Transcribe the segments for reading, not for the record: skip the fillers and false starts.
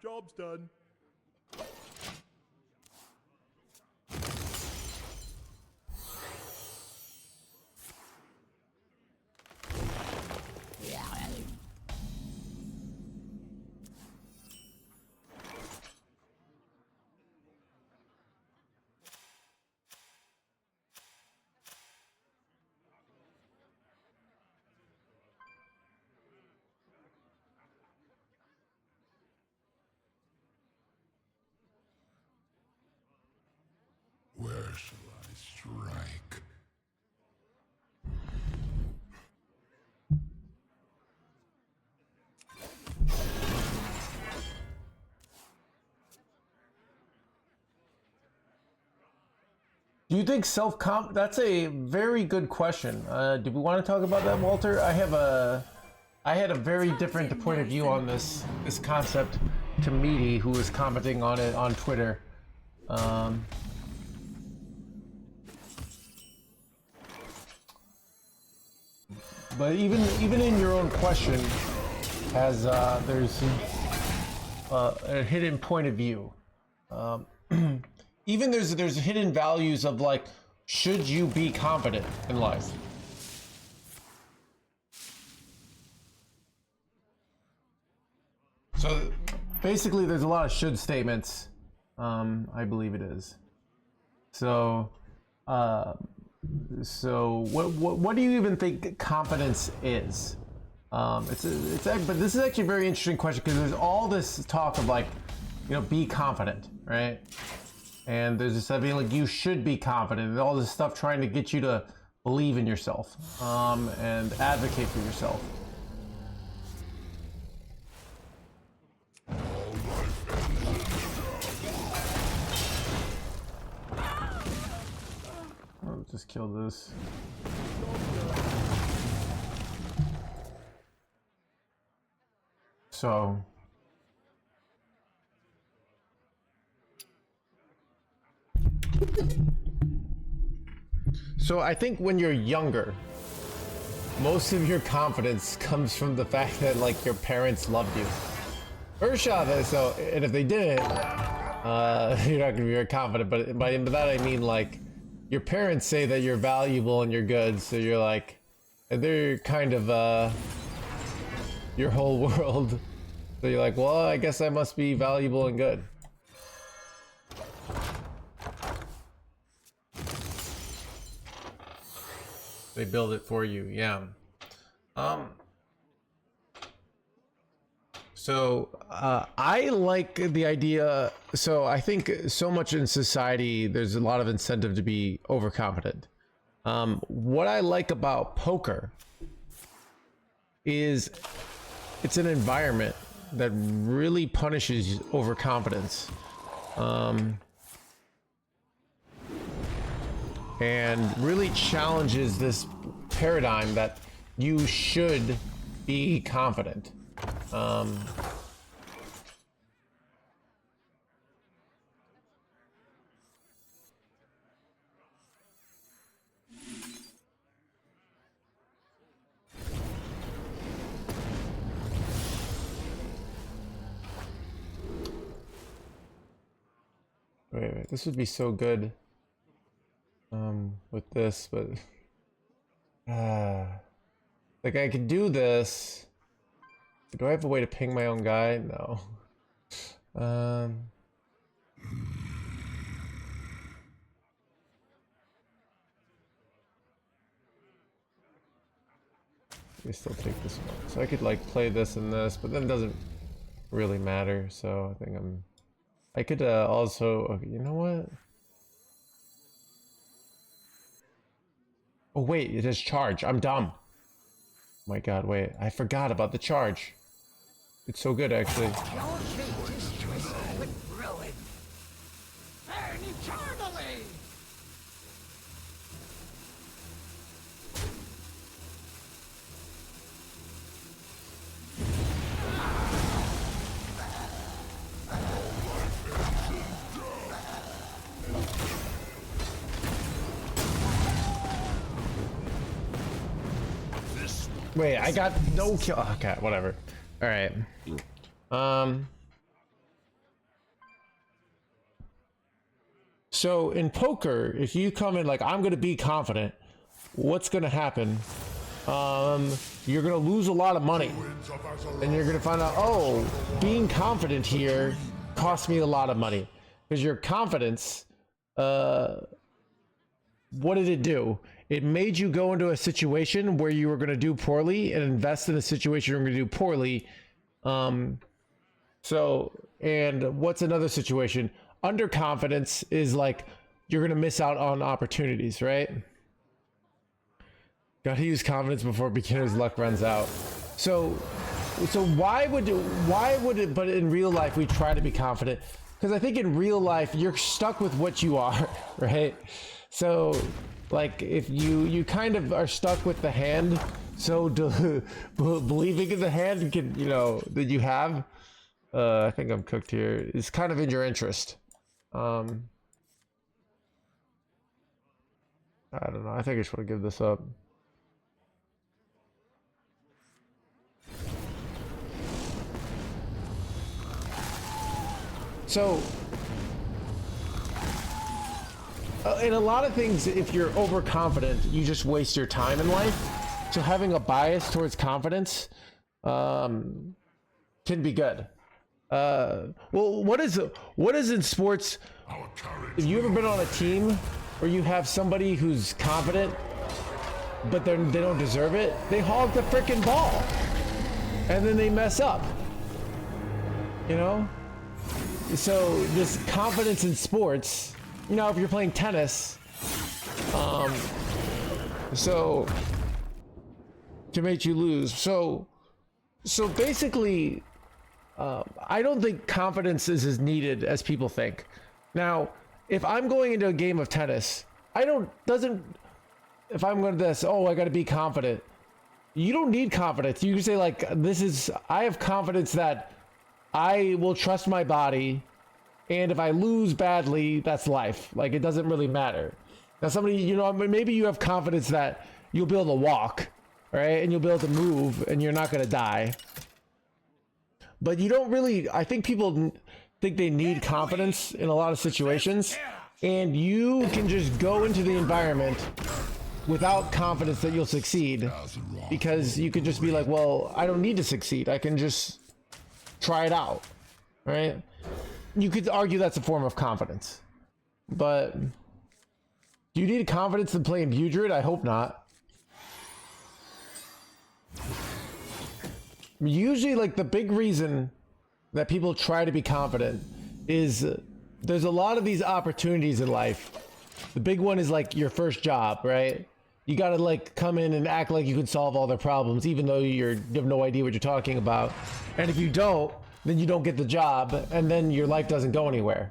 job's done. Where shall I strike? Do you think self-comp? That's a very good question. Do we want to talk about that, Walter? I had a very different point of view on this concept to Meaty, who was commenting on it on Twitter. But even in your own question, has there's a hidden point of view. Even there's hidden values of like, should you be confident in life? So basically, there's a lot of should statements. I believe it is. So. So what do you even think confidence is? But this is actually a very interesting question because there's all this talk of like, you know, be confident, right? And there's this idea like you should be confident, and all this stuff trying to get you to believe in yourself, and advocate for yourself. Oh, just kill this. So I think when you're younger, most of your confidence comes from the fact that like your parents loved you. First shot, so, and if they didn't, you're not gonna be very confident. But by that I mean like your parents say that you're valuable and you're good, so you're like, they're kind of your whole world. So you're like, well, I guess I must be valuable and good. They build it for you, yeah. I like the idea. So I think so much in society, there's a lot of incentive to be overconfident. What I like about poker is it's an environment that really punishes overconfidence. And really challenges this paradigm that you should be confident. Wait, this would be so good. With this, but like I could do this. Do I have a way to ping my own guy? No. I still take this one, so I could like play this and this, but then it doesn't really matter. So I think I could also. Okay, you know what? Oh wait, it has charge. I'm dumb. Oh my god, wait. I forgot about the charge. It's so good, actually. Your fate is twisted with ruin. Burn eternally! Wait, I got no kill. Okay, whatever. All right. So in poker, if you come in like, I'm going to be confident, what's going to happen? You're going to lose a lot of money. And you're going to find out, oh, being confident here cost me a lot of money. Because your confidence, what did it do? It made you go into a situation where you were going to do poorly and invest in a situation you're going to do poorly. And what's another situation? Underconfidence is like you're going to miss out on opportunities, right? Gotta use confidence before beginner's luck runs out. So why would it, but in real life, we try to be confident? Because I think in real life, you're stuck with what you are, right? So like if you kind of are stuck with the hand, so believing in the hand can, you know, that you have, I think I'm cooked here, is kind of in your interest. I don't know. I think I just want to give this up. So, in a lot of things, if you're overconfident, you just waste your time in life. So having a bias towards confidence can be good. Well, what is in sports? Have you ever been on a team where you have somebody who's confident, but they don't deserve it? They hog the freaking ball, and then they mess up. You know? So this confidence in sports, you know, if you're playing tennis, so to make you lose. So basically, I don't think confidence is as needed as people think. Now, if I'm going into a game of tennis, if I'm going to this, oh, I got to be confident. You don't need confidence. You can say like, I have confidence that I will trust my body, and if I lose badly, that's life. Like, it doesn't really matter. Now, somebody, you know, maybe you have confidence that you'll be able to walk, right? And you'll be able to move, and you're not going to die. But you don't really, I think people think they need confidence in a lot of situations, and you can just go into the environment without confidence that you'll succeed, because you could just be like, well, I don't need to succeed. I can just try it out, right? You could argue that's a form of confidence, but do you need confidence in playing Budrid? I hope not. Usually, like, the big reason that people try to be confident is there's a lot of these opportunities in life. The big one is like your first job, right? You got to like come in and act like you can solve all their problems, even though you have no idea what you're talking about. And if you don't, then you don't get the job, and then your life doesn't go anywhere.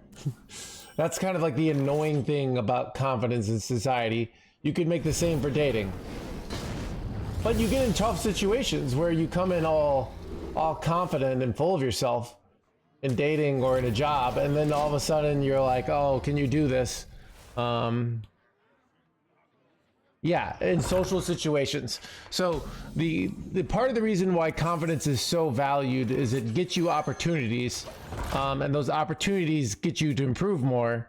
That's kind of like the annoying thing about confidence in society. You could make the same for dating. But you get in tough situations where you come in all confident and full of yourself in dating or in a job, and then all of a sudden you're like, oh, can you do this? Yeah, in social situations. So the part of the reason why confidence is so valued is it gets you opportunities, and those opportunities get you to improve more,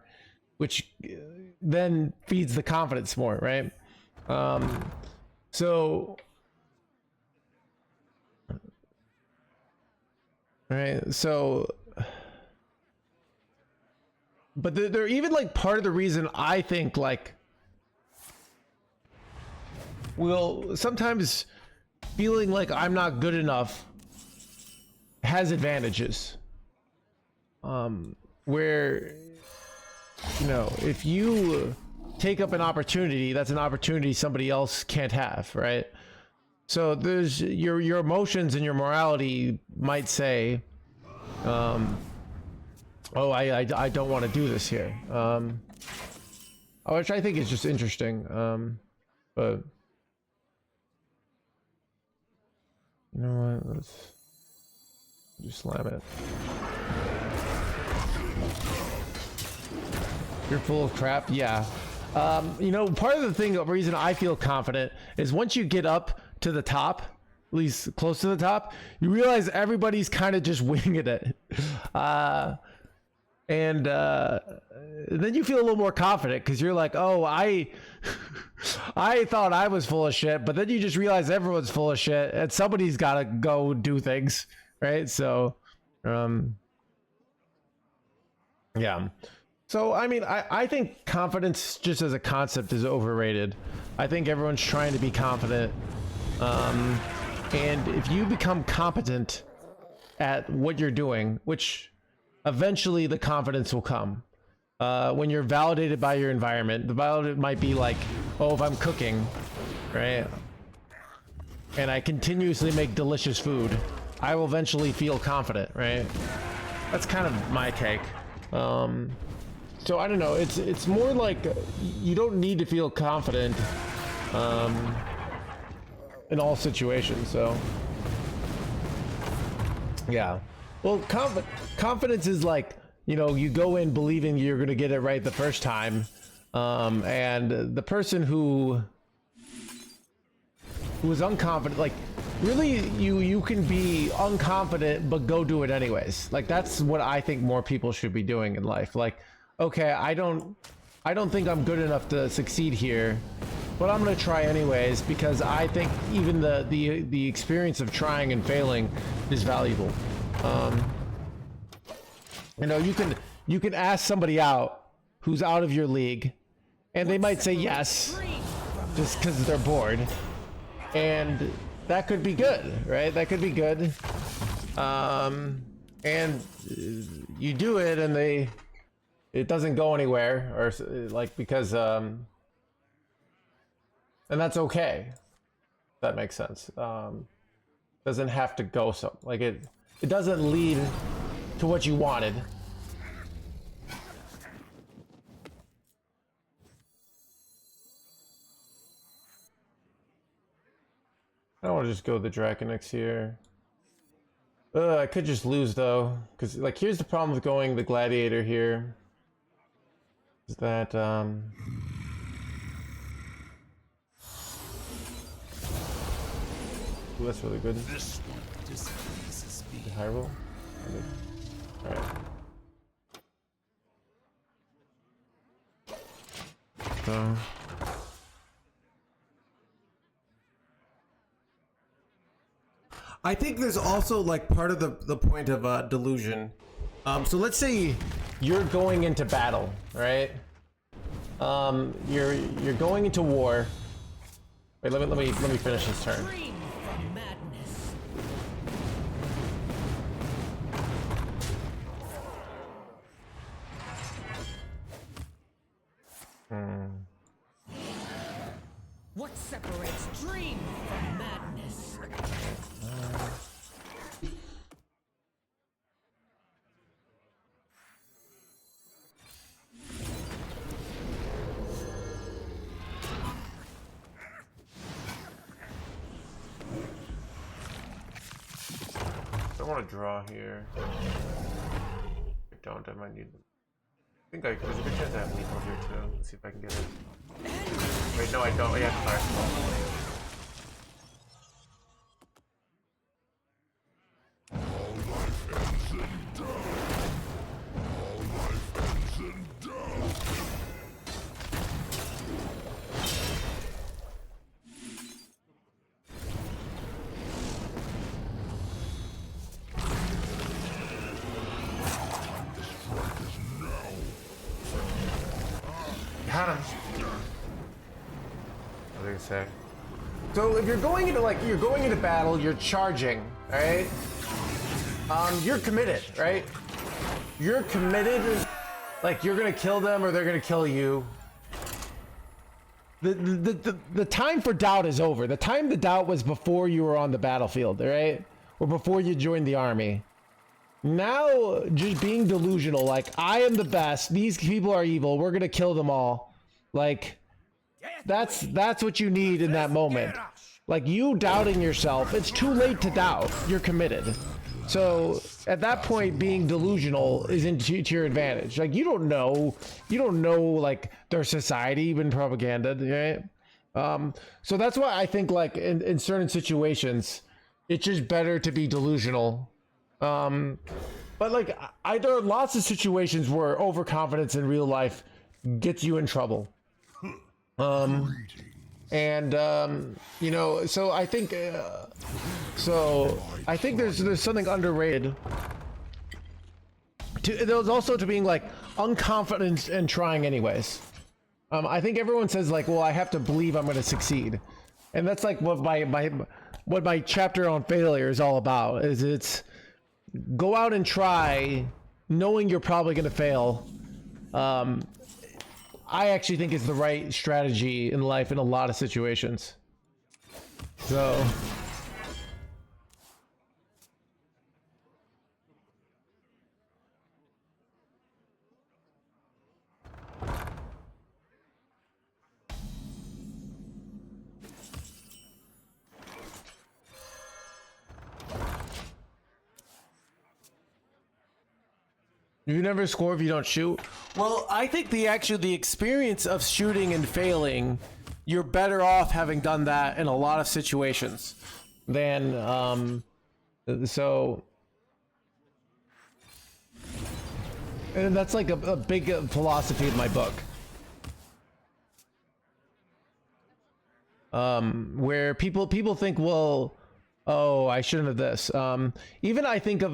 which then feeds the confidence more, right? But they're even like part of the reason I think like sometimes feeling like I'm not good enough has advantages. Where, you know, if you take up an opportunity, that's an opportunity somebody else can't have, right? So there's your emotions and your morality might say, oh, I don't want to do this here. Which I think is just interesting. But you know what? Let's just slam it. You're full of crap. Yeah. You know, part of the reason I feel confident is once you get up to the top, at least close to the top, you realize everybody's kind of just winging it. And then you feel a little more confident because you're like, oh, I thought I was full of shit, but then you just realize everyone's full of shit and somebody's got to go do things, right? So, yeah. So, I mean, I think confidence just as a concept is overrated. I think everyone's trying to be confident. And if you become competent at what you're doing, which eventually the confidence will come, when you're validated by your environment. The validate might be like, oh, if I'm cooking, right, and I continuously make delicious food, I will eventually feel confident, right? That's kind of my take. So I don't know, it's more like you don't need to feel confident in all situations. So yeah, well, confidence is like, you know, you go in believing you're gonna get it right the first time, and the person who is unconfident, like, really, you can be unconfident but go do it anyways. Like, that's what I think more people should be doing in life. Like, okay, I don't think I'm good enough to succeed here, but I'm gonna try anyways because I think even the experience of trying and failing is valuable. You know, you can ask somebody out who's out of your league, and they might say yes just because they're bored, and that could be good, right? That could be good. And you do it, and it doesn't go anywhere, or like, because and that's okay. That makes sense. Doesn't have to go so, like, it doesn't lead to what you wanted. I don't want to just go the Draconix here. I could just lose though, because, like, here's the problem with going the Gladiator here. Is that ooh, that's really good. This one displeases me. The high roll. All right. So. I think there's also, like, part of the point of delusion. So let's say you're going into battle, right? You're going into war. Wait, let me finish this turn. Dream from madness. What separates dream from madness? I want to draw here. I don't. I might need. I think there's a good chance I have lethal here too. Let's see if I can get it. Wait, no, I don't. I have fire. All life ends in death. All life ends in death. Got him. What did I say? So if you're going into battle, you're charging, right? You're committed, right? You're committed, like, you're gonna kill them or they're gonna kill you. The time for doubt is over. The time to doubt was before you were on the battlefield, right? Or before you joined the army. Now, just being delusional, like, I am the best, these people are evil, we're gonna kill them all. Like, that's what you need in that moment. Like, you doubting yourself, it's too late to doubt. You're committed. So at that point, being delusional is to your advantage. Like, you don't know like their society, even propaganda, right? So that's why I think, like, in certain situations, it's just better to be delusional. But like, there are lots of situations where overconfidence in real life gets you in trouble. And you know, so I think there's something underrated. There's also to being like unconfident and trying anyways. I think everyone says like, well, I have to believe I'm going to succeed, and that's like what my chapter on failure is all about. Is it's go out and try, knowing you're probably going to fail. I actually think is the right strategy in life in a lot of situations. So. You never score if you don't shoot? Well, I think the experience of shooting and failing, you're better off having done that in a lot of situations than so. And that's like a big philosophy of my book. Where people think, well, oh, I shouldn't have this. Even I think of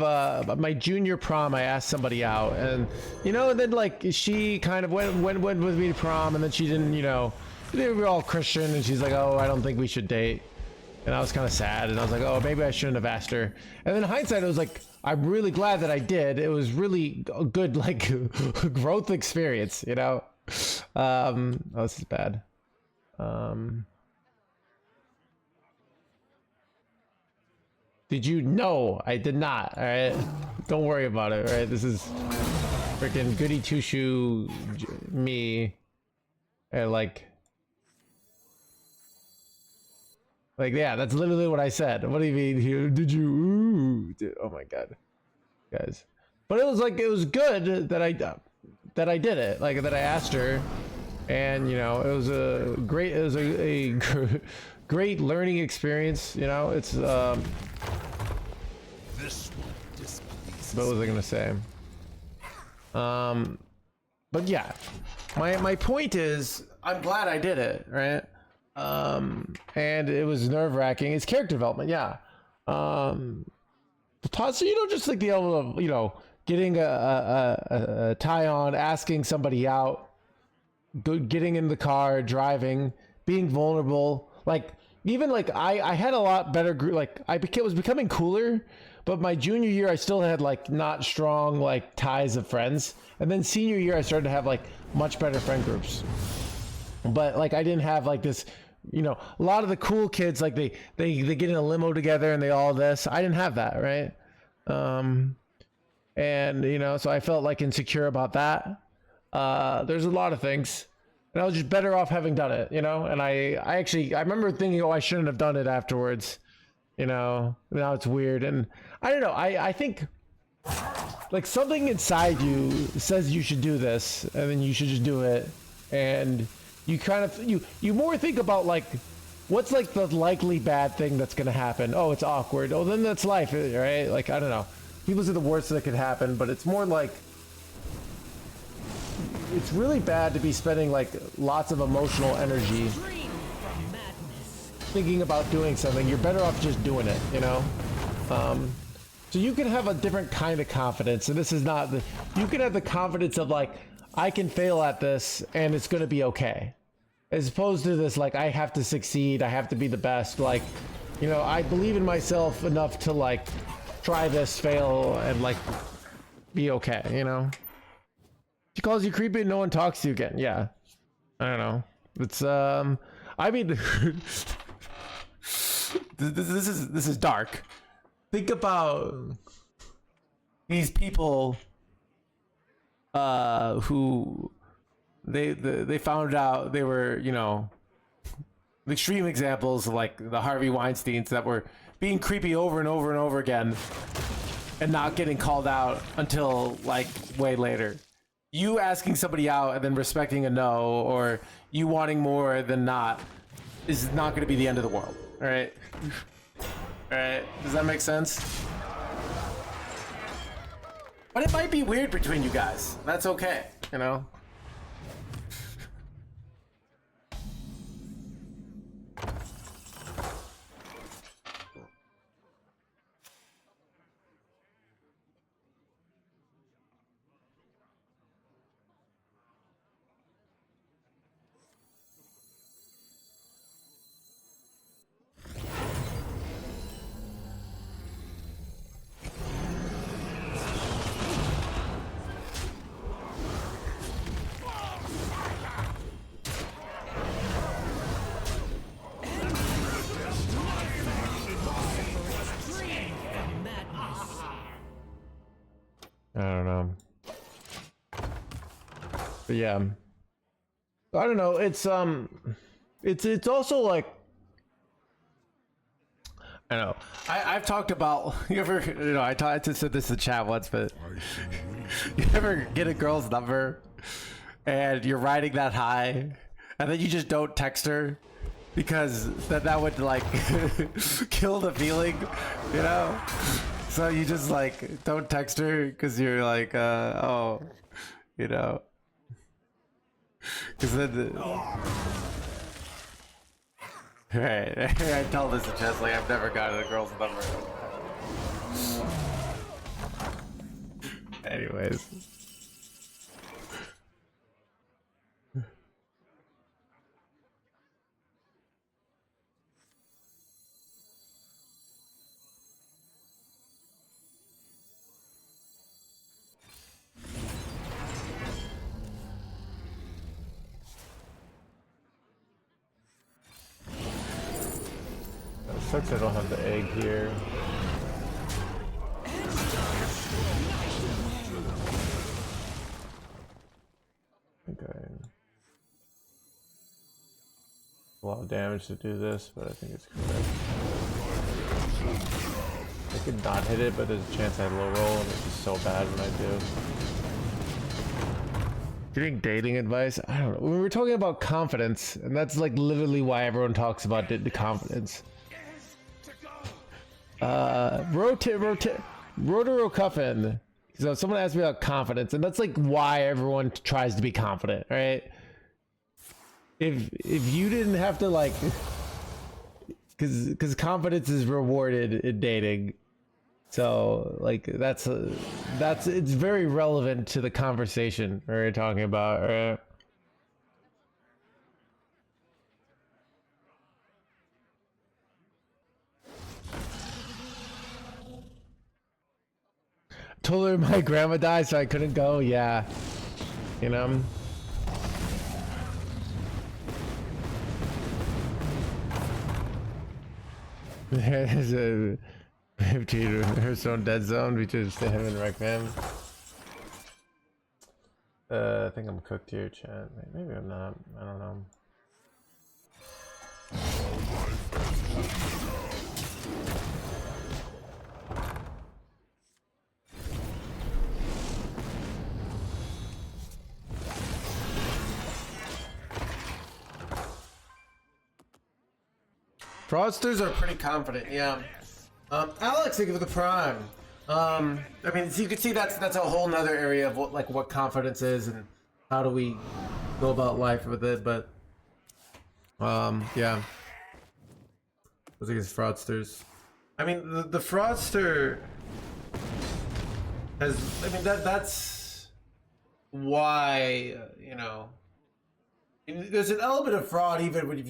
my junior prom, I asked somebody out, and you know, and then like she kind of went with me to prom, and then she didn't, you know, they were all Christian, and she's like, oh, I don't think we should date. And I was kind of sad, and I was like, oh, maybe I shouldn't have asked her. And then in hindsight, I was like, I'm really glad that I did. It was really a good like growth experience, you know. Oh, this is bad. Did you? No, I did not. All right, don't worry about it. All right, this is freaking goody two shoe me, and like yeah, that's literally what I said. What do you mean? Did you? Ooh, dude, oh my god, guys! But it was like it was good that I did it. Like that I asked her, and you know, it was a great learning experience. You know, it's what was I gonna say? But yeah, my point is, I'm glad I did it, right? And it was nerve-wracking. It's character development, yeah. So you know, just like the level of, you know, getting a tie on, asking somebody out, getting in the car, driving, being vulnerable, like. Even like I had a lot better like was becoming cooler, but my junior year I still had like not strong like ties of friends, and then senior year I started to have like much better friend groups. But like I didn't have like this, you know, a lot of the cool kids like they get in a limo together and they all this. I didn't have that, right? And you know, so I felt like insecure about that. There's a lot of things. And I was just better off having done it, you know? And I remember thinking, oh, I shouldn't have done it afterwards. You know, now it's weird. And I don't know, I think like something inside you says you should do this, and then you should just do it. And you kind of, you more think about like, what's like the likely bad thing that's going to happen? Oh, it's awkward. Oh, then that's life, right? Like, I don't know. People say the worst that could happen, but it's more like, it's really bad to be spending like lots of emotional energy thinking about doing something. You're better off just doing it, you know? So you can have a different kind of confidence, and this is not the, you can have the confidence of like, I can fail at this and it's going to be okay. As opposed to this, like, I have to succeed, I have to be the best. Like, you know, I believe in myself enough to like try this, fail, and like be okay, you know? She calls you creepy and no one talks to you again. Yeah. I don't know. It's I mean this is dark. Think about these people who they found out they were, you know, extreme examples like the Harvey Weinsteins that were being creepy over and over and over again and not getting called out until like way later. You asking somebody out and then respecting a no, or you wanting more than not, is not going to be the end of the world. All right? All right? Does that make sense? But it might be weird between you guys. That's okay, you know? I don't know. But yeah. I don't know, it's also like, I know. I've talked about, you ever, you know, I just said this in chat once, but you ever get a girl's number and you're riding that high and then you just don't text her because that would like kill the feeling, you know? So you just like don't text her because you're like, oh, you know, because then right. I tell this to Jess, like I've never gotten a girl's number. Anyways. Sucks I don't have the egg here. Okay. A lot of damage to do this, but I think it's correct. I could not hit it, but there's a chance I low roll, and it's just so bad when I do. Getting dating advice? I don't know. We were talking about confidence, and that's like literally why everyone talks about the confidence. Rotaro Cuffin. So someone asked me about confidence, and that's like why everyone tries to be confident, right? If you didn't have to like, because confidence is rewarded in dating, so like that's it's very relevant to the conversation we're talking about, right? Told her my grandma died, so I couldn't go. Yeah, you know. There's a 15 Hearthstone dead zone between him and Wreckman. I think I'm cooked here, chat. Maybe I'm not. I don't know. Fraudsters are pretty confident, yeah. Alex, thank you for the prime. I mean, so you can see that's a whole nother area of what confidence is and how do we go about life with it. But yeah, I think it's fraudsters. I mean, the fraudster has. I mean, that's why you know. There's an element of fraud even when if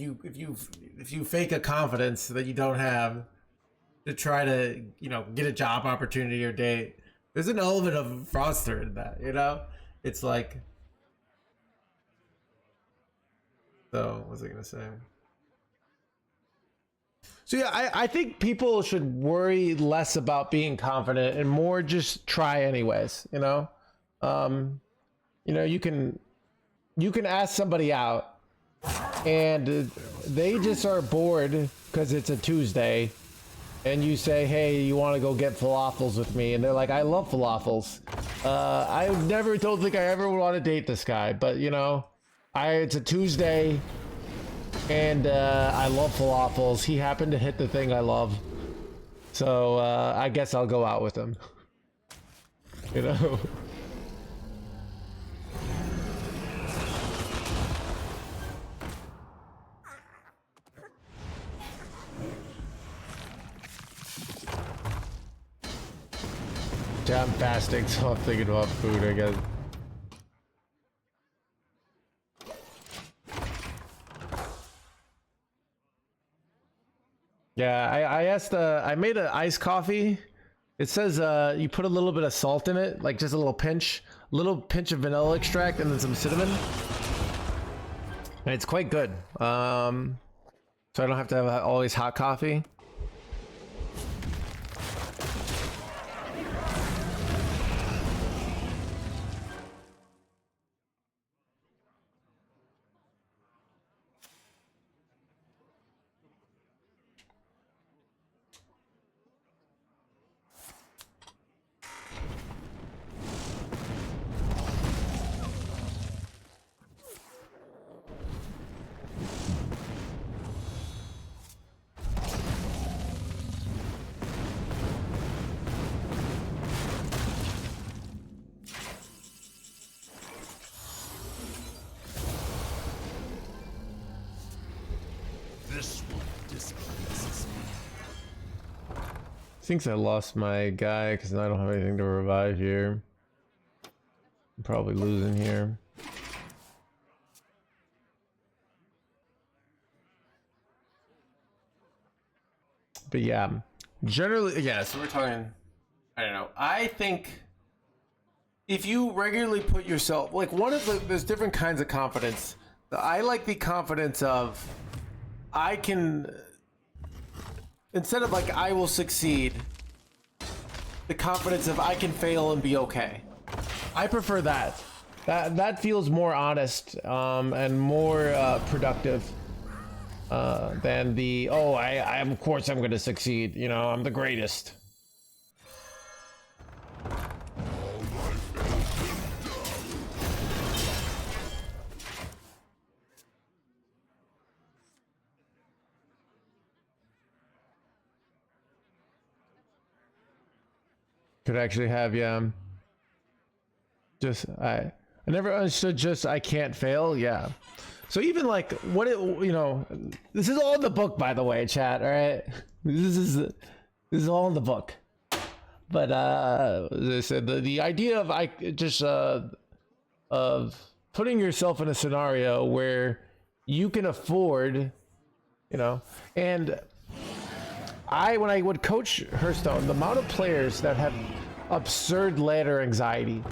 you fake a confidence that you don't have to try to, you know, get a job opportunity or date. There's an element of fraudster in that, you know? It's like, so what was I gonna say? So yeah, I think people should worry less about being confident and more just try anyways, you know? You know, you can ask somebody out and they just are bored because it's a Tuesday and you say, hey, you want to go get falafels with me? And they're like, I love falafels. I never don't think I ever want to date this guy, but you know, it's a Tuesday and I love falafels. He happened to hit the thing I love. So I guess I'll go out with him. You know? Yeah, I'm fasting, so I'm thinking about food, I guess. Yeah, I asked, I made an iced coffee. It says you put a little bit of salt in it, like just a little pinch of vanilla extract and then some cinnamon. And it's quite good. So I don't have to have always hot coffee. This one displeases me. Thinks I lost my guy because I don't have anything to revive here. I'm probably losing here. But yeah, generally, yeah, so we're talking, I don't know. I think if you regularly put yourself, like there's different kinds of confidence. I like the confidence of, I can, instead of like, I will succeed, the confidence of I can fail and be okay. I prefer that. That feels more honest and more productive than the, oh, I of course I'm gonna succeed, you know, I'm the greatest. Could actually have, yeah. Just I never understood just I can't fail, yeah. So even like what it, you know, this is all in the book, by the way, chat. All right, this is all in the book. But as I said, the idea of of putting yourself in a scenario where you can afford, you know, and when I would coach Hearthstone, the amount of players that have absurd ladder anxiety,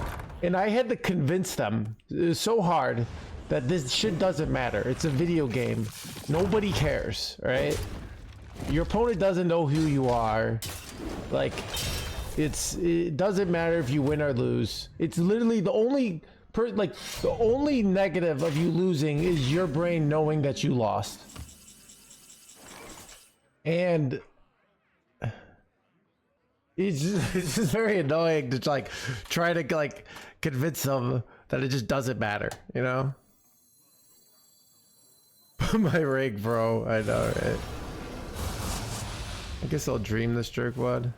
and I had to convince them, it was so hard, that this shit doesn't matter. It's a video game. Nobody cares, right? Your opponent doesn't know who you are. Like, it doesn't matter if you win or lose. It's literally the only negative of you losing is your brain knowing that you lost. And it's just very annoying to like try to like convince them that it just doesn't matter, you know? My rig, bro. I know, right? I guess I'll dream this jerkwad.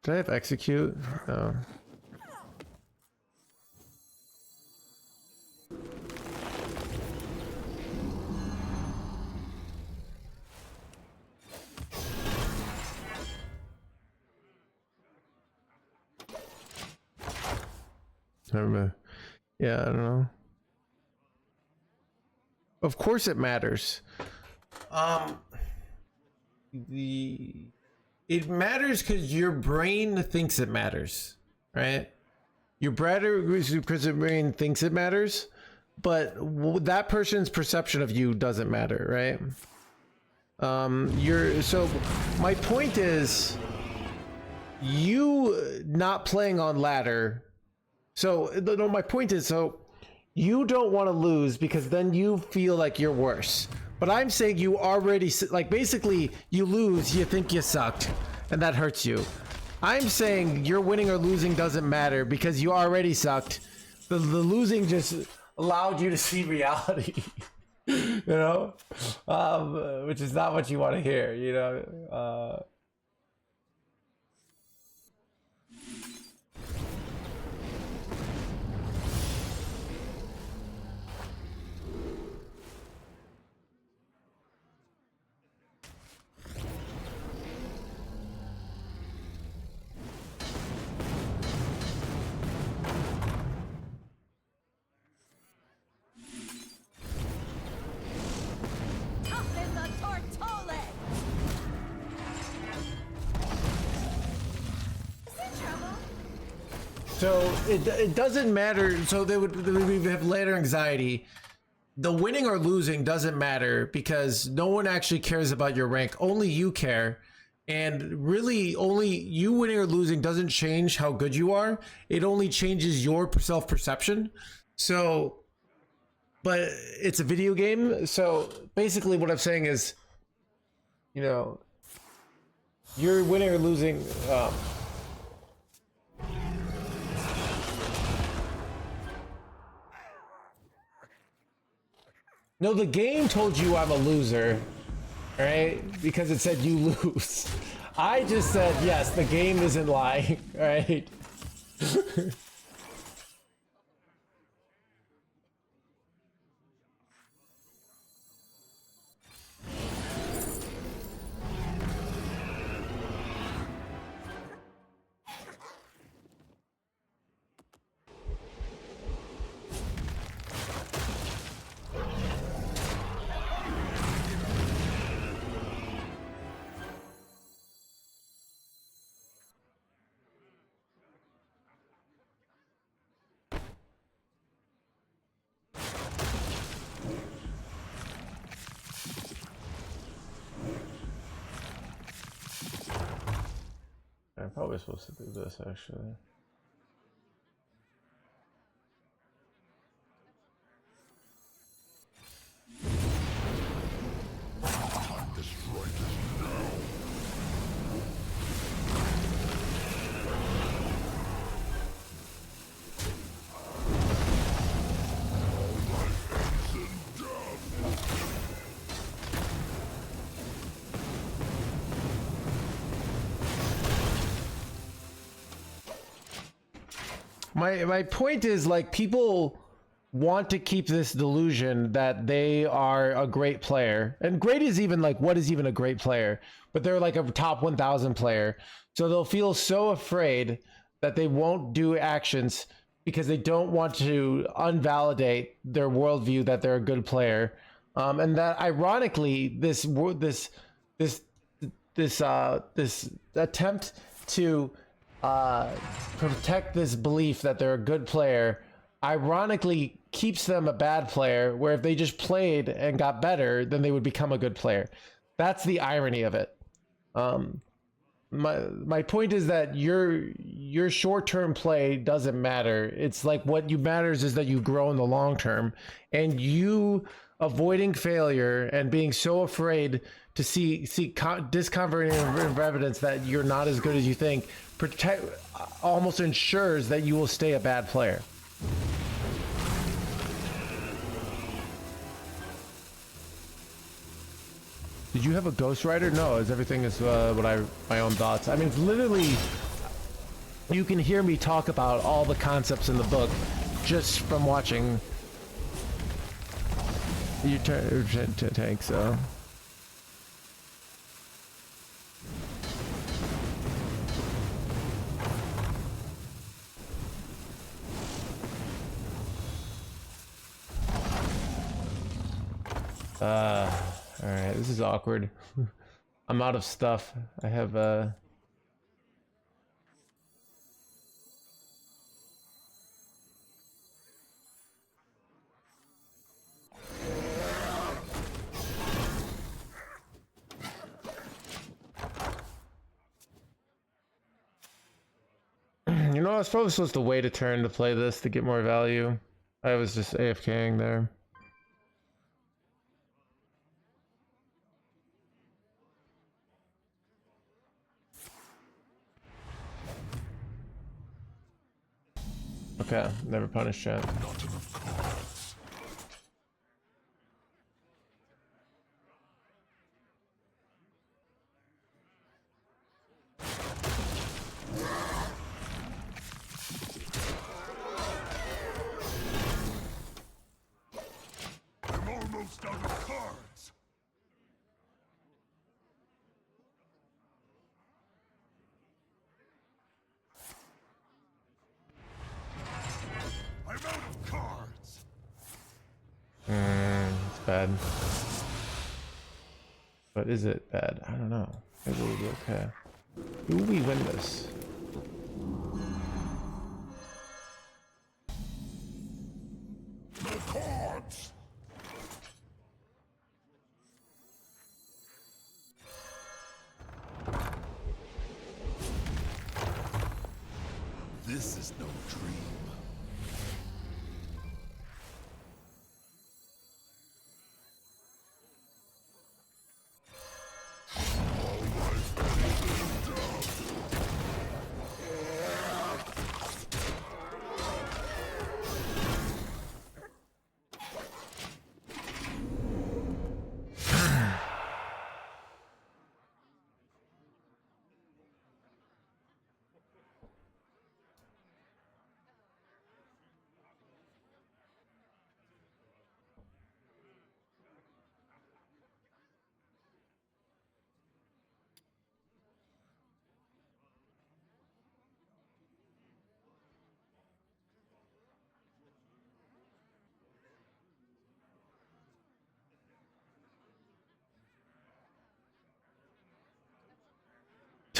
Did I have execute? No. I remember. Yeah, I don't know. Of course it matters. It matters because your brain thinks it matters, right? Your brain thinks it matters, but that person's perception of you doesn't matter, right? So my point is, you not playing on ladder. So no, my point is, so you don't want to lose because then you feel like you're worse. But I'm saying you already, like, basically you lose, you think you sucked, and that hurts you. I'm saying your winning or losing doesn't matter because you already sucked. The losing just allowed you to see reality, you know, which is not what you want to hear, you know. So it doesn't matter. So they would have ladder anxiety. The winning or losing doesn't matter because no one actually cares about your rank. Only you care. And really only you winning or losing doesn't change how good you are. It only changes your self-perception. So, but it's a video game. So basically what I'm saying is, you know, you're winning or losing. No, the game told you I'm a loser, right? Because it said you lose. I just said, yes, the game isn't lying, right? I'm probably supposed to do this actually. Destroy this now. My point is, like, people want to keep this delusion that they are a great player, and great is even like, what is even a great player? But they're like a top 1,000 player, so they'll feel so afraid that they won't do actions because they don't want to unvalidate their worldview that they're a good player, and that ironically this attempt to protect this belief that they're a good player ironically keeps them a bad player, where if they just played and got better, then they would become a good player. That's the irony of it. My point is that your short-term play doesn't matter. It's like what you matters is that you grow in the long term, and you avoiding failure and being so afraid to see discomforting evidence that you're not as good as you think almost ensures that you will stay a bad player. Did you have a ghostwriter? No, everything is my own thoughts. I mean, it's literally, you can hear me talk about all the concepts in the book just from watching your tank, so. All right, this is awkward. I'm out of stuff. I have you know, I was probably supposed to wait a turn to play this to get more value. I was just AFKing there. Okay, never punished yet. Not enough cards. I'm almost out of cards. I'm out of cards. It's bad. But is it bad? I don't know. Maybe we'll be okay. Who will we win this?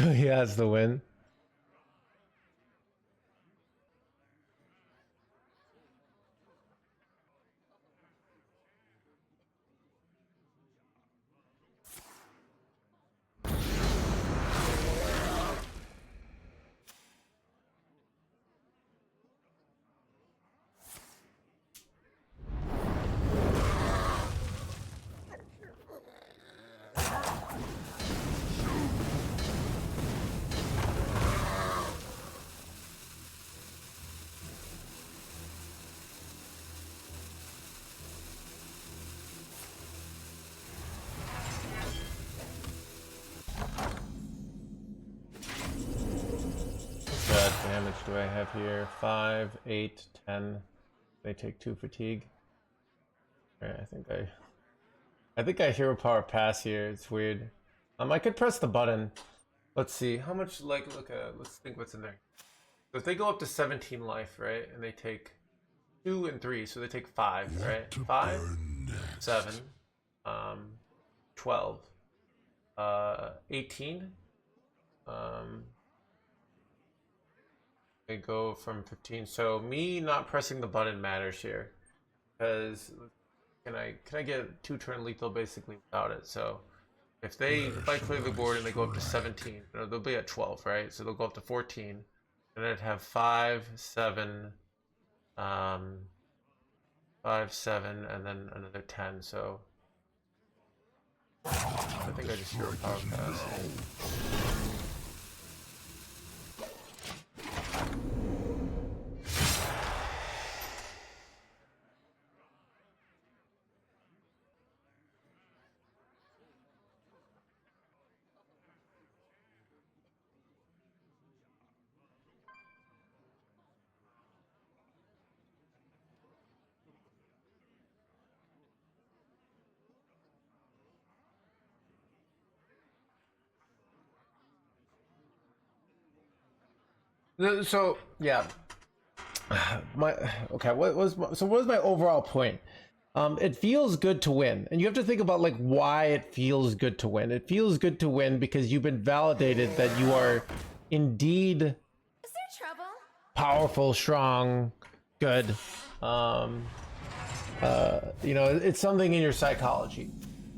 So he has the win. What damage do I have here? 5, 8, 10. They take 2 fatigue. Alright, I think I hero power pass here. It's weird. I could press the button. Let's see how much. Like, let's think what's in there. So if they go up to 17 life, right, and they take 2 and 3, so they take 5, right? 5, 7, 12, 18. They go from 15. So me not pressing the button matters here, because can I get 2-turn lethal basically without it? So if I clear the board and they go up to 17, they'll be at 12, right? So they'll go up to 14, and I'd have 5, 7, 5, 7, and then another 10. So I think I just hero power pass. So yeah, what was my overall point? It feels good to win, and you have to think about like why it feels good to win. It feels good to win because you've been validated that you are indeed Is there trouble? powerful, strong, good. You know, it's something in your psychology,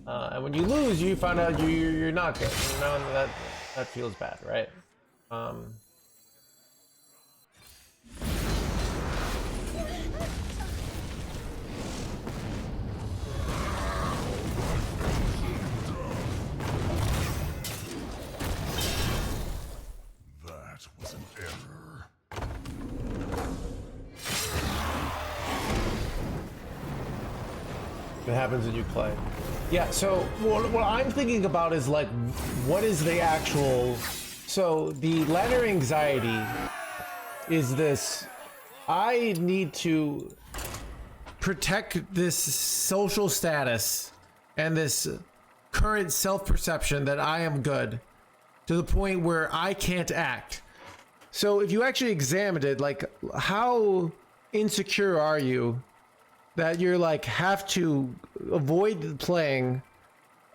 and when you lose, you find out you're not good. You know, and that feels bad, right? That was an error. It happens when you play. Yeah, so what I'm thinking about is like, what is the actual... So the ladder anxiety is this: I need to protect this social status and this current self-perception that I am good, to the point where I can't act. So if you actually examined it, like, how insecure are you that you're like have to avoid playing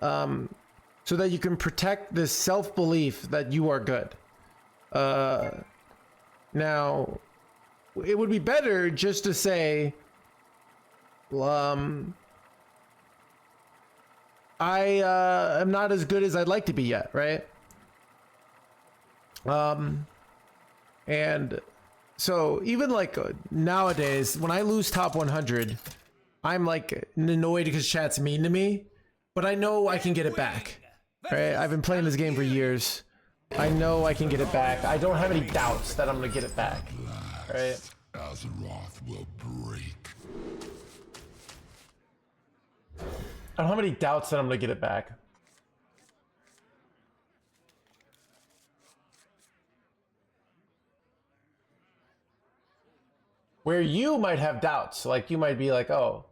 so that you can protect this self-belief that you are good? Now it would be better just to say, I am not as good as I'd like to be yet, right? And so even like nowadays, when I lose top 100, I'm like annoyed because chat's mean to me, but I know I can get it back, right? I've been playing this game for years. I know I can get it back. I don't have any doubts that I'm gonna get it back, right? Azeroth will break. I don't have any doubts that I'm gonna get it back. Where you might have doubts, like you might be like, oh,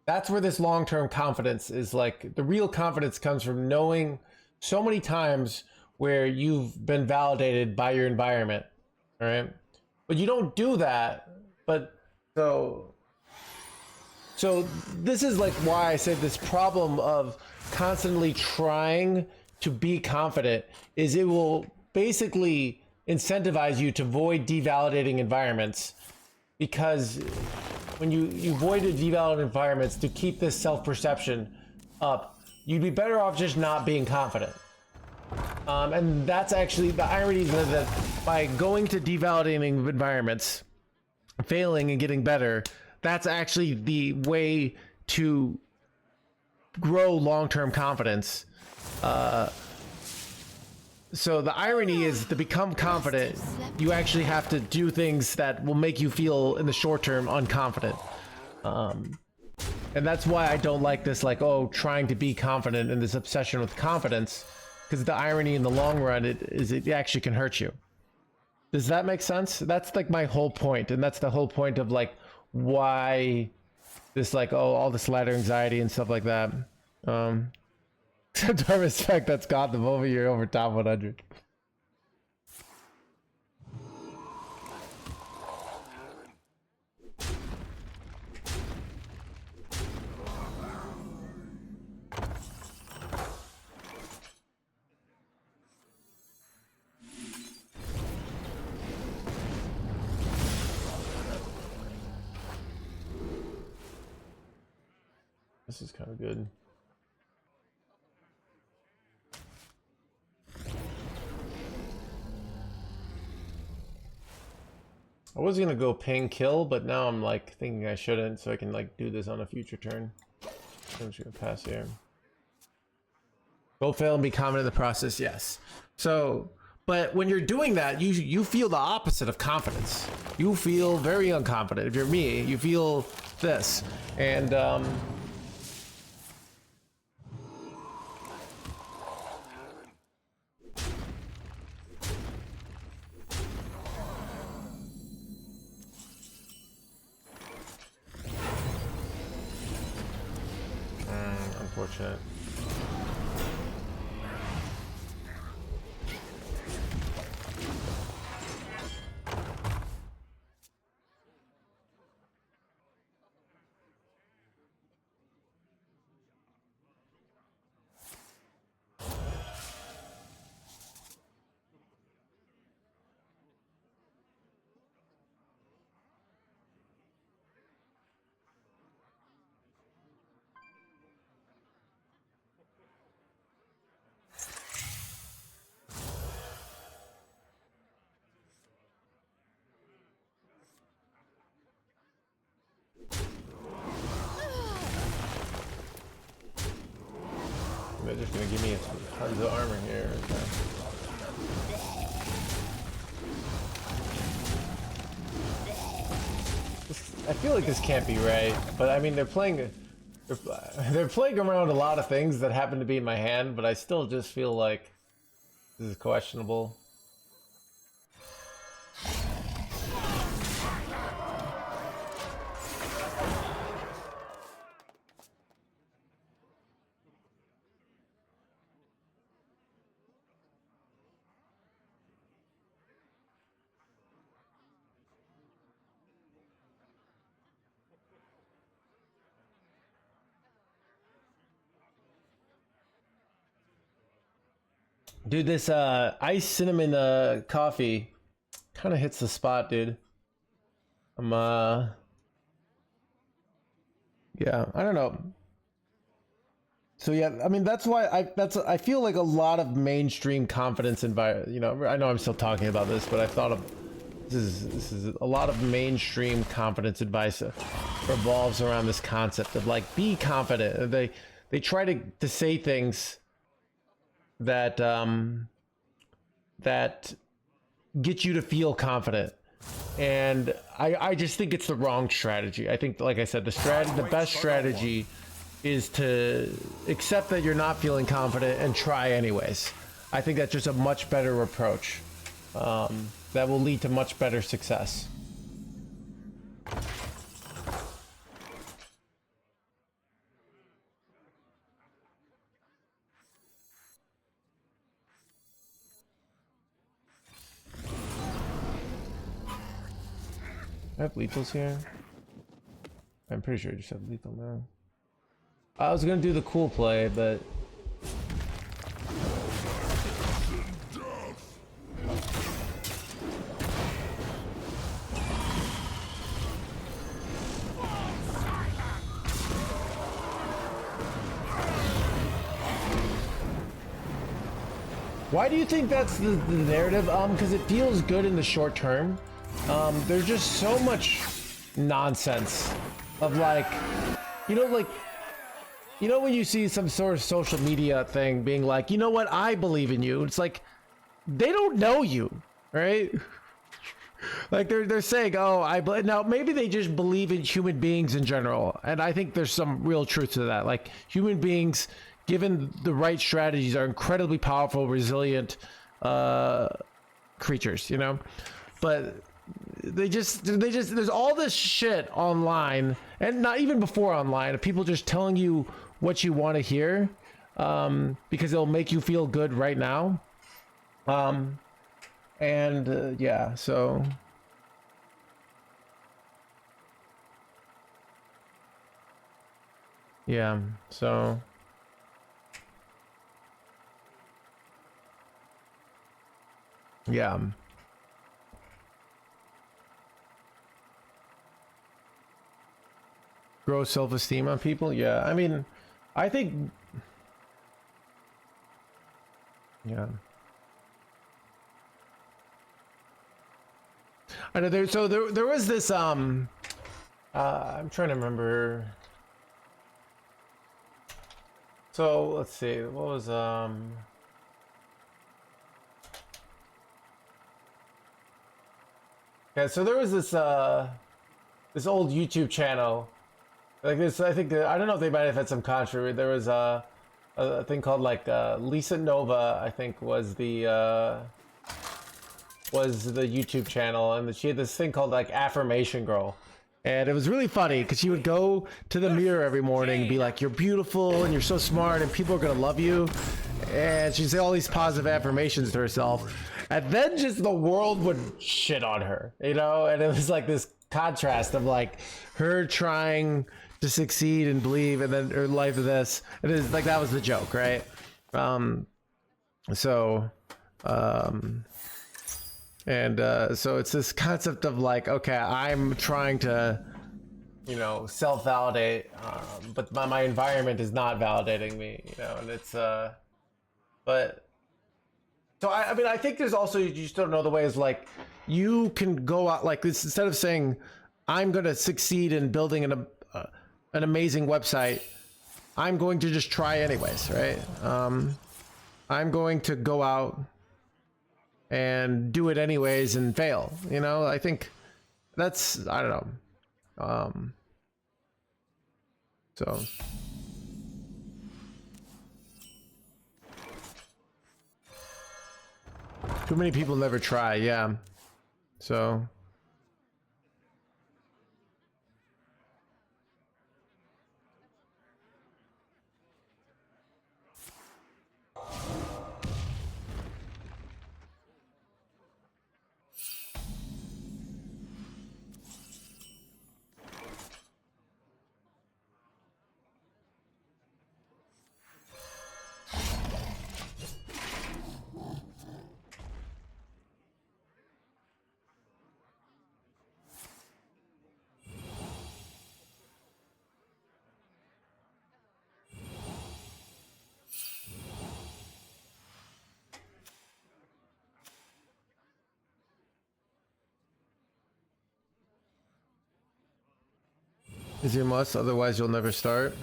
that's where this long-term confidence is. Like, the real confidence comes from knowing so many times where you've been validated by your environment, all right? But you don't do that. But so this is like why I said this problem of constantly trying to be confident is it will basically incentivize you to avoid devalidating environments, because when you avoided devalidating environments to keep this self-perception up, you'd be better off just not being confident. And that's actually the irony, that by going to devalidating environments, failing and getting better, that's actually the way to grow long-term confidence. So the irony is, to become confident, you actually have to do things that will make you feel in the short term unconfident. And that's why I don't like this, like, oh, trying to be confident and this obsession with confidence, because the irony in the long run it actually can hurt you. Does that make sense? That's like my whole point, and that's the whole point of like why this, like, oh, all this ladder anxiety and stuff like that. Except I respect that's got the moment you're over top 100. This is kind of good. I was gonna go ping kill, but now I'm like thinking I shouldn't, so I can like do this on a future turn. I'm just gonna pass here. Go fail and be confident in the process, yes. So, but when you're doing that, you feel the opposite of confidence. You feel very unconfident. If you're me, you feel this, and unfortunate. They're just gonna give me tons of armor here. Okay. I feel like this can't be right, but I mean they're playing around a lot of things that happen to be in my hand, but I still just feel like this is questionable. Dude, this iced cinnamon coffee kind of hits the spot, dude. Yeah, I don't know. So yeah, I mean that's why I feel like a lot of mainstream confidence you know, I know I'm still talking about this, but I thought of this is a lot of mainstream confidence advice revolves around this concept of like, be confident. They try to say things that that get you to feel confident, and I just think it's the wrong strategy. I think, like I said, the best strategy is to accept that you're not feeling confident and try anyways. I think that's just a much better approach that will lead to much better success. I have lethals here. I'm pretty sure I just have lethal now. I was gonna do the cool play, but Why do you think that's the narrative? Because it feels good in the short term. There's just so much nonsense of like, you know, like, you know, when you see some sort of social media thing being like, you know what, I believe in you. It's like, they don't know you, right? Like they're saying, oh, now maybe they just believe in human beings in general. And I think there's some real truth to that. Like human beings, given the right strategies, are incredibly powerful, resilient creatures, you know? But they just there's all this shit online, and not even before online, of people just telling you what you want to hear, because it'll make you feel good right now. Yeah, so yeah, so yeah. Grow self-esteem on people. Yeah, I mean, I think, yeah. I know there was this I'm trying to remember. So let's see, what was yeah, so there was this this old YouTube channel like this. I think I don't know if they might have had some controversy. There was a thing called like Lisa Nova, I think was the YouTube channel, and she had this thing called like Affirmation Girl. And it was really funny because she would go to the mirror every morning and be like, you're beautiful and you're so smart and people are gonna love you. And she'd say all these positive affirmations to herself. And then just the world would shit on her, you know? And it was like this contrast of like her trying to succeed and believe, and then her life of this. And it's like, that was the joke, right? So it's this concept of like, okay, I'm trying to, you know, self-validate, but my environment is not validating me, you know, and it's but so I mean, I think there's also, you just don't know the ways, like you can go out like this, instead of saying I'm going to succeed in building an amazing website, I'm going to just try anyways, right? I'm going to go out and do it anyways and fail, you know? I think that's, I don't know. So too many people never try, yeah. So is your must, otherwise you'll never start.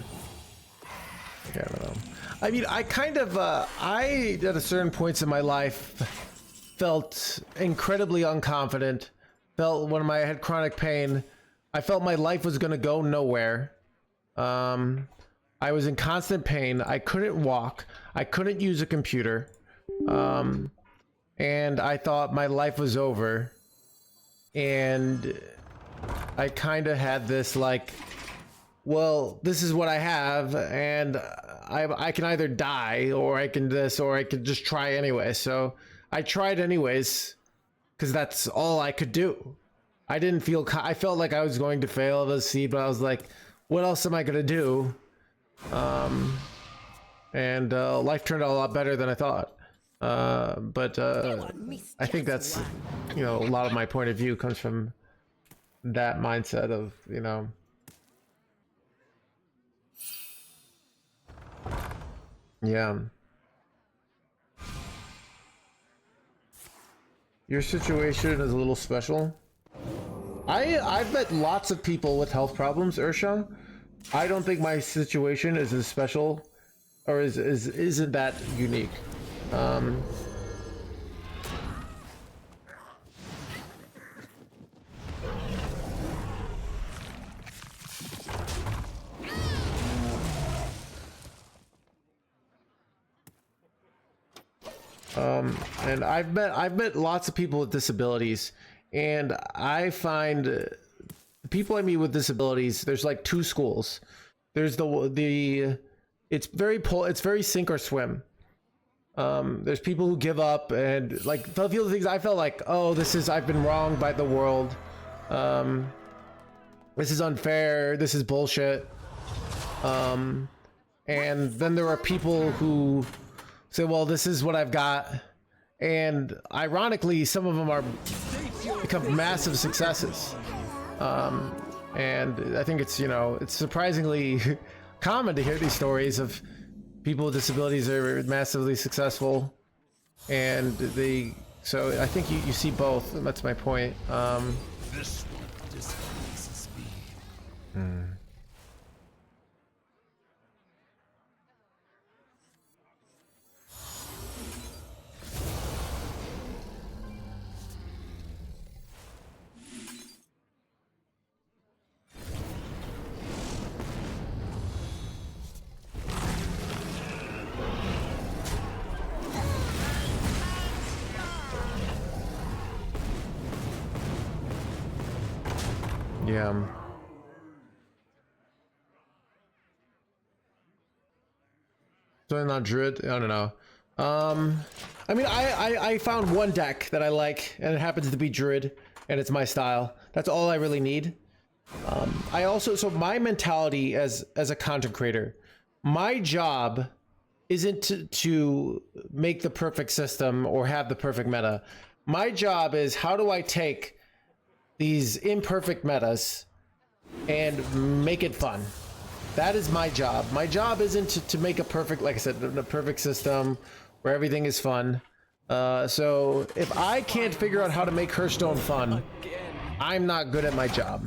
Yeah, I don't know. I mean, I kind of, I, at a certain points in my life, felt incredibly unconfident, felt when I had chronic pain, I felt my life was going to go nowhere. I was in constant pain. I couldn't walk. I couldn't use a computer. And I thought my life was over. And I kind of had this like, well, this is what I have, and I can either die, or I can this, or I could just try anyway. So I tried anyways, because that's all I could do. I didn't feel, I felt like I was going to fail the seed, but I was like, what else am I going to do? Life turned out a lot better than I thought. I think that's, you know, a lot of my point of view comes from that mindset of, you know, yeah. Your situation is a little special. I've met lots of people with health problems, Ursha. I don't think my situation is as special, or isn't that unique. And I've met lots of people with disabilities, and I find the people I meet with disabilities, there's like two schools. There's it's very sink or swim. There's people who give up and like feel the things I felt like, oh, I've been wronged by the world. This is unfair. This is bullshit. And then there are people who say, well, this is what I've got. And ironically, some of them become massive successes. And I think it's, it's surprisingly common to hear these stories of people with disabilities that are massively successful. And so I think you see both, and that's my point. This one displeases me. Yeah. So not Druid? I don't know. I mean, I found one deck that I like, and it happens to be Druid, and it's my style. That's all I really need. So my mentality as a content creator, my job isn't to make the perfect system or have the perfect meta. My job is, how do I take these imperfect metas and make it fun? That is my job. My job isn't to make a perfect, like I said, a perfect system where everything is fun. So if I can't figure out how to make Hearthstone fun, I'm not good at my job.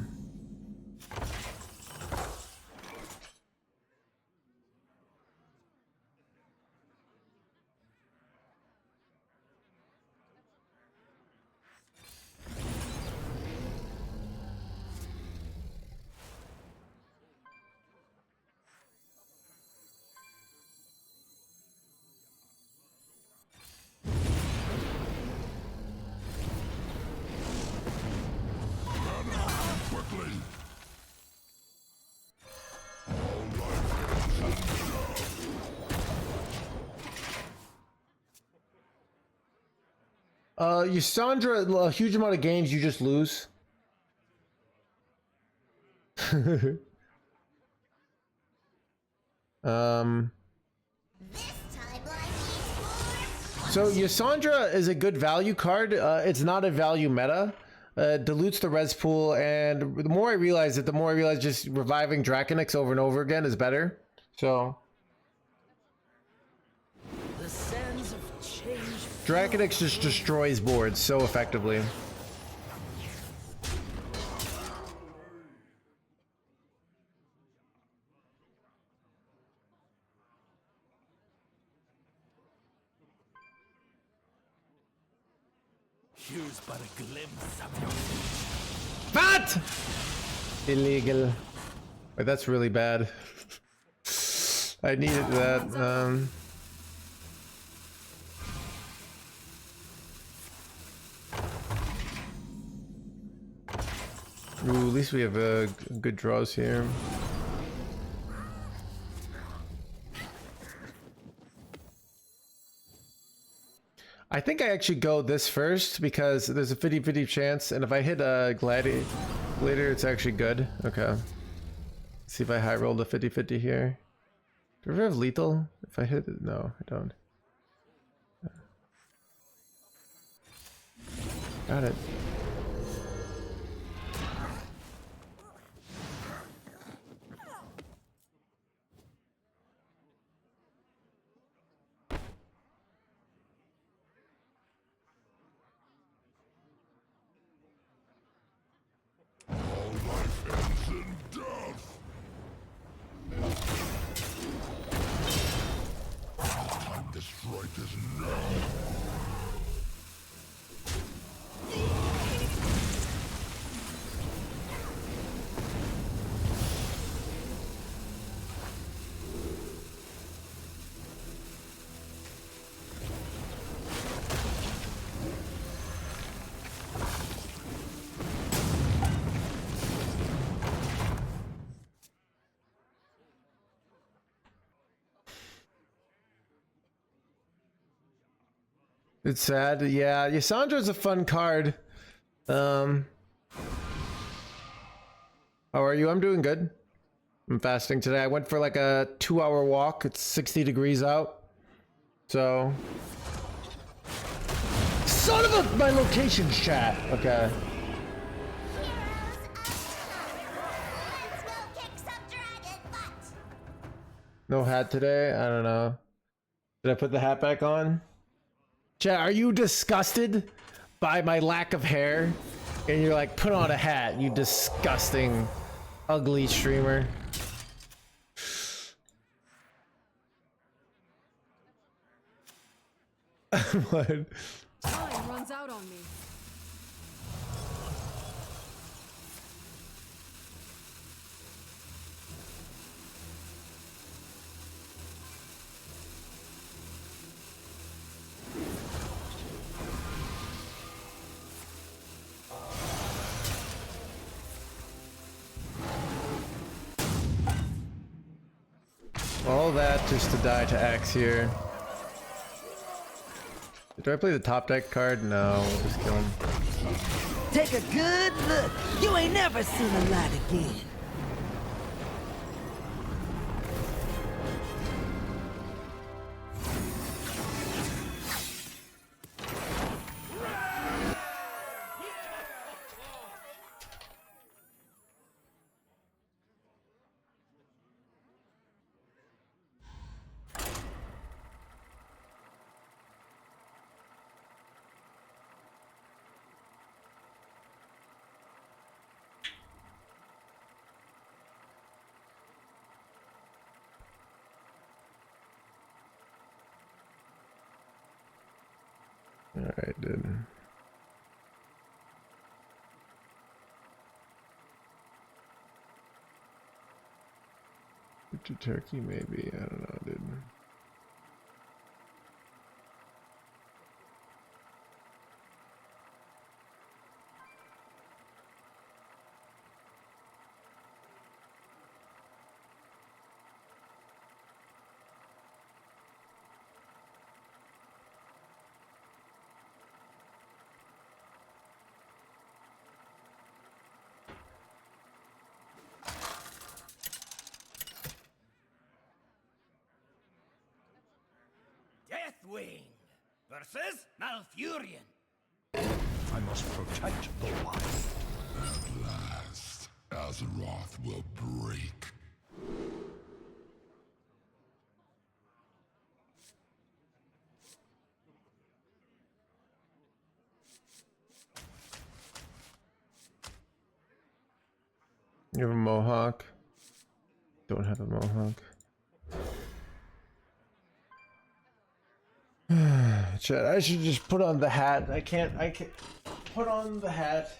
Sandra, a huge amount of games you just lose. So Yasandra is a good value card. It's not a value meta. Dilutes the res pool, and the more I realize it, the more I realize just reviving Draconix over and over again is better. So The sands of change. Draconix just destroys boards so effectively. Here's but a glimpse of your What? Illegal. Wait, that's really bad. I needed that. Ooh, at least we have good draws here. I think I actually go this first because there's a 50-50 chance, and if I hit a Gladiator, it's actually good. Okay. Let's see if I high rolled a 50-50 here. Do I ever have lethal? If I hit it, no, I don't. Got it. ends in death. Time to strike is now. It's sad. Yeah, Ysandra's a fun card. How are you? I'm doing good. I'm fasting today. I went for like a 2-hour walk. It's 60 degrees out. So... Son of a... My location's chat. Okay. No hat today? I don't know. Did I put the hat back on? Chat, are you disgusted by my lack of hair? And you're like, put on a hat, you disgusting, ugly streamer. What? Time runs out on me. All that just to die to Axe here. Do I play the top deck card? No, we'll just kill him. Take a good look. You ain't never seen a light again. Alright, dude. Butcher turkey, maybe. I don't know, dude. Deathwing versus Malfurion. I must protect the life. At last, Azeroth will break. You have a mohawk? Don't have a mohawk. Chat, I should just put on the hat. I can't put on the hat.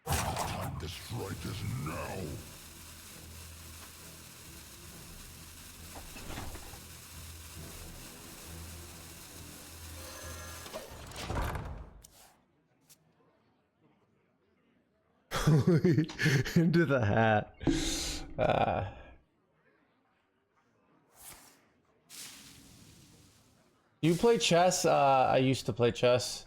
Time to strike is now. Into the hat. You play chess? I used to play chess.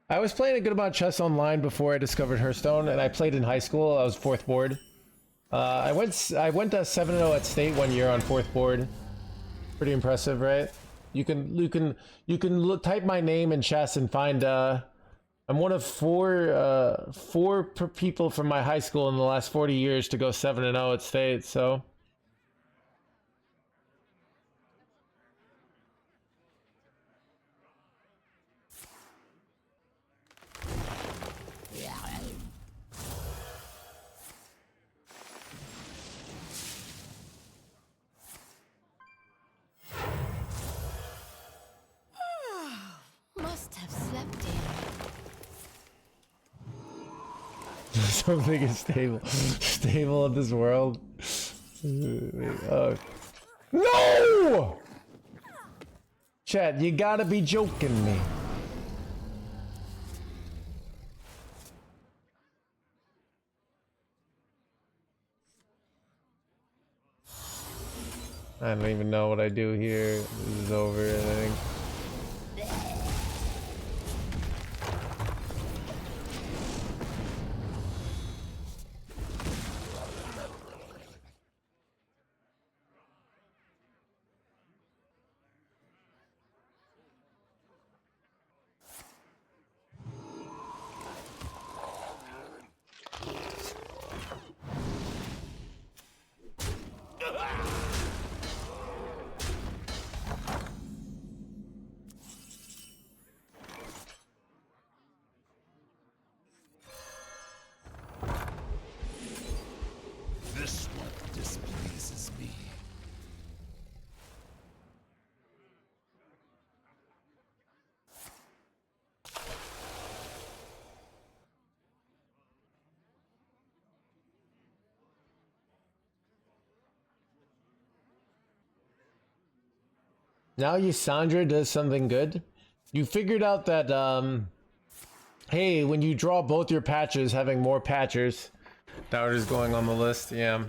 I was playing a good amount of chess online before I discovered Hearthstone, and I played in high school. I was 4th board. I went to 7-0 at state one year on 4th board. Pretty impressive, right? You can type my name in chess and find I'm one of four people from my high school in the last 40 years to go 7-0 at state, so Must have slept in. something is stable in this world. No! Chat, you gotta be joking me. I don't even know what I do here. This is over, I think. This one displeases me. Now Yasandra does something good. You figured out that, hey, when you draw both your patches, having more patchers. That is going on the list, yeah.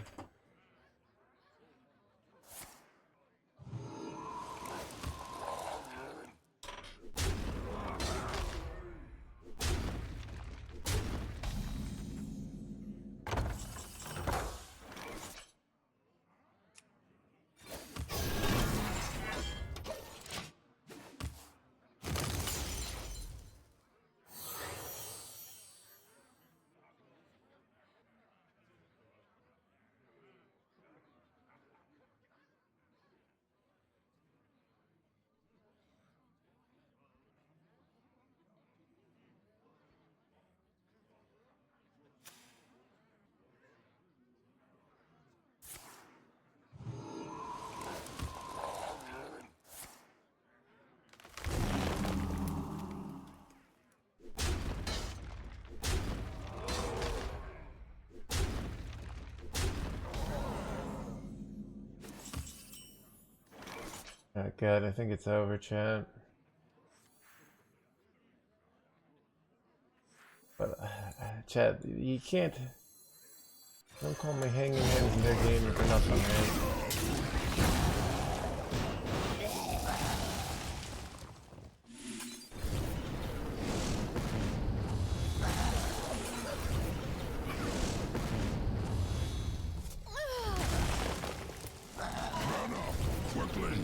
Oh god, I think it's over, chat. But, chat, you can't... Don't call me hanging hands in their game for nothing, man. Quickly.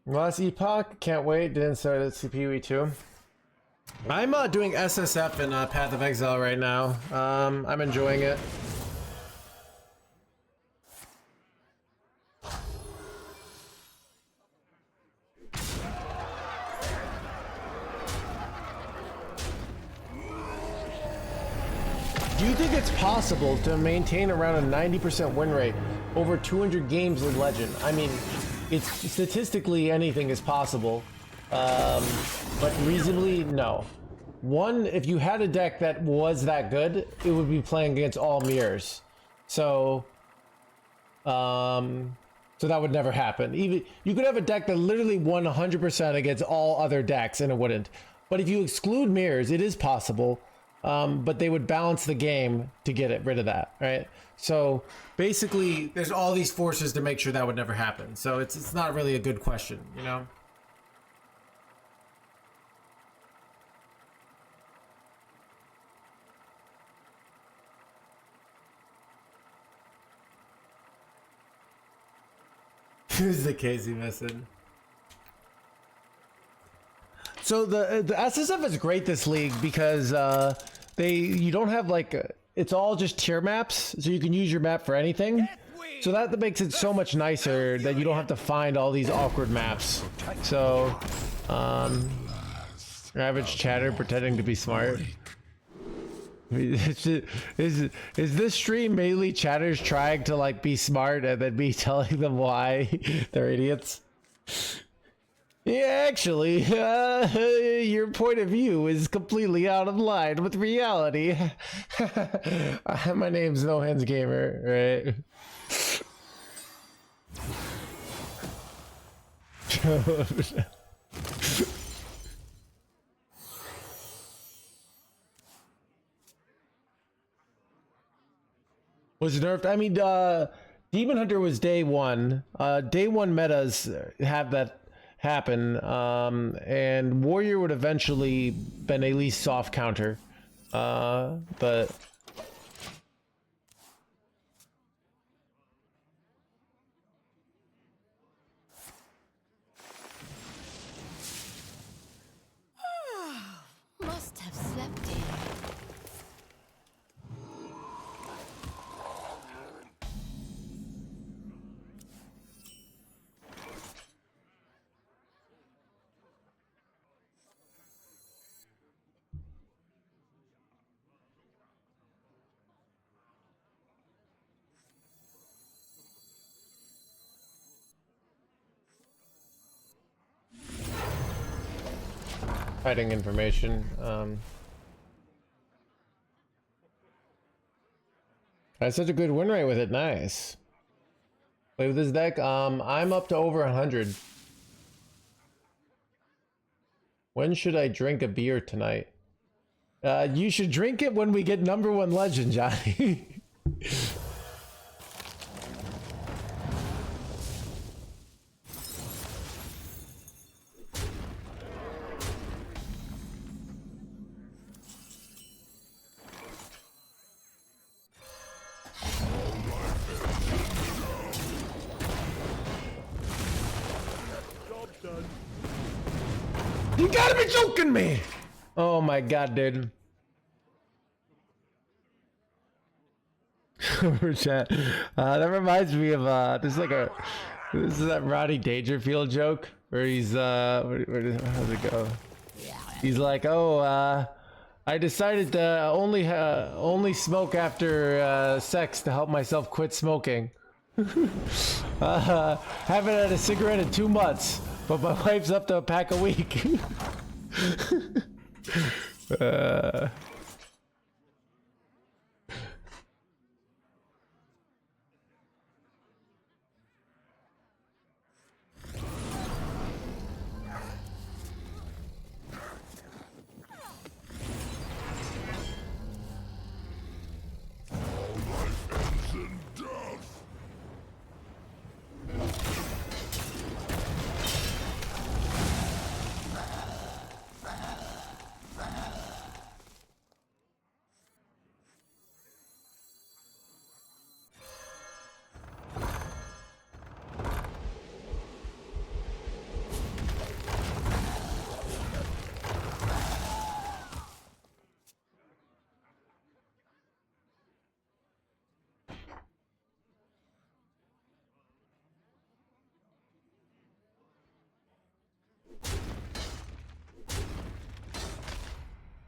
Last Epoch, can't wait. Didn't start at CPUE too. I'm doing SSF in Path of Exile right now. I'm enjoying it. Do you think it's possible to maintain around a 90% win rate over 200 games in Legend? I mean, it's statistically anything is possible, but reasonably, no. One, if you had a deck that was that good, it would be playing against all mirrors. So that would never happen. Even you could have a deck that literally won 100% against all other decks, and it wouldn't. But if you exclude mirrors, it is possible. But they would balance the game to get rid of that, right? So basically, there's all these forces to make sure that would never happen. So it's not really a good question, you know? Who's the Casey missing? So the SSF is great this league because you don't have like it's all just tier maps, so you can use your map for anything. So that makes it so much nicer that you don't have to find all these awkward maps. So your average chatter pretending to be smart. Is this stream mainly chatters trying to like be smart and then me telling them why they're idiots? Yeah, actually, your point of view is completely out of line with reality. My name's NoHandsGamer, right? Was nerfed? I mean, Demon Hunter was day one. Day one metas have that happen, and Warrior would eventually been at least soft counter, but Must have slept in. hiding information. I had such a good win rate with it. Nice. Play with this deck. I'm up to over 100. When should I drink a beer tonight? You should drink it when we get #1 legend, Johnny. You gotta be joking me! Oh my god, dude. Chat. That reminds me of this is that Rodney Dangerfield joke where he's how's it go? He's like, oh, I decided to only smoke after sex to help myself quit smoking. Haven't had a cigarette in 2 months, but my wife's up to a pack a week.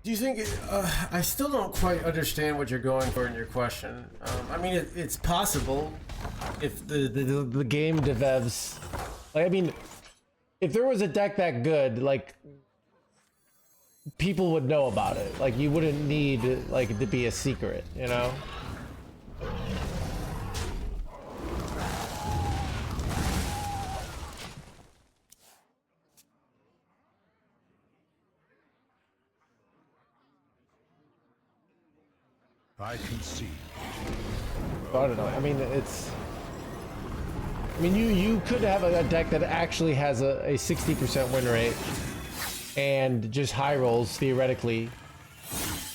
Do you think, I still don't quite understand what you're going for in your question. I mean, it's possible if the game devs, like, I mean, if there was a deck that good, like, people would know about it. Like, you wouldn't need, like, it to be a secret, you know? I can see. I don't know. I mean, you could have a deck that actually has a 60% win rate and just high rolls theoretically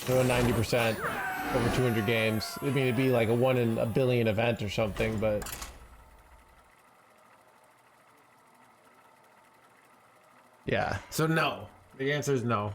to a 90% over 200 games. I mean, it'd be like a 1 in a billion event or something, but Yeah. So no. The answer is no.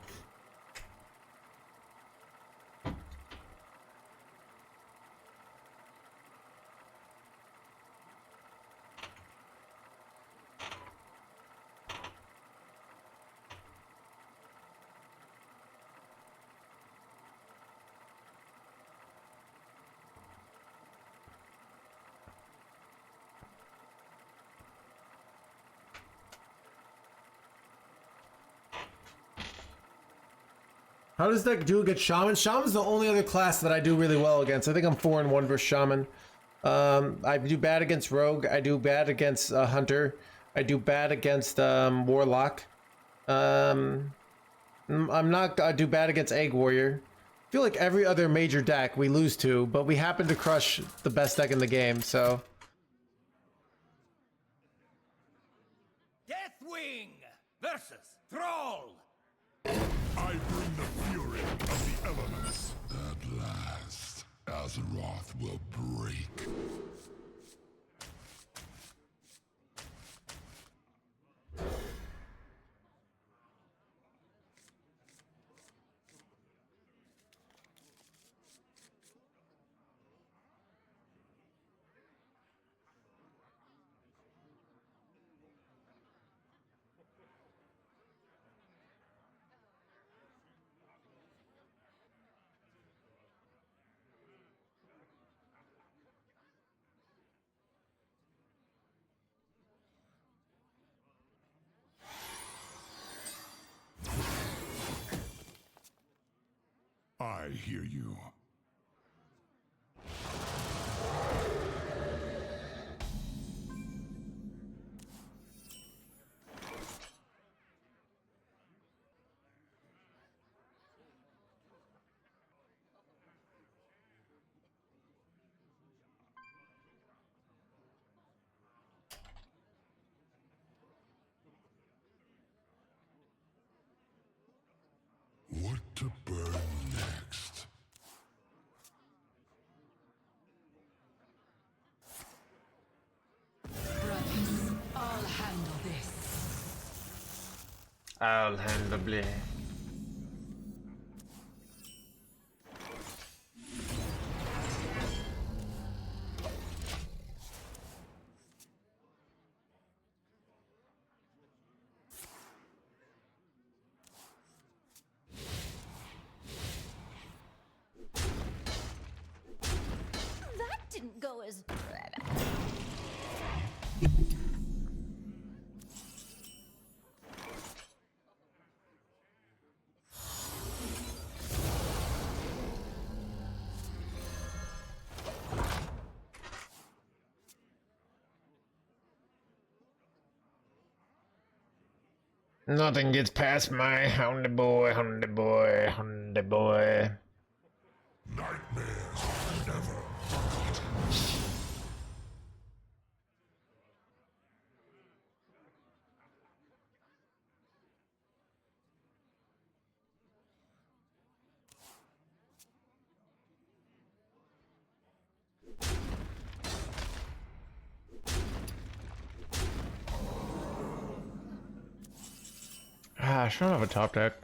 How does that do against Shaman? Shaman's the only other class that I do really well against. I think I'm 4-1 versus Shaman. I do bad against Rogue. I do bad against Hunter. I do bad against Warlock. I do bad against Egg Warrior. I feel like every other major deck we lose to, but we happen to crush the best deck in the game, so... Deathwing versus Thrall. I bring the fury of the elements. At last, Azeroth will break. I hear you. What to burn next? Brothers, I'll handle this. I'll handle blade. That didn't go as... Nothing gets past my houndy boy, houndy boy, houndy boy. Nightmares are never forgotten. Ah, I should have a top deck.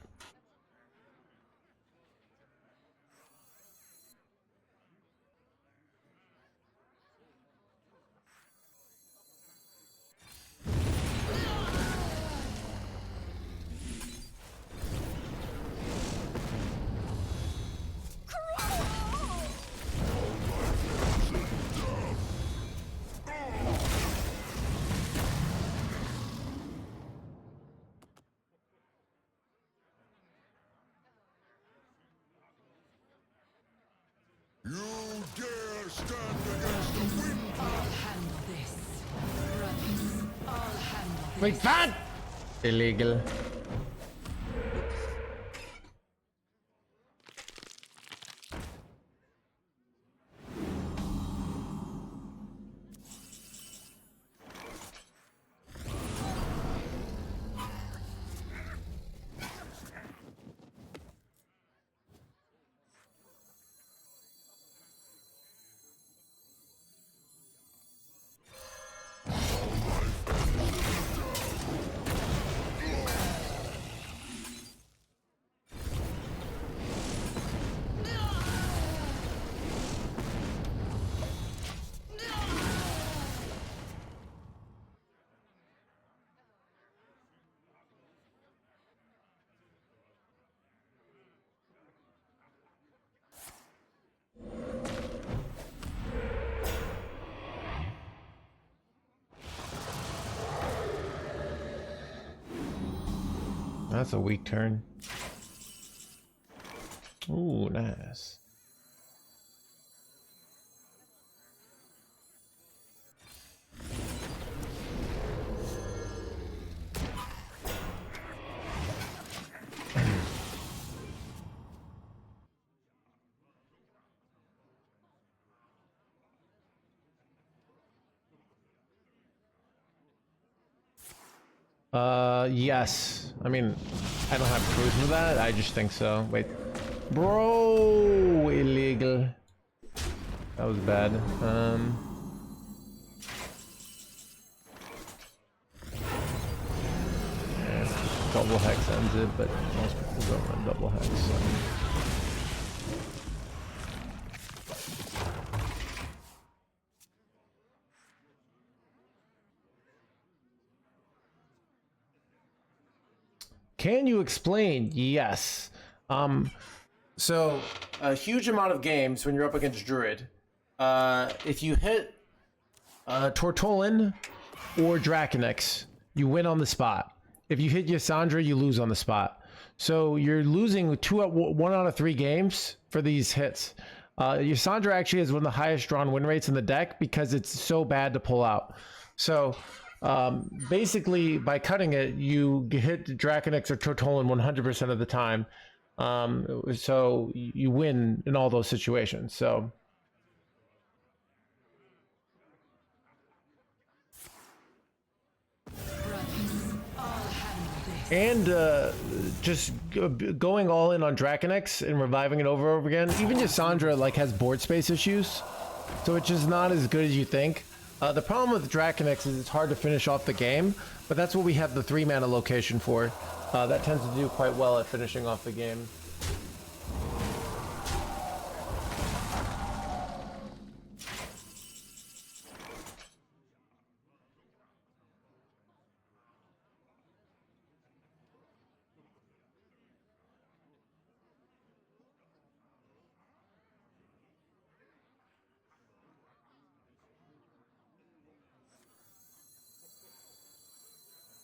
You dare stand against the wind? I'll handle this. Brothers, I'll handle this. Wait, that! Illegal. That's a weak turn. Ooh, nice. Yes. I mean, I don't have proof of that. I just think so. Wait. Bro, illegal. That was bad. Yeah, double hex ends it, but most people don't run double hex. So. Can you explain? Yes. So a huge amount of games when you're up against Druid, if you hit Tortolin or Draconix, you win on the spot. If you hit Yasandra, you lose on the spot. So you're losing 1 out of 3 games for these hits. Yasandra actually has one of the highest drawn win rates in the deck because it's so bad to pull out. So basically, by cutting it, you hit Draconix or Tortolin 100% of the time. So you win in all those situations. So. And just going all in on Draconix and reviving it over and over again. Even Yasandra like has board space issues, so it's just not as good as you think. The problem with Draconix is it's hard to finish off the game, but that's what we have the 3 mana location for. That tends to do quite well at finishing off the game.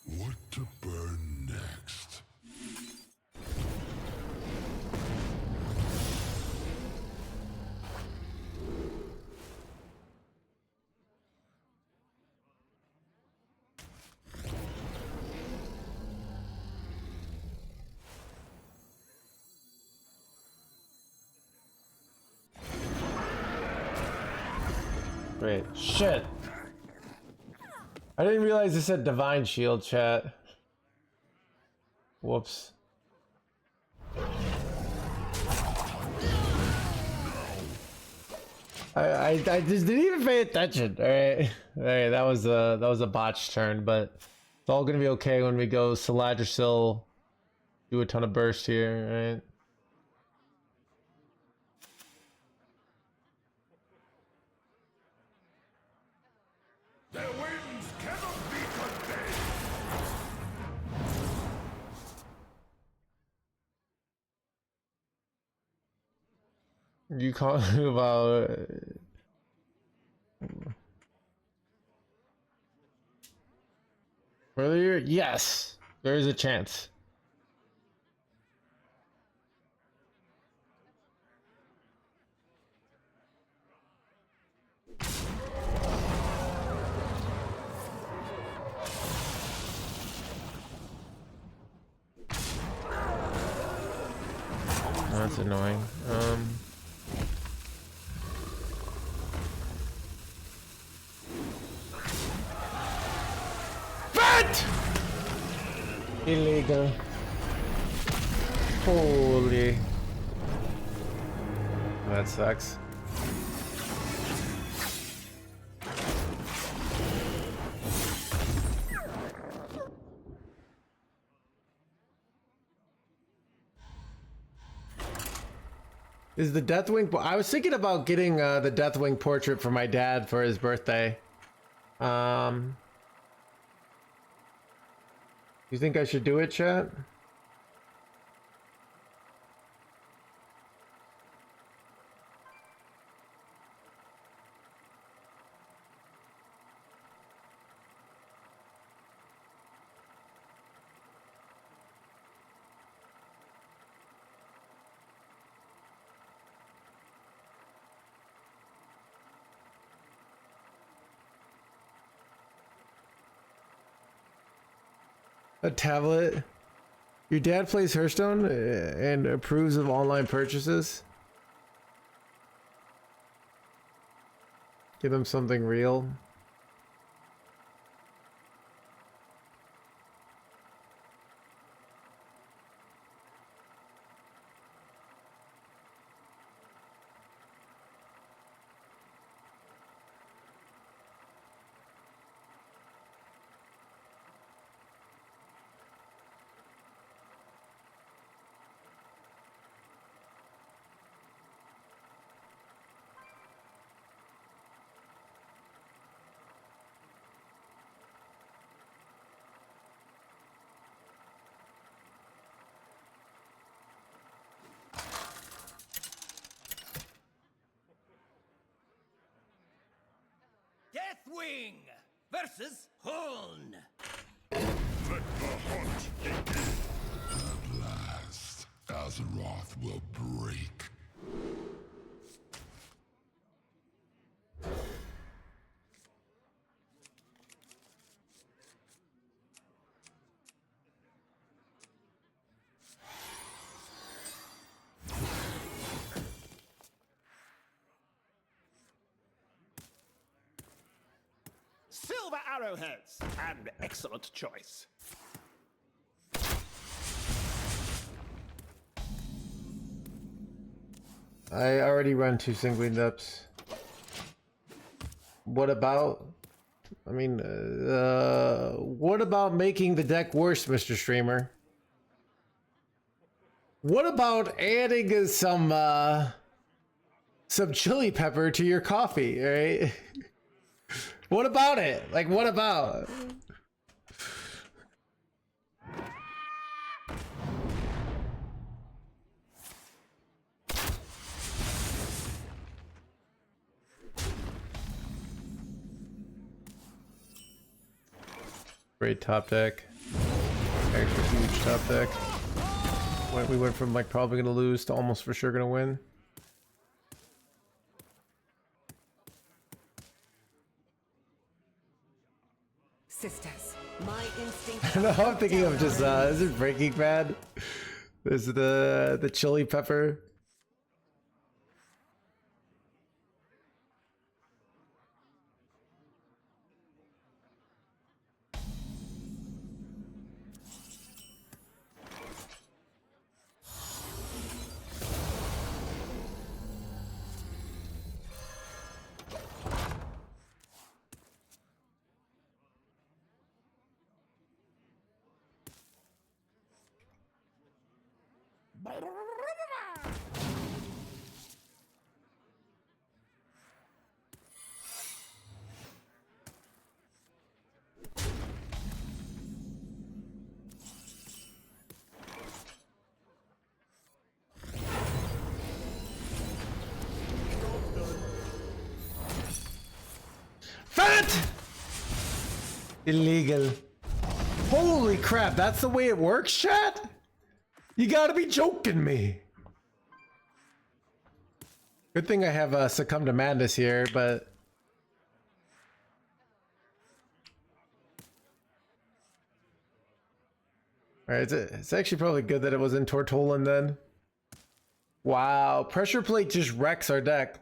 What to burn next? Great. Shit. I didn't realize it said Divine Shield, chat. Whoops. I just didn't even pay attention. All right, that was a botched turn, but it's all gonna be okay when we go Saladrisil, do a ton of burst here, right? Their winds cannot be contained. You talking about earlier? Yes, there is a chance. That's annoying. What? Illegal. Holy. That sucks. Is the Deathwing? I was thinking about getting the Deathwing portrait for my dad for his birthday. You think I should do it, chat? A tablet. Your dad plays Hearthstone and approves of online purchases. Give him something real. Deathwing versus Huln. Let the hunt begin. At last, Azeroth will break. Silver arrowheads. An excellent choice. I already run 2 singling depths. What about? I mean, what about making the deck worse, Mr. Streamer? What about adding some chili pepper to your coffee, right? What about it? Like, what about? Great top deck. Extra huge top deck. We went from like probably gonna lose to almost for sure gonna win. Sisters, my instinct. No, I'm thinking of just is it Breaking Bad? There's the chili pepper. Fat! Illegal. Holy crap, that's the way it works, chat? You gotta be joking me. Good thing I have Succumb to Madness here, but... Alright, it's actually probably good that it was in Tortolan then. Wow, Pressure Plate just wrecks our deck.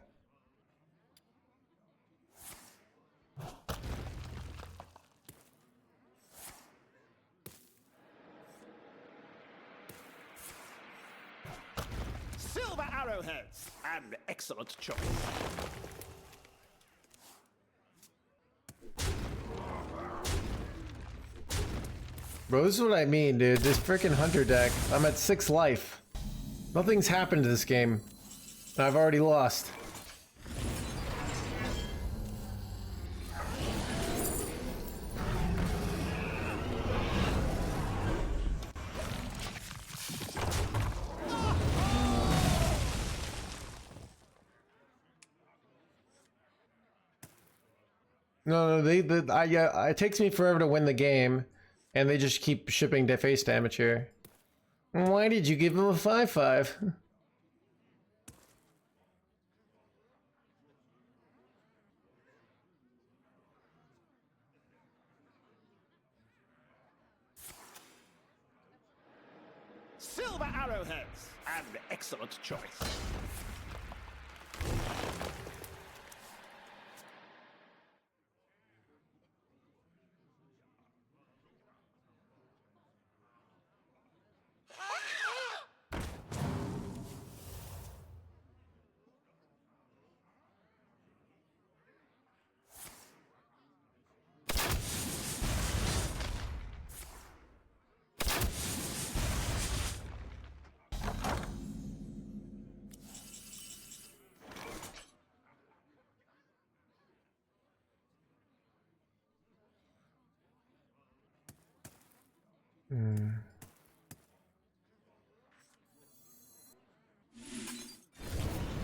Silver arrowheads. An excellent choice. Bro, this is what I mean, dude. This freaking Hunter deck. I'm at 6 life. Nothing's happened to this game. And I've already lost. No, it takes me forever to win the game, and they just keep shipping face damage here. Why did you give him a 5/5? Silver arrowheads. An excellent choice.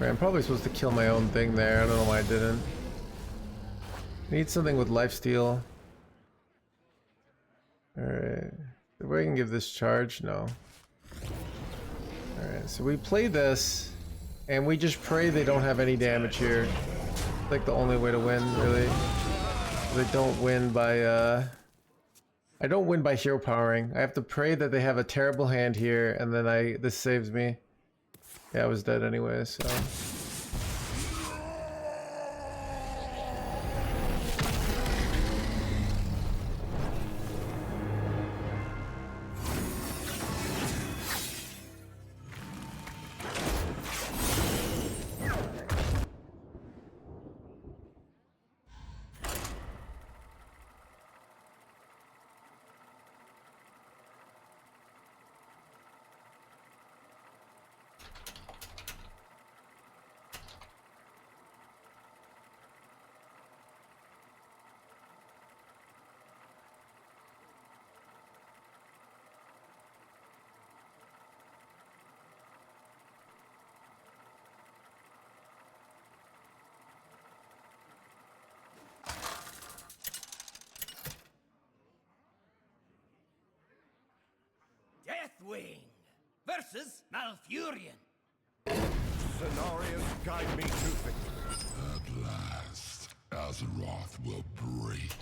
Man, I'm probably supposed to kill my own thing there. I don't know why I didn't. Need something with lifesteal. Alright. So we can give this charge? No. Alright, so we play this, and we just pray they don't have any damage here. It's like the only way to win, really. They don't win by, I don't win by hero powering. I have to pray that they have a terrible hand here, and then this saves me. Yeah, I was dead anyway, so... Deathwing versus Malfurion. Scenarios guide me to victory. At last, Azeroth will break.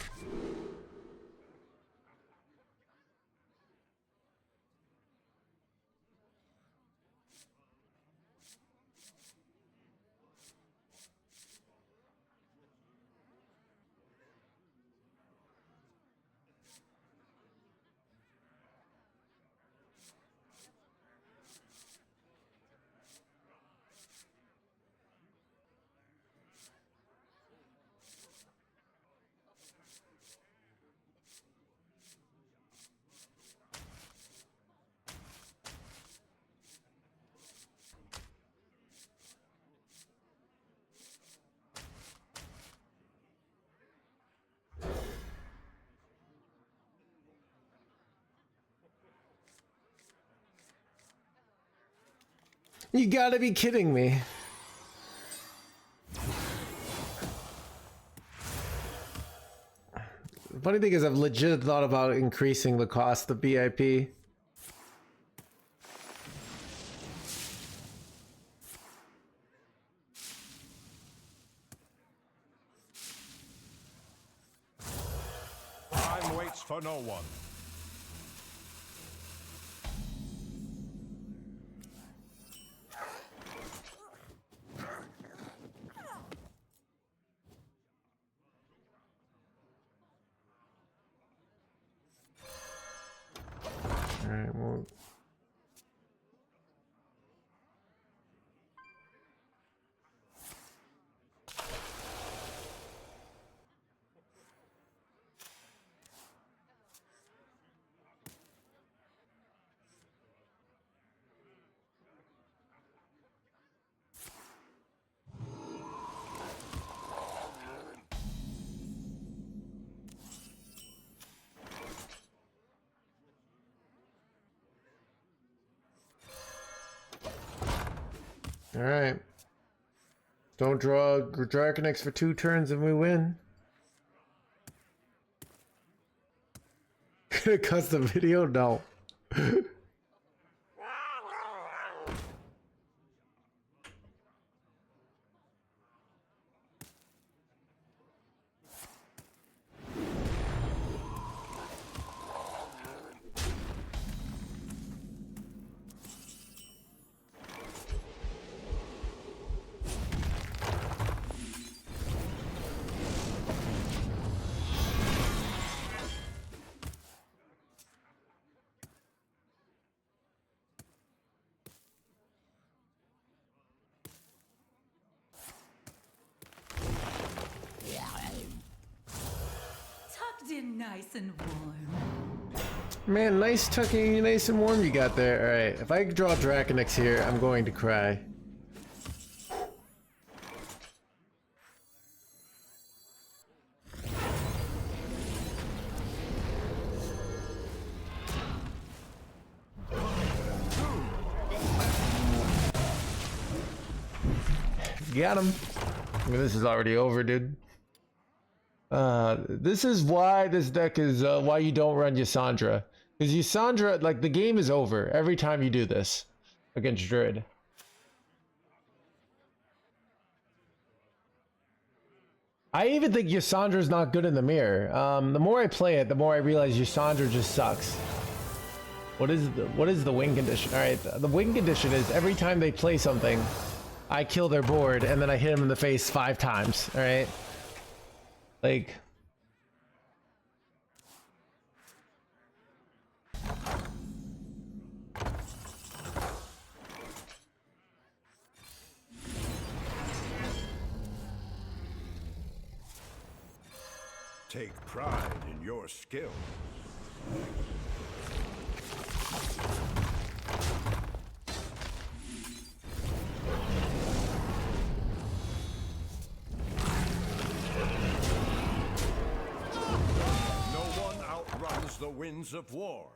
You gotta be kidding me. The funny thing is I've legit thought about increasing the cost of BIP. Time waits for no one. Alright, well... Alright. Don't draw Draconix for 2 turns and we win. Gonna custom video? No. nice and warm. Man, nice tucking, nice and warm you got there. All right, if I draw Draconix here, I'm going to cry. Got him. I mean, this is already over, dude. This is why this deck is why you don't run Yasandra. Because Yasandra, like, the game is over every time you do this against Druid. I even think Yassandra's not good in the mirror. The more I play it, the more I realize Yasandra just sucks. What is the win condition? All right, the win condition is every time they play something, I kill their board and then I hit them in the face 5 times. All right, like. Take pride in your skill. No one outruns the winds of war.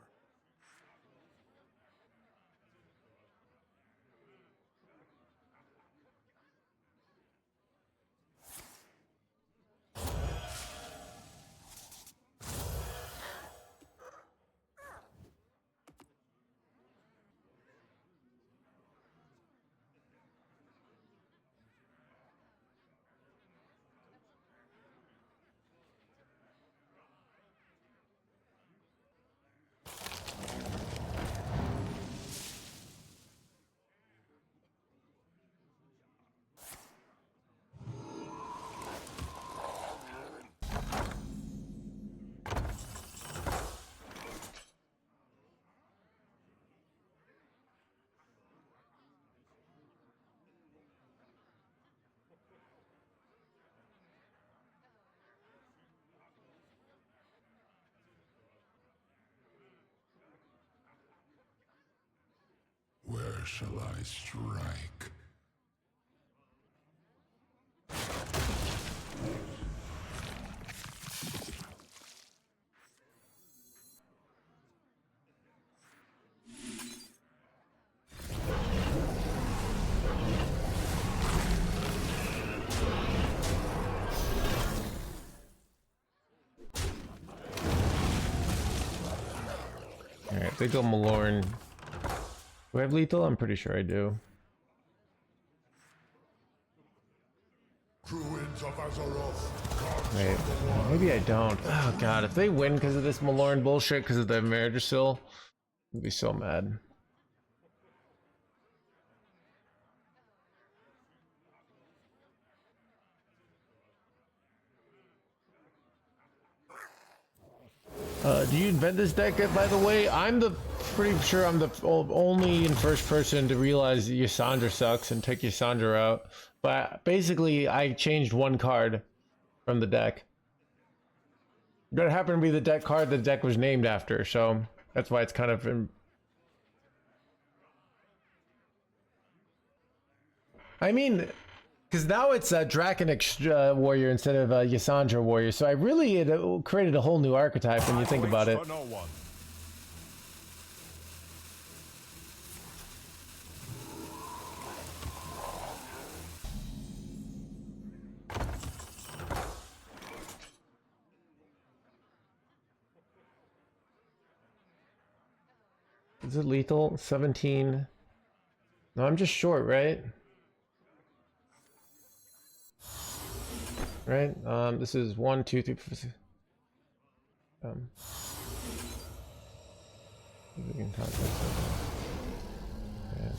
Where shall I strike? Alright, they go Malorn. Do I have lethal? I'm pretty sure I do. Druids of Azeroth, Wait, maybe I don't. Oh god, if they win because of this Malorn bullshit, because of the Marriagesil, I'd be so mad. Do you invent this deck, by the way? I'm pretty sure I'm the only in first person to realize that Yasandra sucks and take Yasandra out. But basically, I changed one card from the deck. That happened to be the deck card the deck was named after, so that's why it's kind of... I mean... Because now it's a Draconix warrior instead of a Yasandra warrior, so I really created a whole new archetype when you think about it. No one. Is it lethal? 17. No, I'm just short, right? Right? This is 1, 2, 3, 4, 6. We can contact something. Yeah.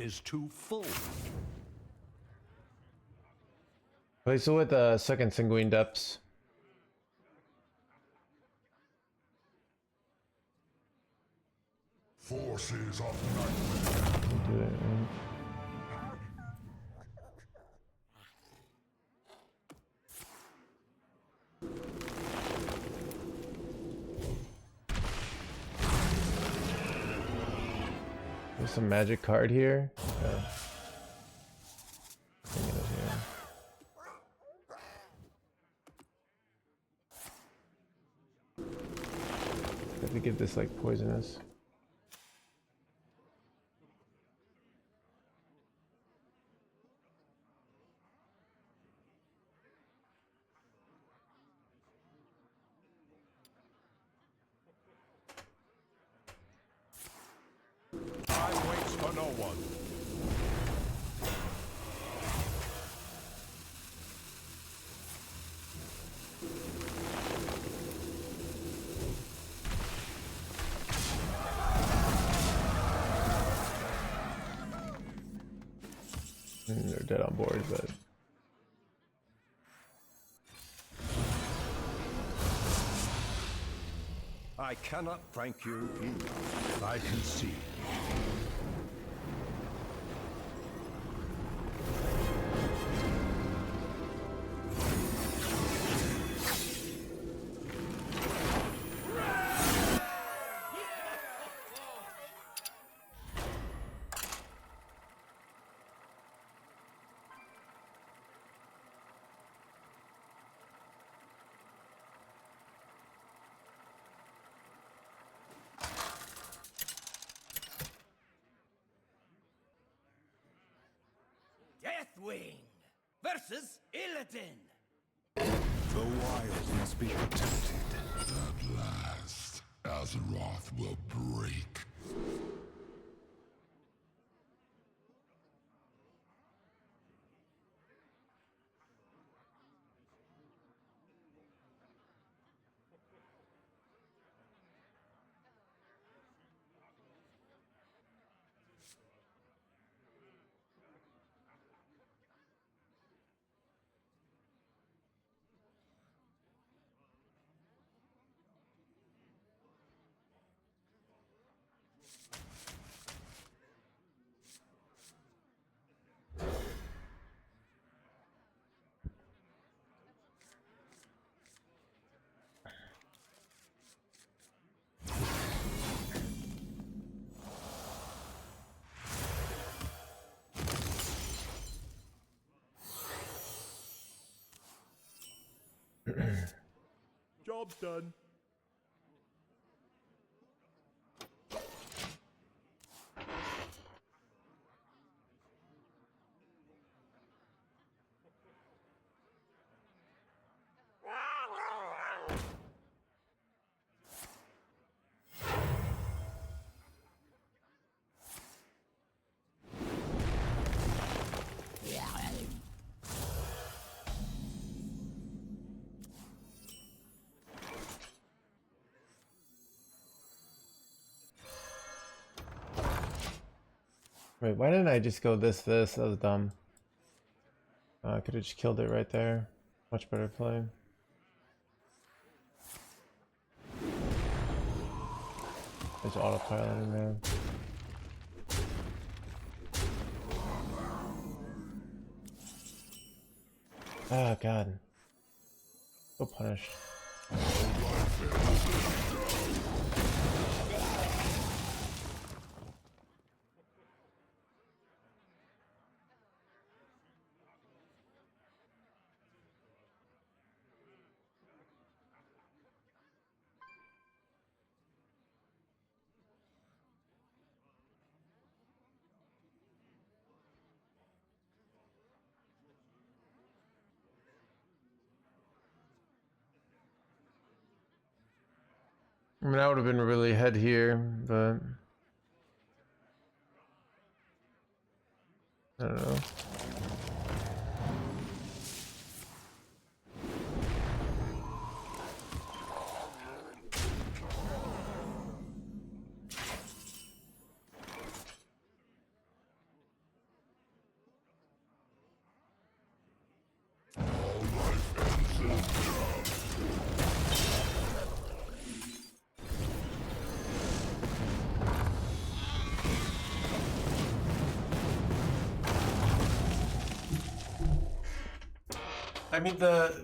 is too full. Okay, so with second Sanguine Depths. Forces of nightmare. Do it, right? There's some magic card here. Yeah. Bring it up here. Have to give this like poisonous. Time waits for no one. They're dead on board, but I cannot thank you enough. I can see. Deathwing versus Illidan. The wilds must be protected. At last, Azeroth will break. Job's done. wait, why didn't I just go this? That was dumb. I could have just killed it right there. Much better play. There's autopiloting, man. Oh god. So punished. I mean, I would have been really ahead here, but I don't know. I mean,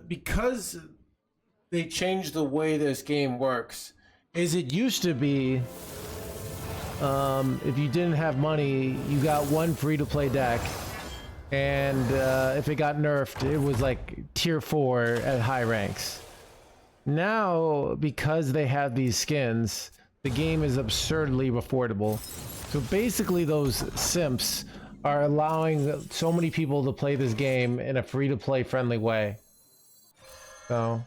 because they changed the way this game works, is it used to be, if you didn't have money, you got one free-to-play deck, and if it got nerfed, it was like tier 4 at high ranks. Now, because they have these skins, the game is absurdly affordable. So basically those simps are allowing so many people to play this game in a free-to-play friendly way. So...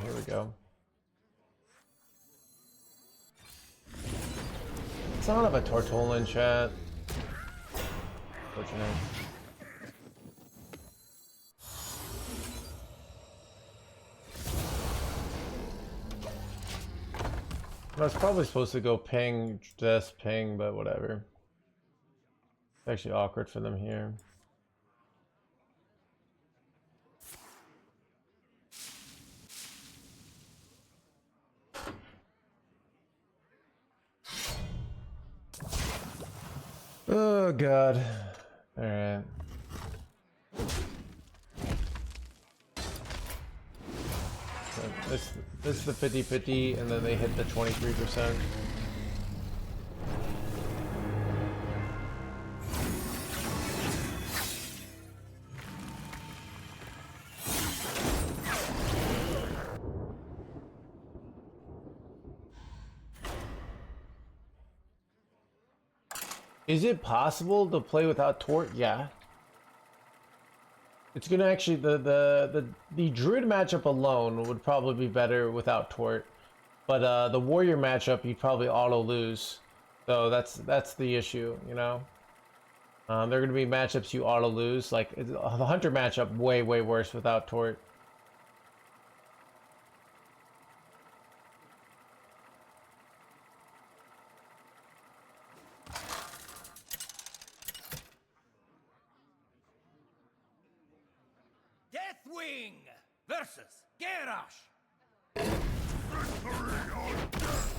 Here we go. Son of a Tortolan chat. Fortunate. I was probably supposed to go ping this ping, but whatever. It's actually awkward for them here. Oh god. Alright. So this is the 50-50 and then they hit the 23%. Is it possible to play without Tort? Yeah. It's gonna actually the Druid matchup alone would probably be better without Tort, but the Warrior matchup you'd probably auto lose. So that's the issue, you know. There are gonna be matchups you auto lose, like the Hunter matchup way worse without Tort. Deathwing versus Garrosh. Victory or death!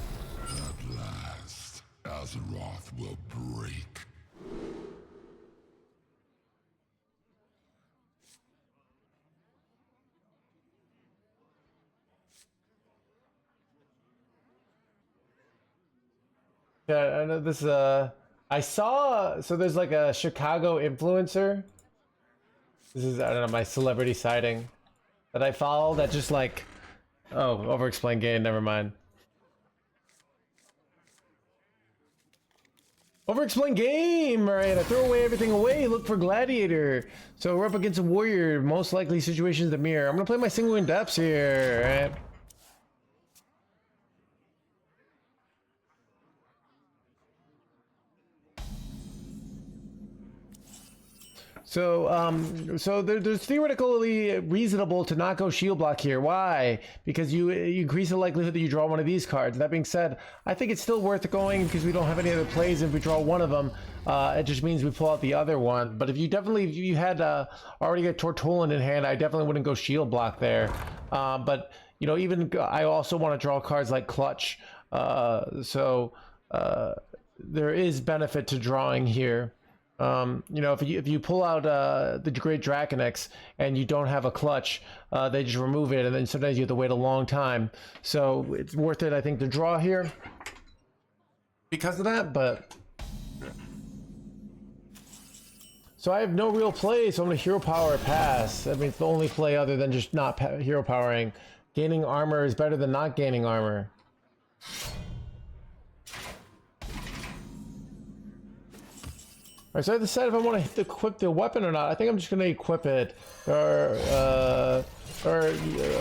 At last, Azeroth will break. Yeah, I know this. I saw. So there's like a Chicago influencer. This is, I don't know, my celebrity sighting that I follow. That just like, oh, overexplained game. Never mind. Overexplained game. All right, I throw away everything away. Look for Gladiator. So we're up against a warrior. Most likely situations the mirror. I'm gonna play my single in depths here. All right. So there's theoretically reasonable to not go shield block here. Why? Because you increase the likelihood that you draw one of these cards. That being said, I think it's still worth going because we don't have any other plays. If we draw one of them, it just means we pull out the other one. But if you had already a Tortolan in hand, I definitely wouldn't go shield block there. But you know, even I also want to draw cards like Clutch. There is benefit to drawing here. You know, if you pull out the Great Draconex and you don't have a Clutch, they just remove it, and then sometimes you have to wait a long time. So it's worth it, I think, to draw here because of that. But so I have no real play, so I'm gonna hero power pass. I mean, it's the only play other than just not hero powering. Gaining armor is better than not gaining armor. Alright, so I have to decide if I want to equip the weapon or not. I think I'm just going to equip it. Or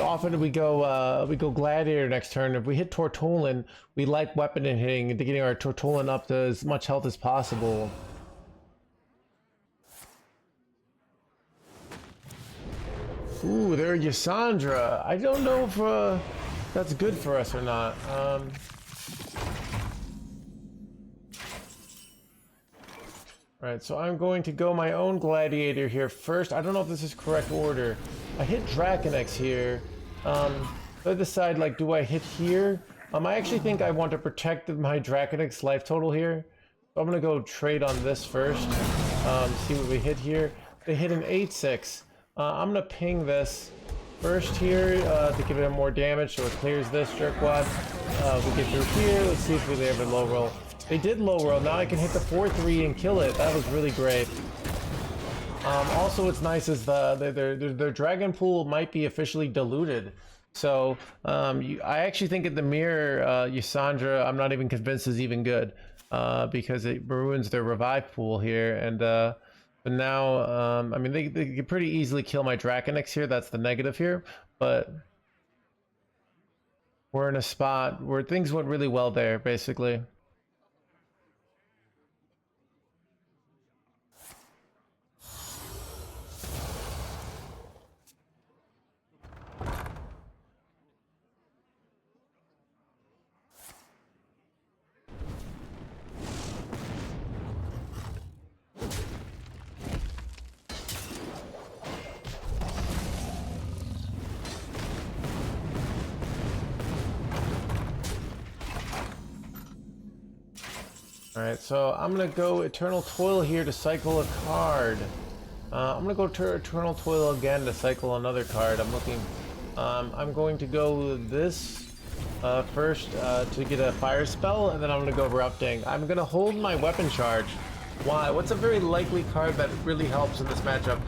often we go Gladiator next turn. If we hit Tortolan, we like weapon and hitting and getting our Tortolan up to as much health as possible. Ooh, there, Yasandra. I don't know if that's good for us or not. Alright, so I'm going to go my own Gladiator here first. I don't know if this is correct order. I hit Draconex here. So I decide, like, do I hit here? I actually think I want to protect my Draconex life total here. So I'm gonna go trade on this first. See what we hit here. They hit an 8-6. I'm gonna ping this first here to give it more damage so it clears this jerkwad. We get through here. Let's see if they ever low roll. They did low roll. Now I can hit the 4-3 and kill it. That was really great. Also, what's nice is their dragon pool might be officially diluted. So I actually think at the mirror, Yasandra, I'm not even convinced is even good because it ruins their revive pool here. And but now, I mean, they could pretty easily kill my Draconex here. That's the negative here. But we're in a spot where things went really well there, basically. Alright, so I'm gonna go Eternal Toil here to cycle a card. I'm gonna go to Eternal Toil again to cycle another card. I'm going to go this first to get a fire spell, and then I'm gonna go Erupting. I'm gonna hold my weapon charge. Why? What's a very likely card that really helps in this matchup?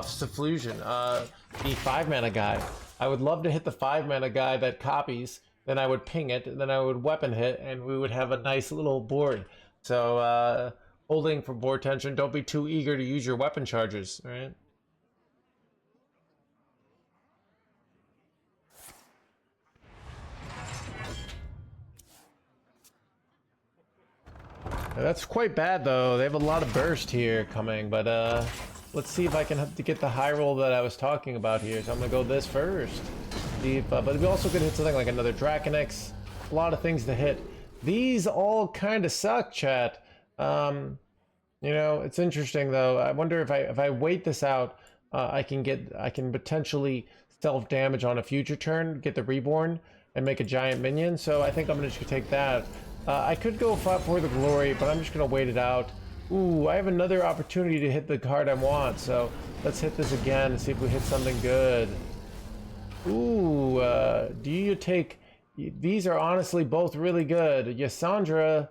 Sufflusion, the 5-mana guy. I would love to hit the 5-mana guy that copies, then I would ping it, and then I would weapon hit, and we would have a nice little board. So, holding for board tension, don't be too eager to use your weapon charges, right? That's quite bad, though. They have a lot of burst here coming, but let's see if I can get the high roll that I was talking about here. So I'm gonna go this first. See if, but we also could hit something like another Draconex. A lot of things to hit. These all kind of suck, chat. You know, it's interesting though. I wonder if I wait this out, I can potentially self damage on a future turn, get the reborn, and make a giant minion. So I think I'm just gonna take that. I could go for the glory, but I'm just gonna wait it out. Ooh, I have another opportunity to hit the card I want. So let's hit this again and see if we hit something good. Ooh, do you take? These are honestly both really good. Yasandra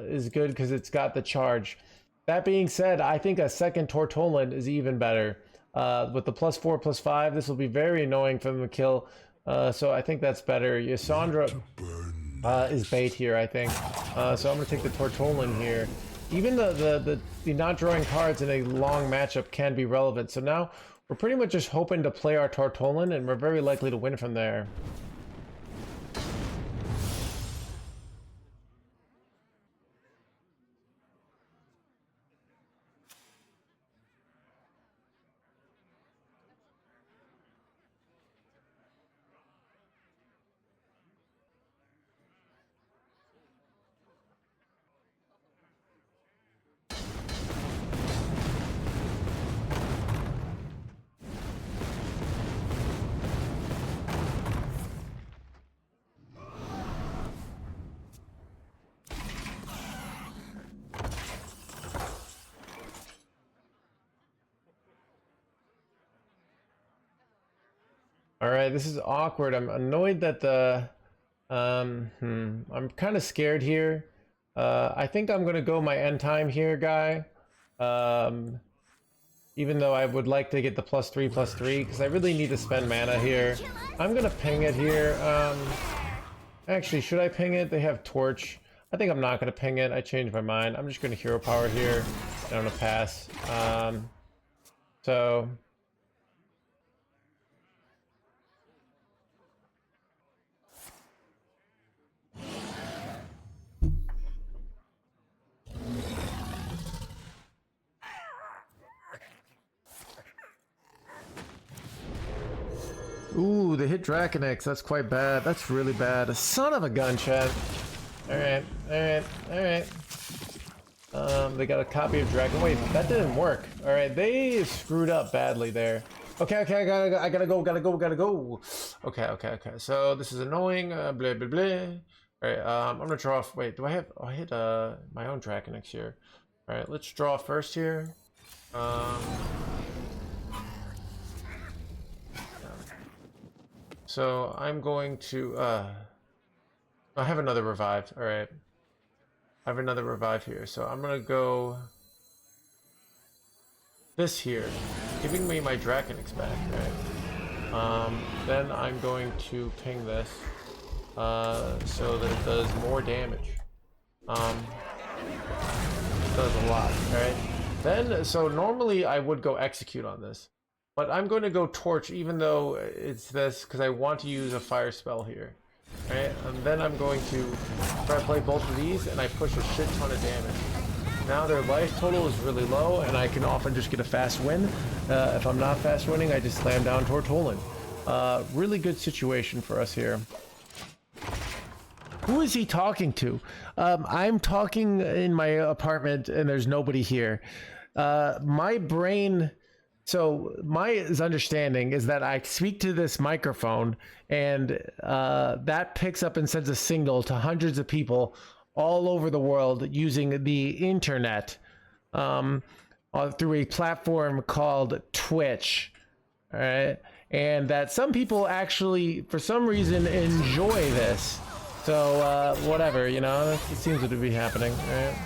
is good because it's got the charge. That being said, I think a second Tortolan is even better. With the +4/+5, this will be very annoying for them to kill. So I think that's better. Yasandra is bait here, I think. So I'm going to take the Tortolan here. Even the not drawing cards in a long matchup can be relevant. So now we're pretty much just hoping to play our Tortolan, and we're very likely to win from there. All right, this is awkward. I'm annoyed that the I'm kind of scared here. I think I'm gonna go my end time here, guy. Even though I would like to get the +3/+3 because I really need to spend mana here. I'm gonna ping it here. Actually, should I ping it? They have torch. I think I'm not gonna ping it. I changed my mind. I'm just gonna hero power here. I'm gonna pass. So. hit Draconix. That's quite bad. That's really bad. A son of a gun, chat. Alright, alright, alright. They got a copy of Dragon. Wait, that didn't work. Alright, they screwed up badly there. Okay, okay, I gotta go. Okay. So this is annoying. Blah, blah, blah. Alright, I'm gonna draw. Wait, do I have. Oh, I hit my own Draconix here. Alright, let's draw first here. So I'm going to. I have another revive. Alright. I have another revive here. So I'm gonna go. This here, giving me my Draconix back, right? Then I'm going to ping this so that it does more damage. It does a lot, right? Then, so normally I would go execute on this, but I'm going to go torch even though it's this because I want to use a fire spell here, right? And then I'm going to try to play both of these and I push a shit ton of damage. Now their life total is really low, and I can often just get a fast win. If I'm not fast winning, I just slam down Tortolan. Really good situation for us here. Who is he talking to? I'm talking in my apartment, and there's nobody here. My brain... So my understanding is that I speak to this microphone, and that picks up and sends a signal to hundreds of people all over the world using the internet through a platform called Twitch, all right? And that some people actually, for some reason, enjoy this. So whatever, you know, it seems to be happening, right?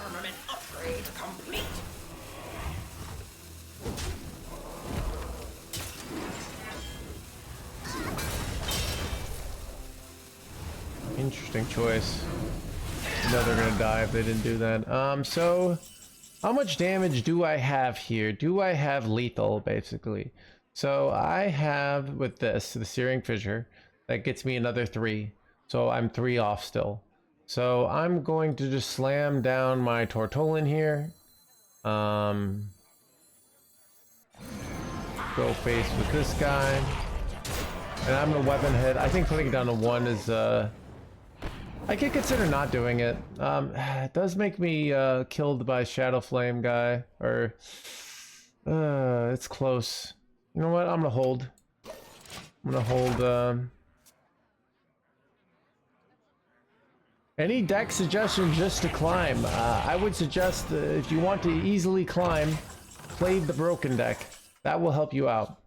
Armament upgrade complete. Interesting choice. No, they're gonna die if they didn't do that. So how much damage do I have here? Do I have lethal, basically? So I have, with this, the Searing Fissure, that gets me another 3. So I'm 3 off still. So I'm going to just slam down my Tortolan here. Go face with this guy. And I'm gonna weapon hit. I think putting it down to 1 is, I could consider not doing it. It does make me killed by Shadow Flame guy, or it's close. You know what? I'm gonna hold. I'm gonna hold. Any deck suggestions just to climb? I would suggest if you want to easily climb, play the broken deck. That will help you out.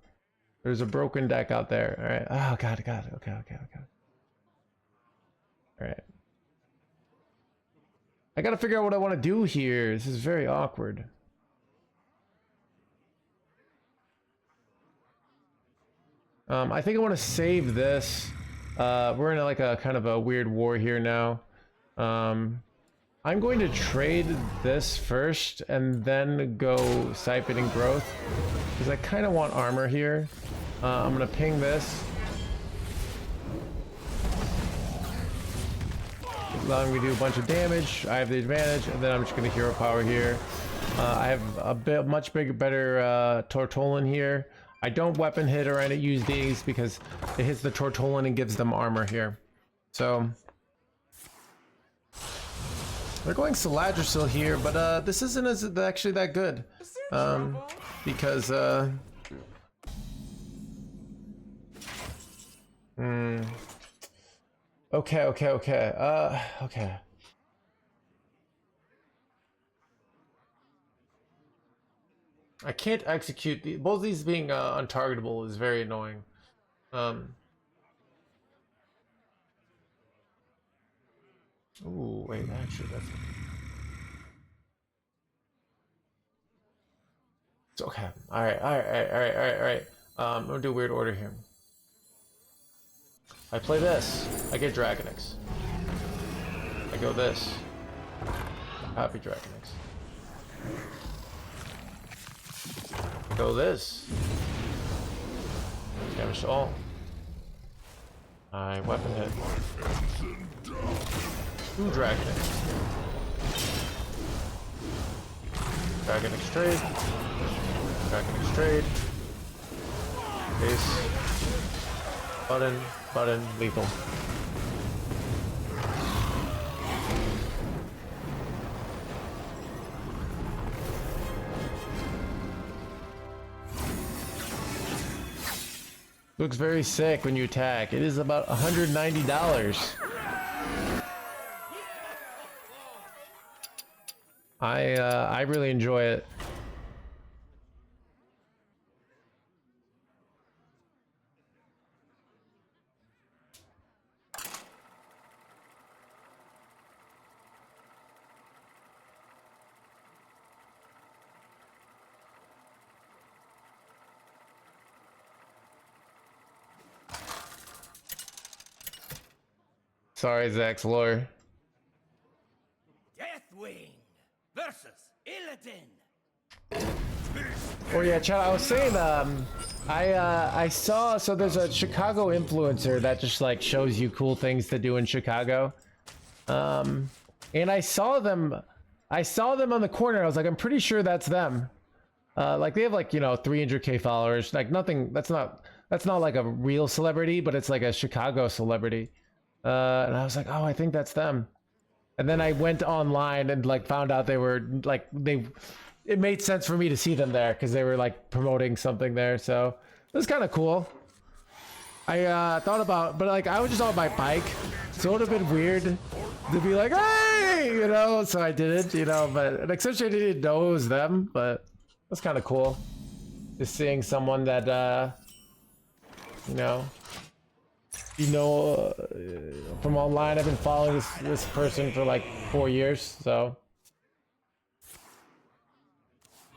There's a broken deck out there. All right. Oh god. Okay. All right. I gotta figure out what I want to do here. This is very awkward. I think I want to save this. We're in like a kind of a weird war here now. I'm going to trade this first and then go Siped and Growth because I kind of want armor here. I'm gonna ping this. Allowing me to do a bunch of damage. I have the advantage, and then I'm just gonna hero power here. I have a much better Tortolan here. I don't weapon hit or use these because it hits the Tortolan and gives them armor here. So they're going Saladrisil here, but this isn't actually that good because okay. Okay. I can't execute both these being untargetable is very annoying. Ooh, wait, actually that's it's okay. All right. I'm gonna do a weird order here. I play this, I get Dragonix. I go this. Happy Dragonix. Go this. Damage to all. I weapon hit. 2 Dragonix. Dragonix trade. Dragonix trade. Base. Button. Button. Lethal. Looks very sick when you attack. It is about $190. I really enjoy it. Sorry, Zach's lore. Deathwing versus Illidan. Oh yeah, chat. I was saying, I saw, so there's a Chicago influencer that just like shows you cool things to do in Chicago, and I saw them on the corner. I was like, I'm pretty sure that's them. Like they have like 300K followers. Like nothing. That's not like a real celebrity, but it's like a Chicago celebrity. And I was like, oh, I think that's them. And then I went online and like found out they were like it made sense for me to see them there because they were like promoting something there. So it was kind of cool. I thought about, but like I was just on my bike, so it would have been weird to be like, hey, So I did it, but essentially I didn't know it was them, but that's kind of cool. Just seeing someone that, from online. I've been following this person for like 4 years, so.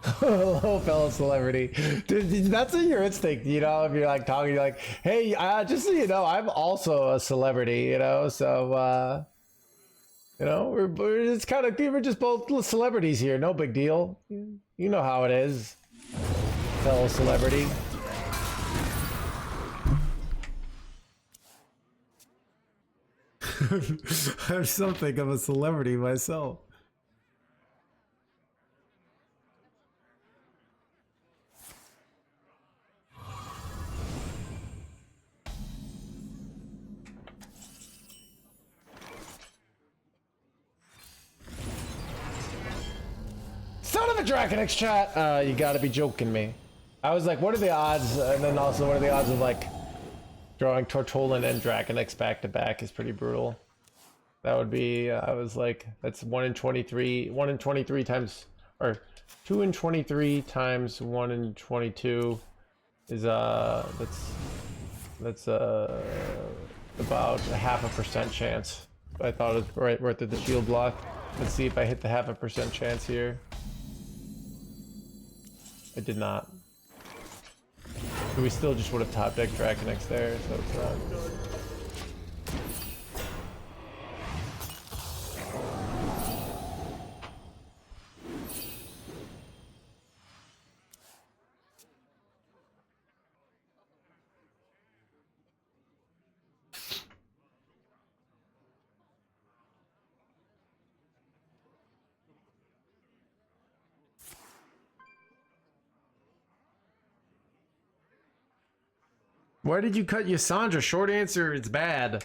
Hello, fellow celebrity. Dude, that's your instinct, if you're like talking, you're like, hey, just so you know, I'm also a celebrity, so, we're just we're just both celebrities here, no big deal. You know how it is, fellow celebrity. I'm something of a celebrity myself. Son of a Dragonix, chat! You gotta be joking me. I was like, what are the odds? And then also, what are the odds of like drawing Tortolan and Dragonix back to back is pretty brutal. That would be, I was like, that's 1 in 23, 1 in 23 times, or 2 in 23 times 1 in 22 is, that's about a 0.5% chance. I thought it was right worth it, the shield block. Let's see if I hit the 0.5% chance here. I did not. But we still just would have top decked Dragonix there, so it's not. Why did you cut Yasandra? Short answer, it's bad.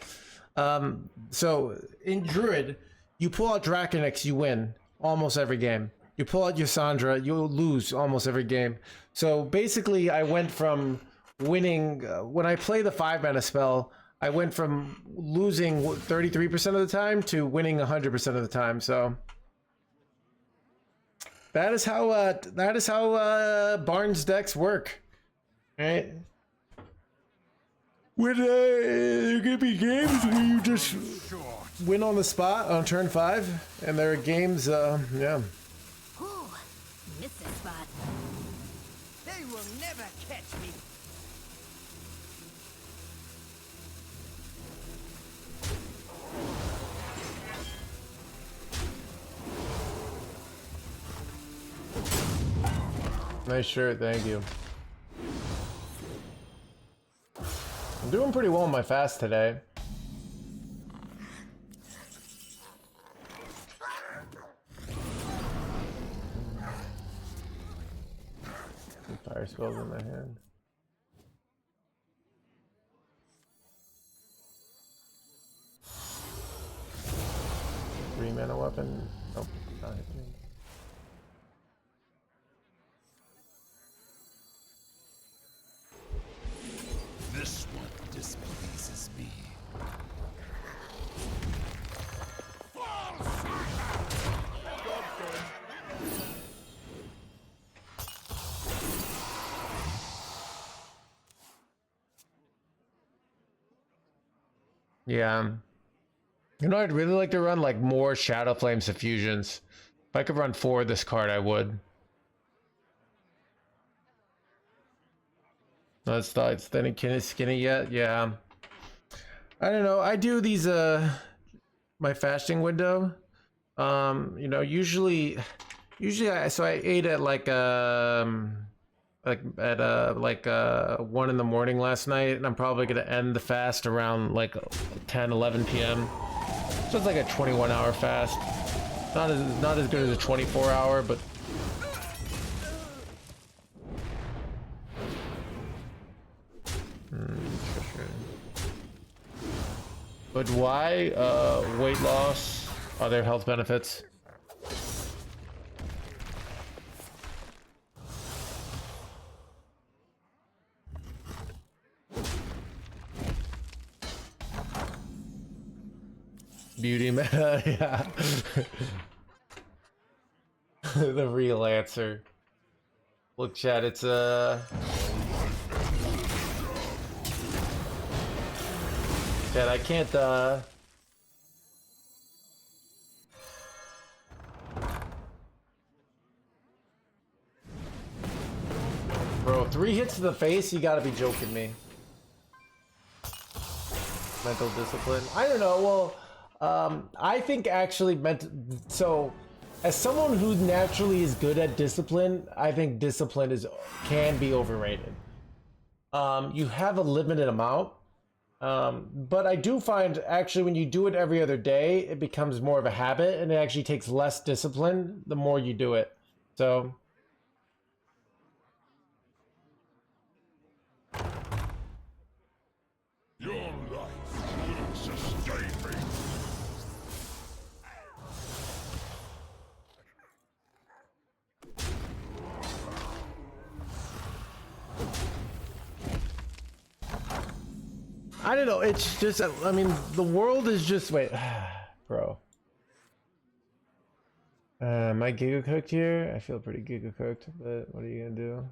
So in Druid, you pull out Draconix, you win almost every game. You pull out Yasandra, you'll lose almost every game. So basically, I went from winning when I play the 5-mana spell. I went from losing 33% of the time to winning 100% of the time. So that is how Barnes decks work, right? When there are gonna be games where you just win on the spot on turn 5, and there are games, yeah. Ooh, missed a spot. They will never catch me. Nice shirt, thank you. I'm doing pretty well on my fast today. Fire spells in my hand. Three mana weapon. Nope, not hitting. This one displeases me. Yeah. You know, I'd really like to run like more Shadow Flame Suffusions. If I could run 4 of this card, I would. No, it's not skinny yet. Yeah. I don't know. I do these my fasting window. You know, usually I ate at like at 1 in the morning last night, and I'm probably gonna end the fast around like 10-11 p.m. So it's like a 21-hour fast. Not as good as a 24-hour, but but why weight loss? Are there health benefits? Beauty man, yeah. The real answer. Look, chat, it's Chat, I can't Bro, 3 hits to the face, you gotta be joking me. Mental discipline. I don't know, well, I think actually so as someone who naturally is good at discipline, I think discipline can be overrated. You have a limited amount, but I do find actually when you do it every other day, it becomes more of a habit, and it actually takes less discipline the more you do it. So Your life will sustain me. I don't know, it's just, I mean, the world is just, wait, bro. Am I giga cooked here? I feel pretty giga cooked, but what are you gonna do?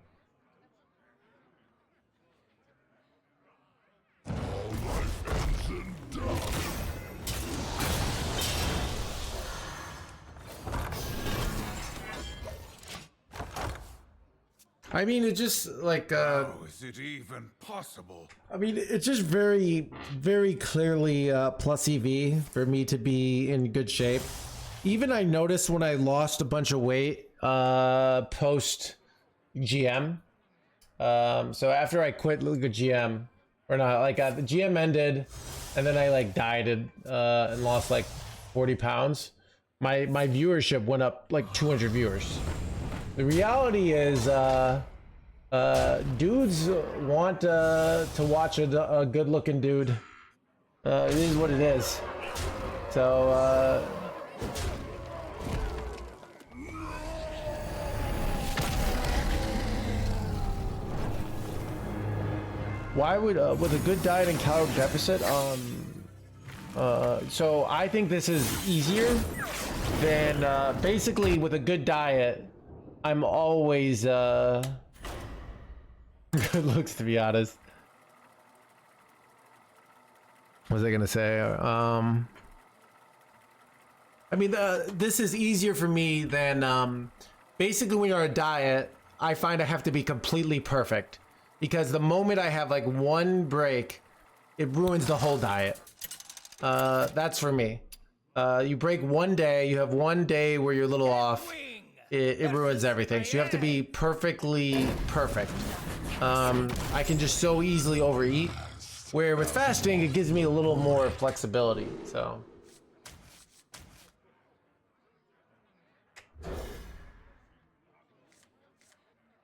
I mean, it just like How is it even possible? I mean, it's just very, very clearly plus EV for me to be in good shape. Even I noticed when I lost a bunch of weight post GM. So after I quit like a GM, or not, like the GM ended, and then I like dieted and lost like 40 pounds. My viewership went up like 200 viewers. The reality is, dudes want to watch a good-looking dude. It is what it is. So, why would with a good diet and calorie deficit? So I think this is easier than basically with a good diet. I'm always good looks, to be honest. What was I gonna say? I mean, this is easier for me than basically when you're on a diet. I find I have to be completely perfect because the moment I have like one break, it ruins the whole diet. That's for me. You break one day, you have one day where you're a little off. it ruins everything. So you have to be perfectly perfect. I can just so easily overeat, where with fasting it gives me a little more flexibility. So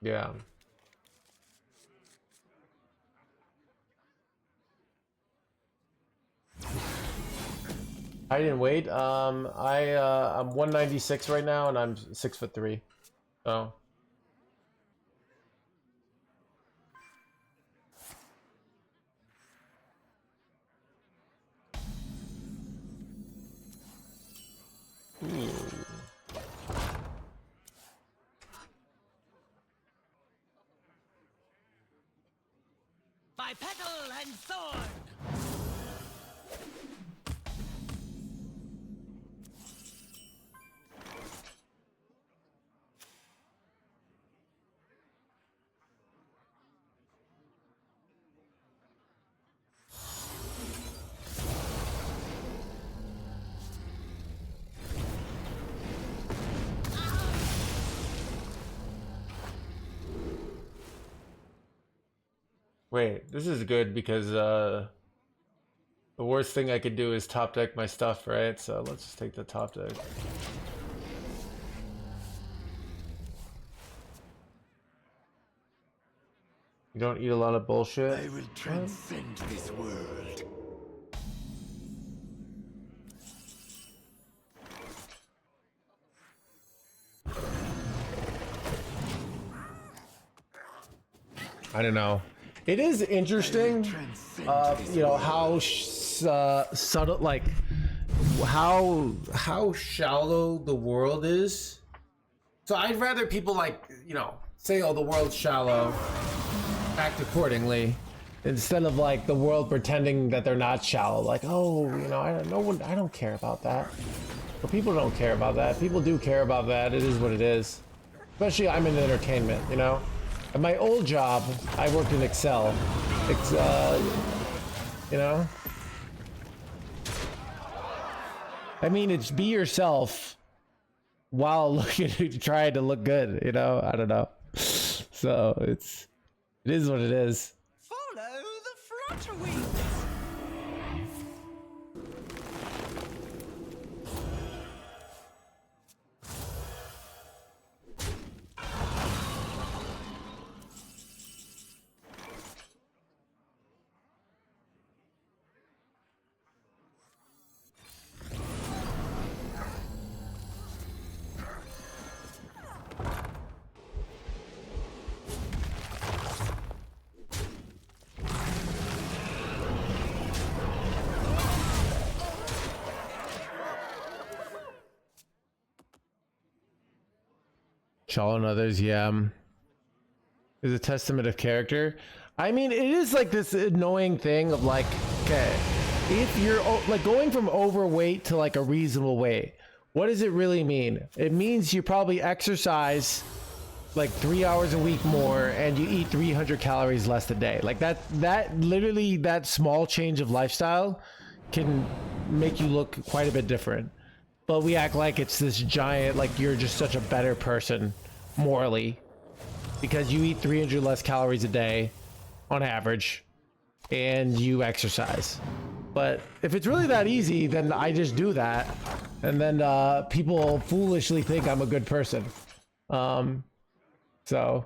yeah. I didn't wait. I'm 196 right now, and I'm 6'3". So. Ooh. By petal and sword. Wait, this is good because the worst thing I could do is top deck my stuff, right? So let's just take the top deck. You don't eat a lot of bullshit. I will transcend this world. I don't know. It is interesting, you know, how subtle, like how shallow the world is. So I'd rather people like, you know, say, "Oh, the world's shallow," act accordingly, instead of like the world pretending that they're not shallow. Like, oh, you know, I don't care about that. But people don't care about that. People do care about that. It is what it is. Especially I'm in entertainment, you know. At my old job, I worked in Excel. You know? I mean, it's be yourself while trying to look good, you know? I don't know. So it is what it is. Follow the flutterwings. Shallow and others, yeah. Is a testament of character. I mean, it is like this annoying thing of like, okay, if you're like going from overweight to like a reasonable weight, what does it really mean? It means you probably exercise like 3 hours a week more and you eat 300 calories less a day. Like that literally, that small change of lifestyle can make you look quite a bit different. But we act like it's this giant, like you're just such a better person morally because you eat 300 less calories a day on average and you exercise. But if it's really that easy, then I just do that. And then people foolishly think I'm a good person. So...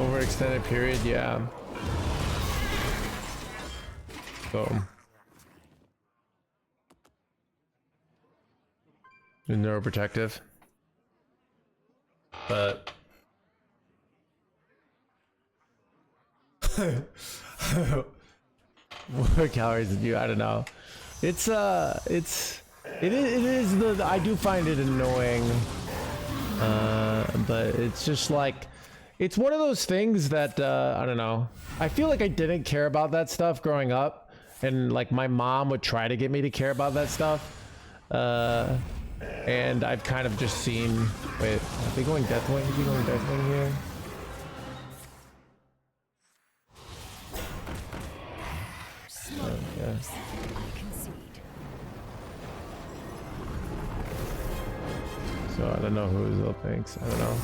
over extended period, yeah. So neuroprotective, but more calories than you. I don't know. It is I do find it annoying, but it's just like, it's one of those things that I don't know. I feel like I didn't care about that stuff growing up, and like my mom would try to get me to care about that stuff. And I've kind of just seen. Wait, are they going Deathwing? Is he going Deathwing here? Yeah. I concede. So I don't know who Izil thinks. I don't know.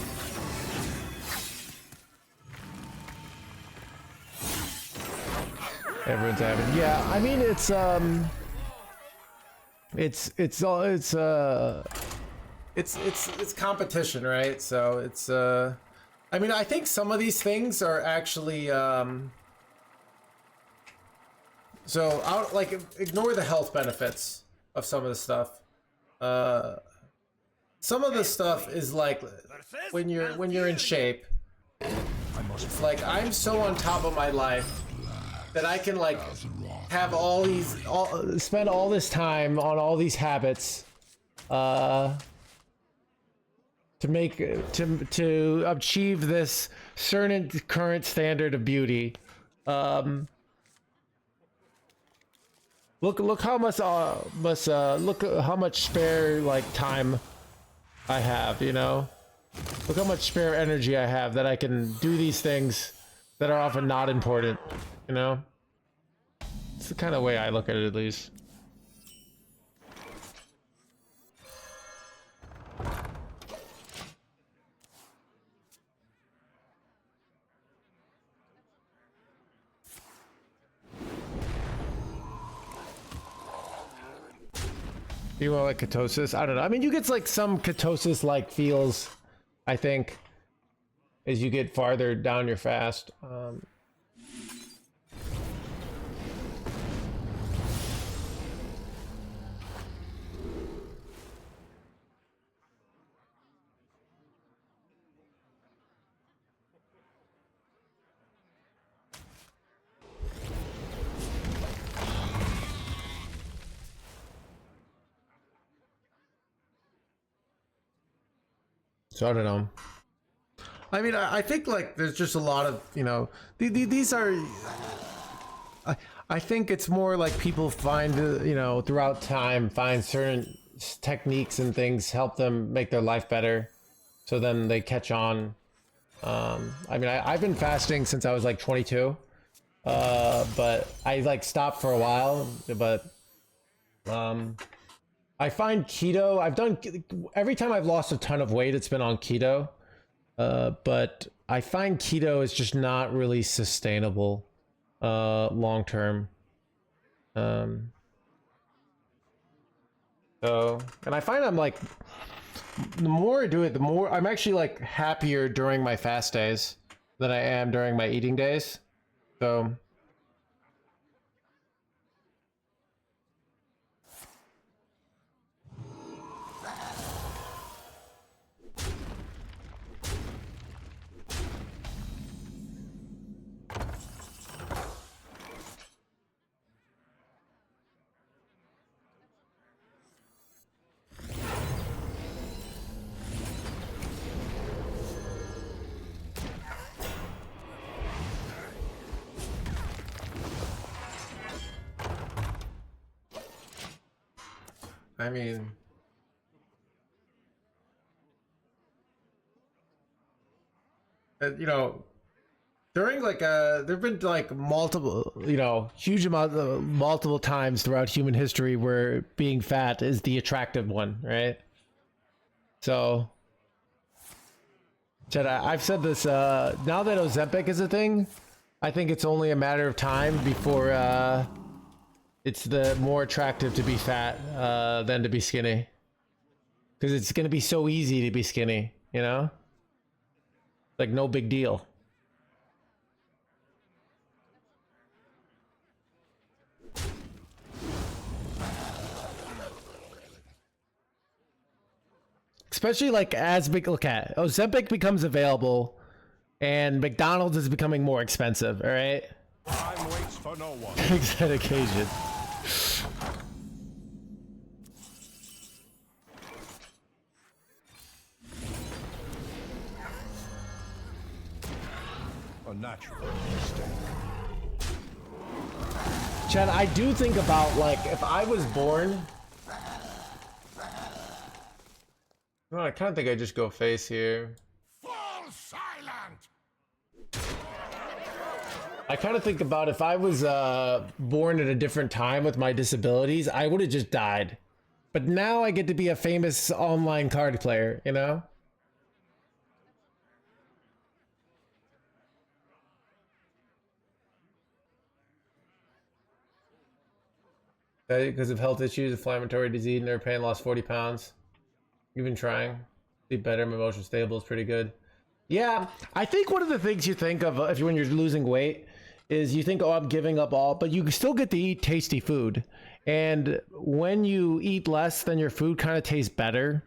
Everyone's having. Yeah, I mean it's competition, right? So it's I mean, I think some of these things are actually so I'll like ignore the health benefits of some of the stuff. Some of the stuff is like when you're in shape. It's like I'm so on top of my life that I can like have spend all this time on all these habits to achieve this certain current standard of beauty. Look how much look how much spare like time I have, you know? Look how much spare energy I have that I can do these things that are often not important, you know? It's the kind of way I look at it, at least. You want like ketosis? I don't know. I mean, you get like some ketosis-like feels, I think, as you get farther down your fast. So I don't know. I mean, I think like there's just a lot of, you know, these are. I think it's more like people find, you know, throughout time, find certain techniques and things help them make their life better, so then they catch on. I mean, I've been fasting since I was like 22, but I like stopped for a while, but I find keto, I've done, every time I've lost a ton of weight, it's been on keto. But I find keto is just not really sustainable, long term. So, and I find I'm like, the more I do it, the more I'm actually like happier during my fast days than I am during my eating days. So, I mean, you know, during like there've been like multiple, you know, huge amount of multiple times throughout human history where being fat is the attractive one, right? So, Chad, I've said this. Now that Ozempic is a thing, I think it's only a matter of time before it's the more attractive to be fat than to be skinny, because it's gonna be so easy to be skinny, you know, like no big deal. Especially like as big, look at Ozempic becomes available and McDonald's is becoming more expensive, all right? Time waits for no one. Takes that occasion. a natural mistake. Chad, I do think about, like, if I was born... No, I kind of think I just go face here. Fall silent! I kind of think about if I was born at a different time with my disabilities, I would have just died. But now I get to be a famous online card player, you know? Because of health issues, inflammatory disease, never pain, lost 40 pounds. You've been trying. Be better, my emotion stable is pretty good. Yeah, I think one of the things you think of if when you're losing weight is you think, oh, I'm giving up all, but you still get to eat tasty food. And when you eat less, then your food kind of tastes better,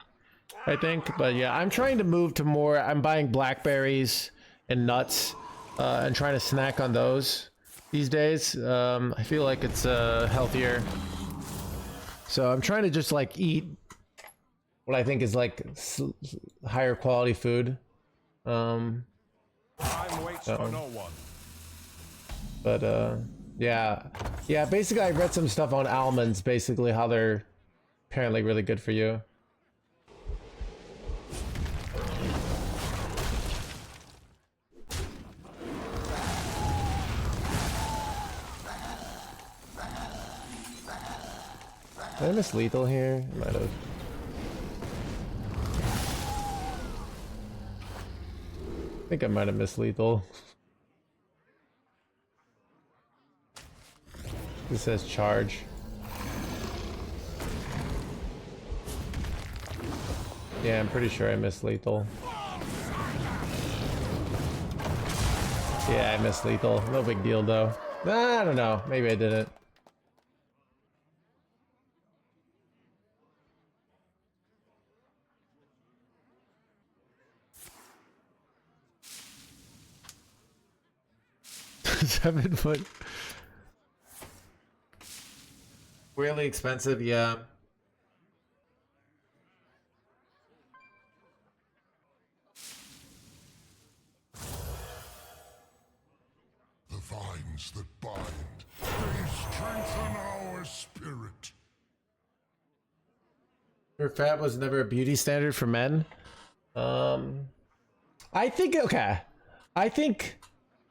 I think. But yeah, I'm trying to move to more, I'm buying blackberries and nuts and trying to snack on those these days. I feel like it's healthier. So I'm trying to just like eat what I think is like higher quality food. Time waits for no one. But yeah, basically I read some stuff on almonds, basically how they're apparently really good for you. Did I miss lethal here? I might have. I think I might have missed lethal. This says charge. Yeah, I'm pretty sure I missed lethal. Yeah, I missed lethal. No big deal though. I don't know. Maybe I didn't. $7 foot. Really expensive, yeah. The vines that bind, they strengthen our spirit. Her fat was never a beauty standard for men. I think okay. I think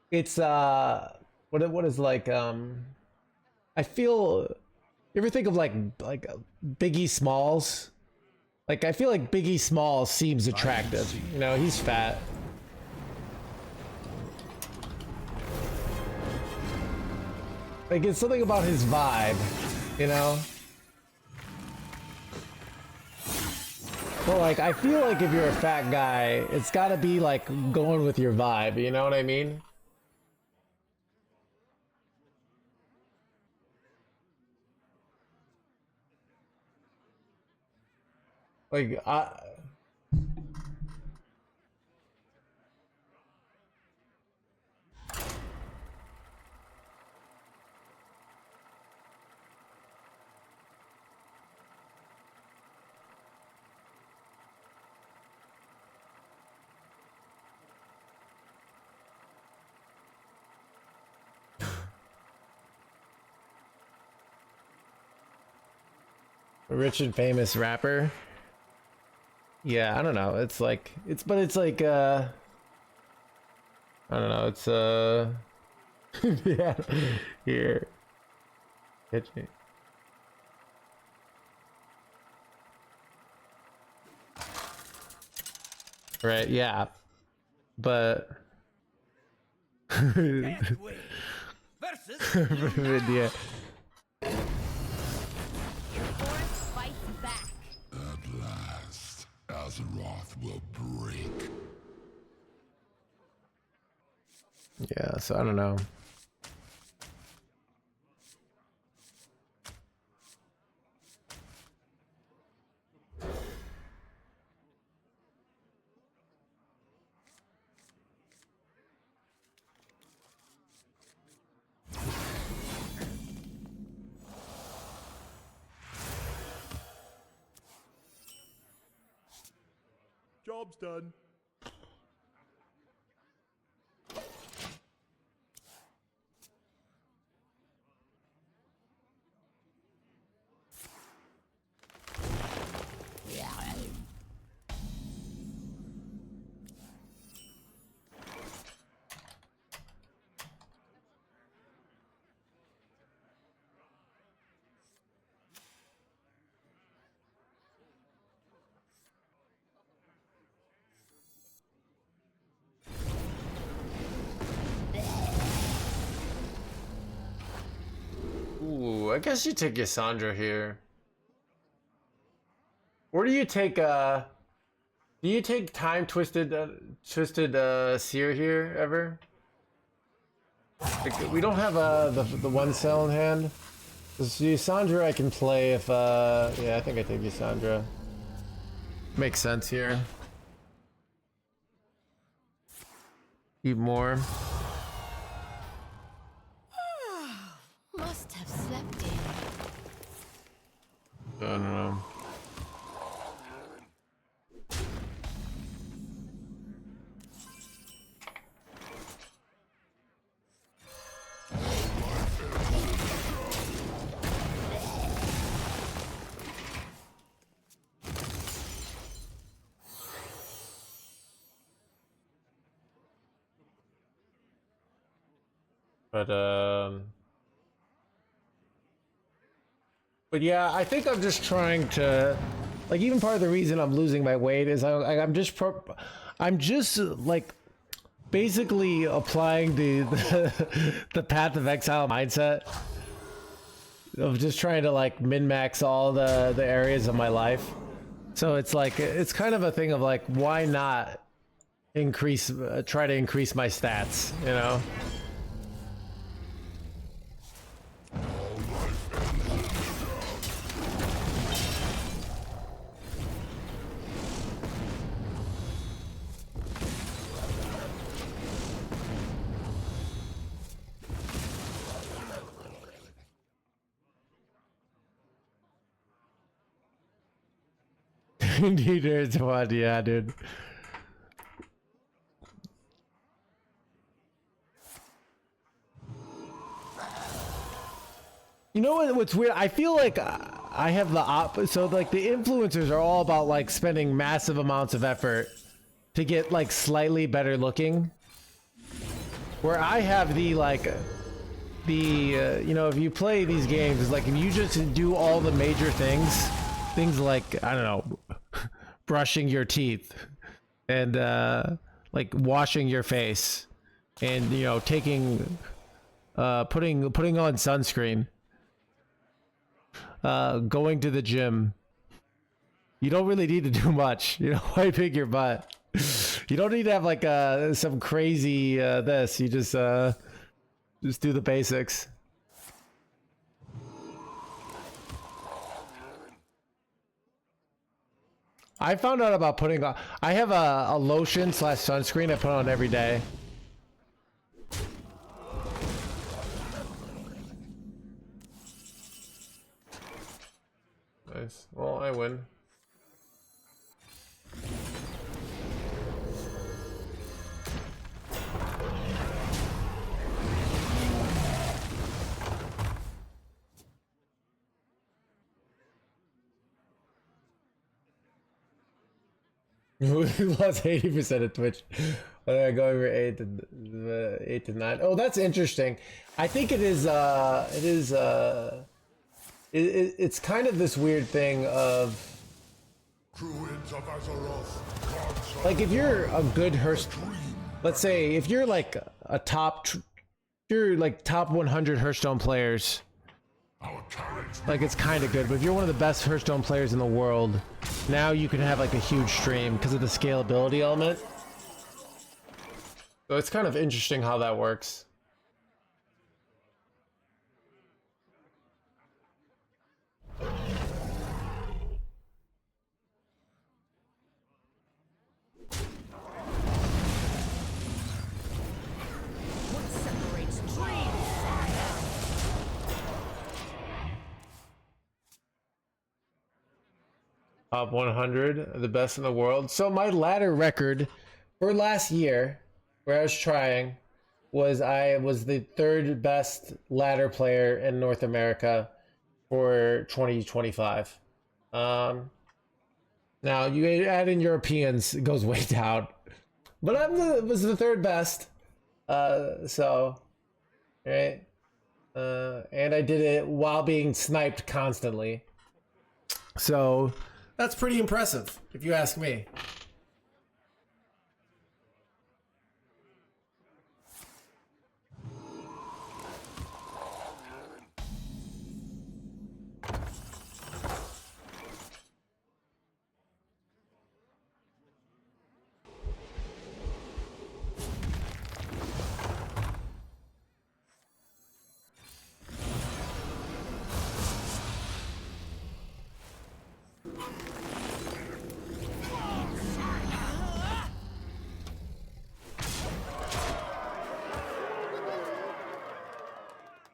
it's what is like I feel, you ever think of like Biggie Smalls? Like I feel like Biggie Smalls seems attractive. You know, he's fat. Like it's something about his vibe, you know? Well, like I feel like if you're a fat guy, it's gotta be like going with your vibe, you know what I mean? Like a rich and famous rapper. Yeah, I don't know. It's like but it's like I don't know. It's yeah. Here. Hit me. Right, yeah. But Versus yeah. Force fights back. At last, Azeroth will break. Yeah, so I don't know. Job's done. I guess you take Cassandra here. Or do you take do you take time twisted seer here ever? Like, we don't have the one cell in hand. This Cassandra I can play if yeah, I think I take Cassandra. Makes sense here. Keep more. Must have slept in. I don't know. But yeah, I think I'm just trying to, like, even part of the reason I'm losing my weight is I'm just like basically applying the Path of Exile mindset of just trying to like min-max all the areas of my life. So it's like, it's kind of a thing of like, why not try to increase my stats, you know? Indeed, there's one, yeah, dude. You know what's weird? I feel like I have the opposite. So like the influencers are all about like spending massive amounts of effort to get like slightly better looking. Where I have the like you know, if you play these games, it's like if you just do all the major things like, I don't know, brushing your teeth and like washing your face and, you know, taking putting on sunscreen, going to the gym. You don't really need to do much, you know, wiping your butt. You don't need to have like some crazy this. You just do the basics. I found out about putting on, I have a lotion / sunscreen I put on every day. Nice. Well, I win. We lost 80% of Twitch. Going over 8 to 9. Oh, that's interesting. I think it is it's kind of this weird thing of like, if you're a good Hearthstone, let's say if you're like a top 100 Hearthstone players, like, it's kind of good. But if you're one of the best Hearthstone players in the world, now you can have like a huge stream because of the scalability element. So it's kind of interesting how that works. Top 100, the best in the world. So my ladder record for last year, where I was trying, was I was the 3rd best ladder player in North America for 2025. Now you add in Europeans, it goes way down. But was the 3rd best. So, right. And I did it while being sniped constantly. So that's pretty impressive, if you ask me.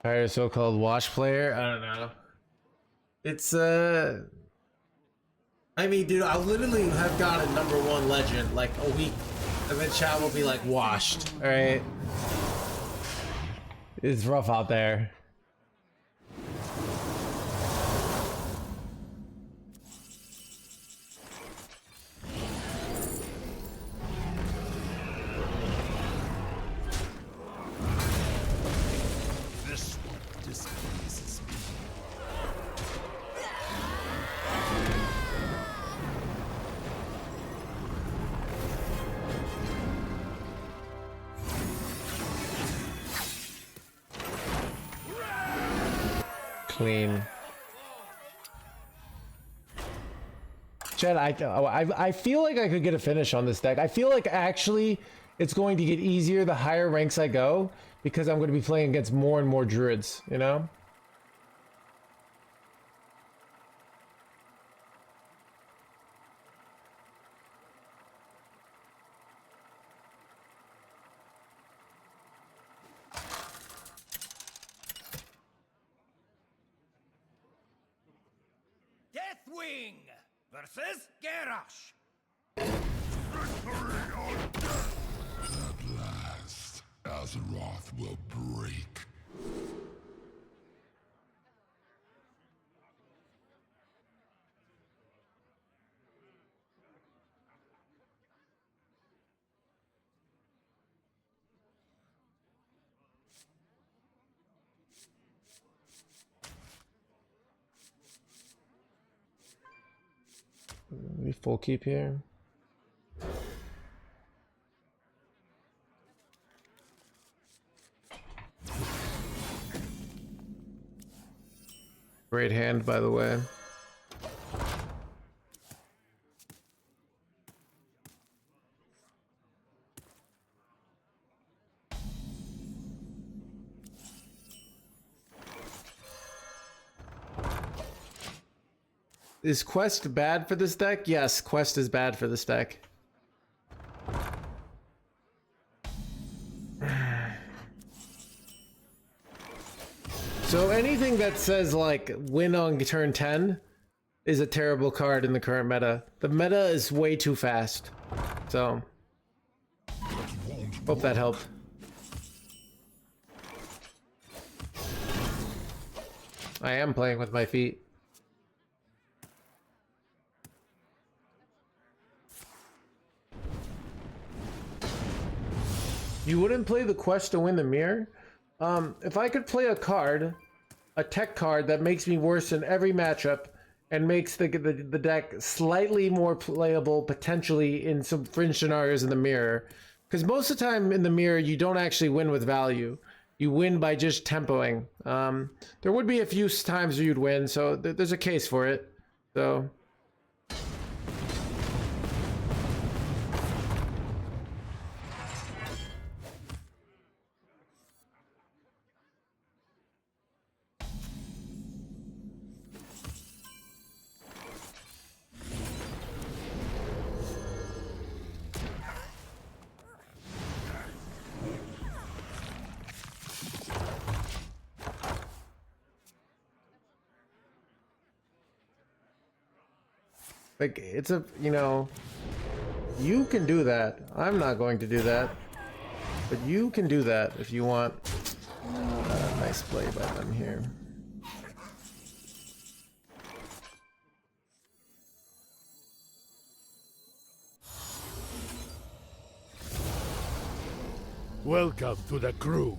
Hire a so-called wash player? I don't know. It's I mean, dude, I literally have got a #1 legend like a week, and then chat will be like washed. All right, it's rough out there. This one displeases me. Clean. Chad, I feel like I could get a finish on this deck. I feel like actually it's going to get easier the higher ranks I go because I'm going to be playing against more and more druids, you know? Deathwing versus Garrosh. At last, Azeroth will break. We full keep here. Great hand, by the way. Is Quest bad for this deck? Yes, Quest is bad for this deck. So anything that says like win on turn 10 is a terrible card in the current meta. The meta is way too fast. So hope that helped. I am playing with my feet. You wouldn't play the quest to win the mirror? If I could play a card, a tech card that makes me worse in every matchup and makes the deck slightly more playable potentially in some fringe scenarios in the mirror, because most of the time in the mirror you don't actually win with value. You win by just tempoing. There would be a few times where you'd win, so there's a case for it. So... like, it's a, you know, you can do that. I'm not going to do that. But you can do that if you want. Nice play by them here. Welcome to the crew.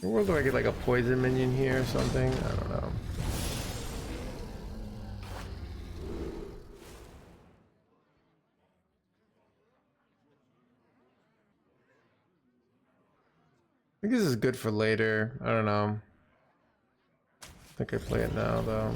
Where do I get like a poison minion here or something? I don't know. I think this is good for later. I don't know. I think I play it now though.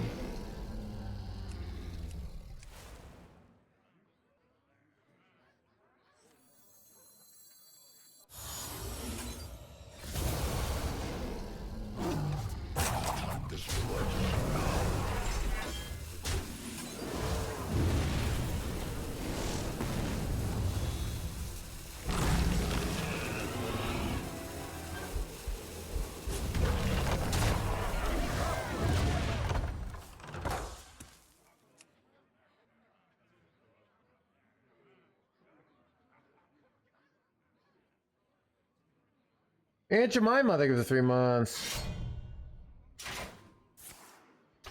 Aunt Jemima, thank you for the 3 months.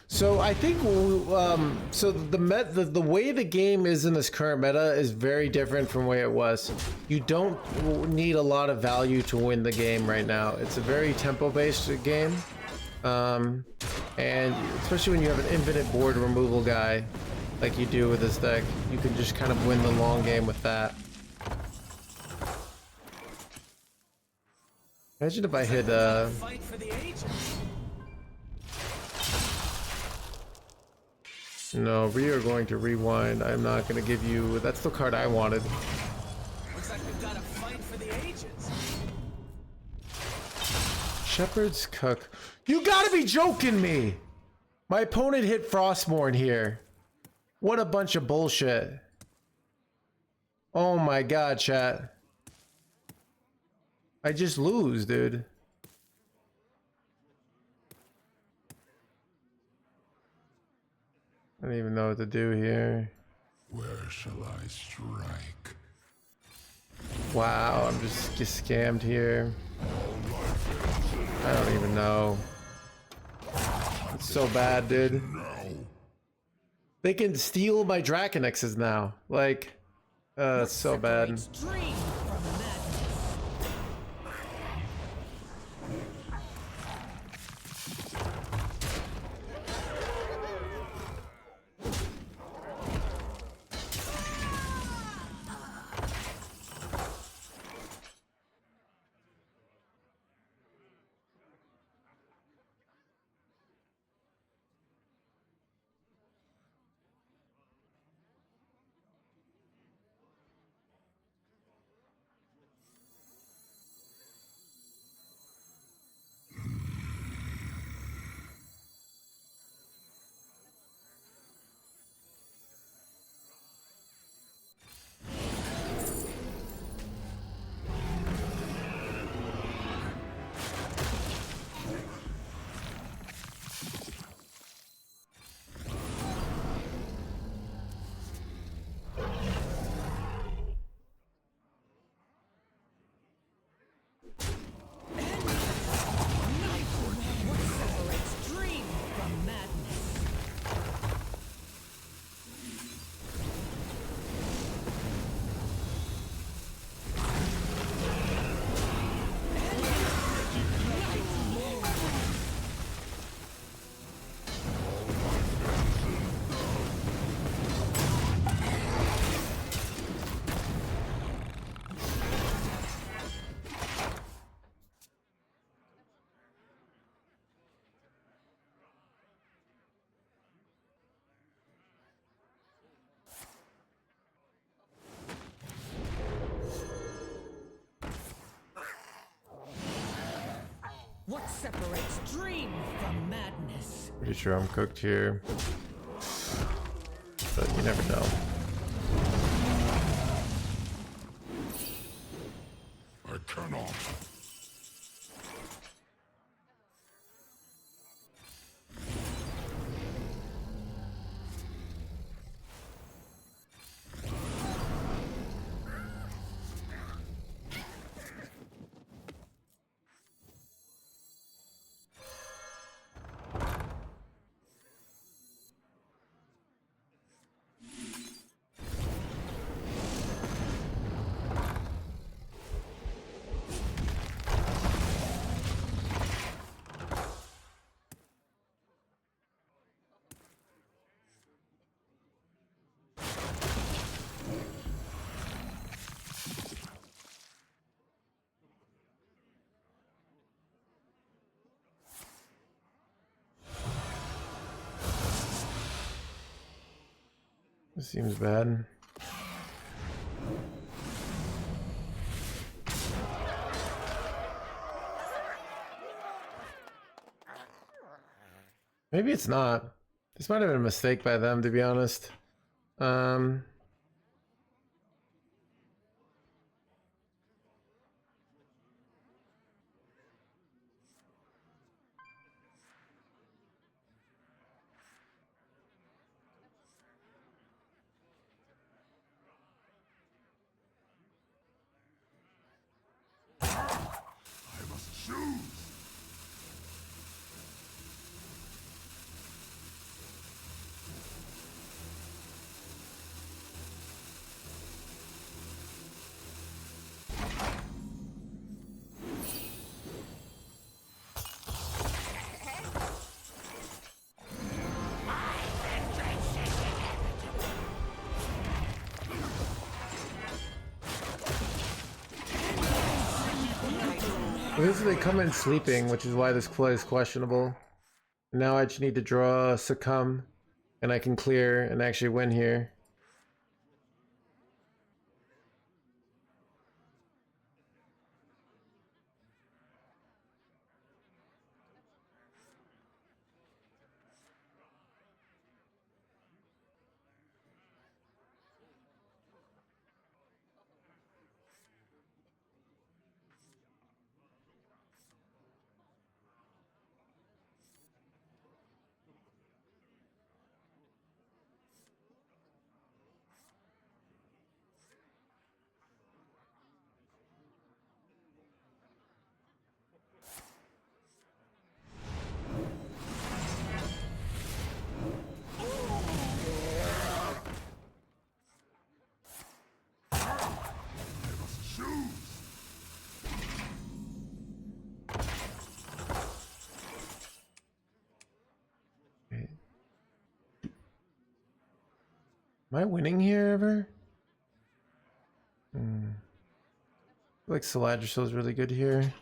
So I think so the way the game is in this current meta is very different from the way it was. You don't need a lot of value to win the game right now. It's a very tempo-based game, and especially when you have an infinite board removal guy like you do with this deck, you can just kind of win the long game with that. Imagine if I hit Fight for the ages. No, we are going to rewind. I'm not going to give you... That's the card I wanted. Looks like we've got a fight for the ages. Shepherd's Cook. You gotta be joking me! My opponent hit Frostmourne here. What a bunch of bullshit. Oh my god, chat. I just lose, dude. I don't even know what to do here. Where shall I strike? Wow, I'm just scammed here. I don't even know. It's so bad, dude. They can steal my Draconixes now. Like, it's so bad. Dream from madness. What separates dream from madness? Pretty sure I'm cooked here. But you never know. I cannot. This seems bad. Maybe it's not. This might have been a mistake by them, to be honest. I must choose. Usually they come in sleeping, which is why this play is questionable. Now I just need to draw a succumb, and I can clear and actually win here. Am I winning here ever? I feel like Saladrisol's really good here.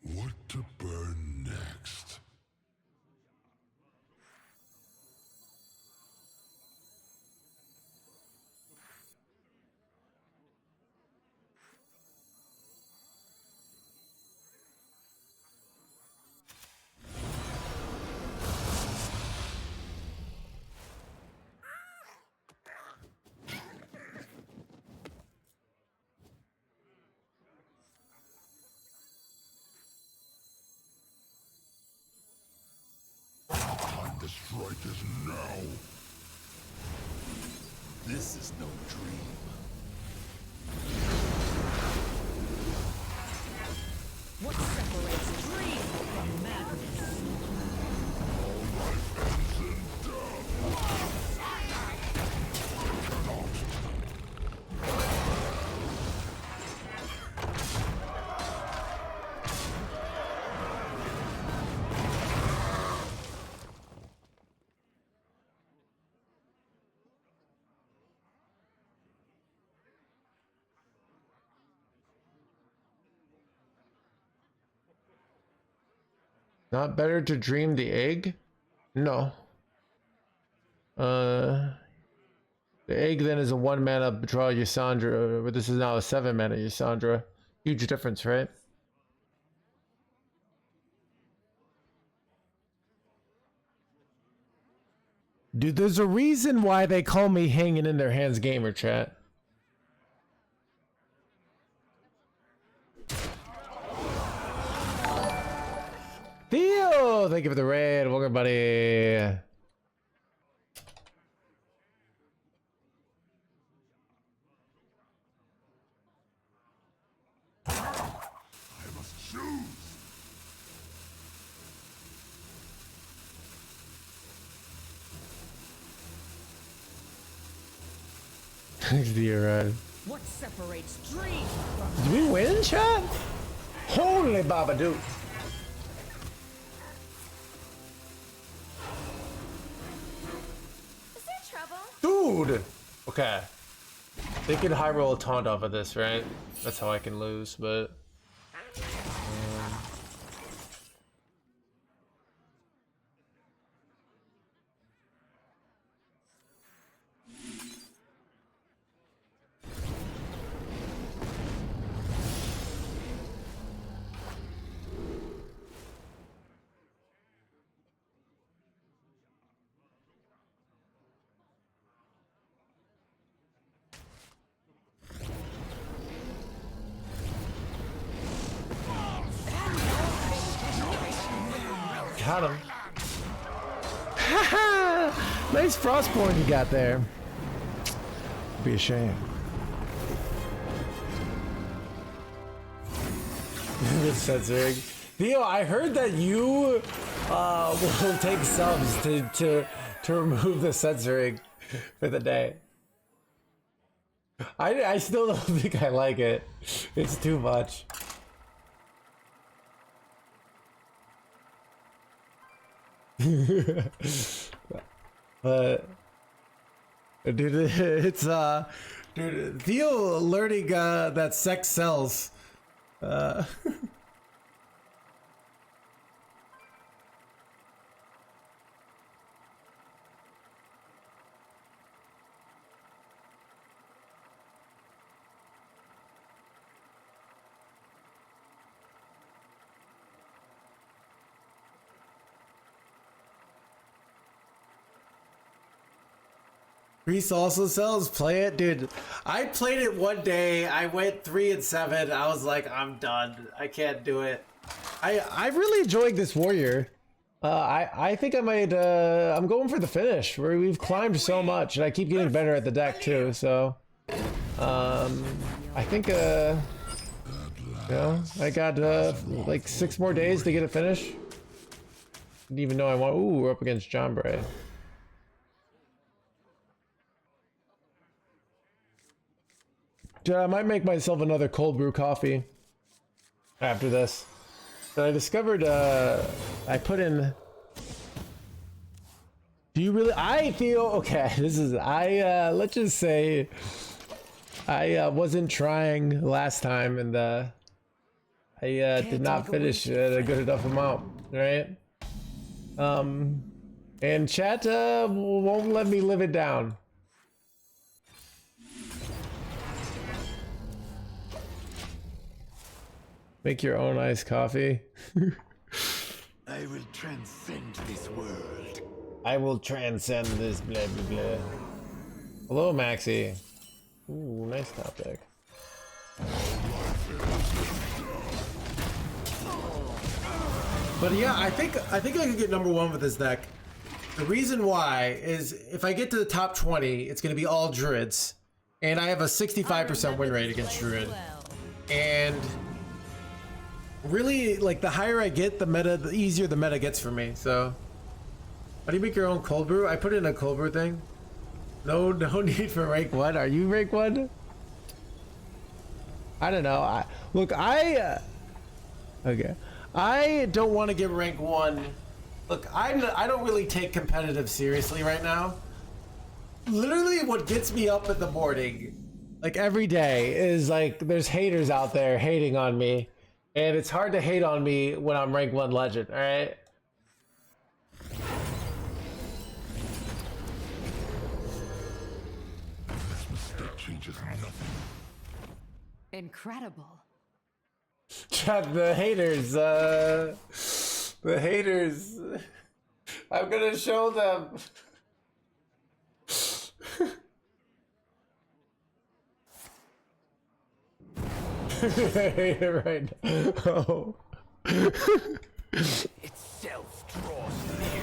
What to burn next? Time to strike is now. This is no dream. What separates dream from madness? All life ends in death. Not better to dream the egg? No. The egg then is a 1 mana draw Yasandra, but this is now a 7 mana Yasandra. Huge difference, right? Dude, there's a reason why they call me hanging in their hands gamer, chat. Theo, thank you for the raid. Welcome, buddy. I must choose. Thanks, dear. What separates dream from Did we win, chat? Holy Babadook. Is there trouble? Dude! Okay. They could high roll a taunt off of this, right? That's how I can lose, but... Got him. Haha! Nice Frostborn you got there. be a shame. The censoring. Theo, I heard that you will take subs to remove the censoring for the day. I still don't think I like it. It's too much. But dude, it's dude, Theo learning that sex sells. Priest also sells. Play it, dude. I played it one day. I went 3 and 7. I was like, I'm done. I can't do it. I really enjoyed this warrior. I think I might. I'm going for the finish. Where we've climbed so much, and I keep getting better at the deck too. So, I think. You know, I got like 6 more days to get it finished. Didn't even know I want. Ooh, we're up against John Bray. I might make myself another cold brew coffee after this. But I discovered I put in. Do you really? I feel okay. This is let's just say I wasn't trying last time, and I did not finish at a good enough amount, right? And chat won't let me live it down. Make your own iced coffee. I will transcend this world. I will transcend this blah blah blah. Hello, Maxie. Ooh, nice topic. But yeah, I think I could get #1 with this deck. The reason why is if I get to the top 20, it's gonna be all druids, and I have a 65% win rate against druid, and really, like, the higher I get, the easier the meta gets for me. So, how do you make your own cold brew? I put in a cold brew thing. No need for rank 1. Are you rank 1? I don't know. Okay. I don't want to get rank 1. Look, I don't really take competitive seriously right now. Literally, what gets me up in the morning, like every day, is like there's haters out there hating on me. And it's hard to hate on me when I'm rank 1 legend, alright? This mistake changes nothing. Incredible. Chat, the haters, I'm gonna show them. Right now. Oh. Itself draws near.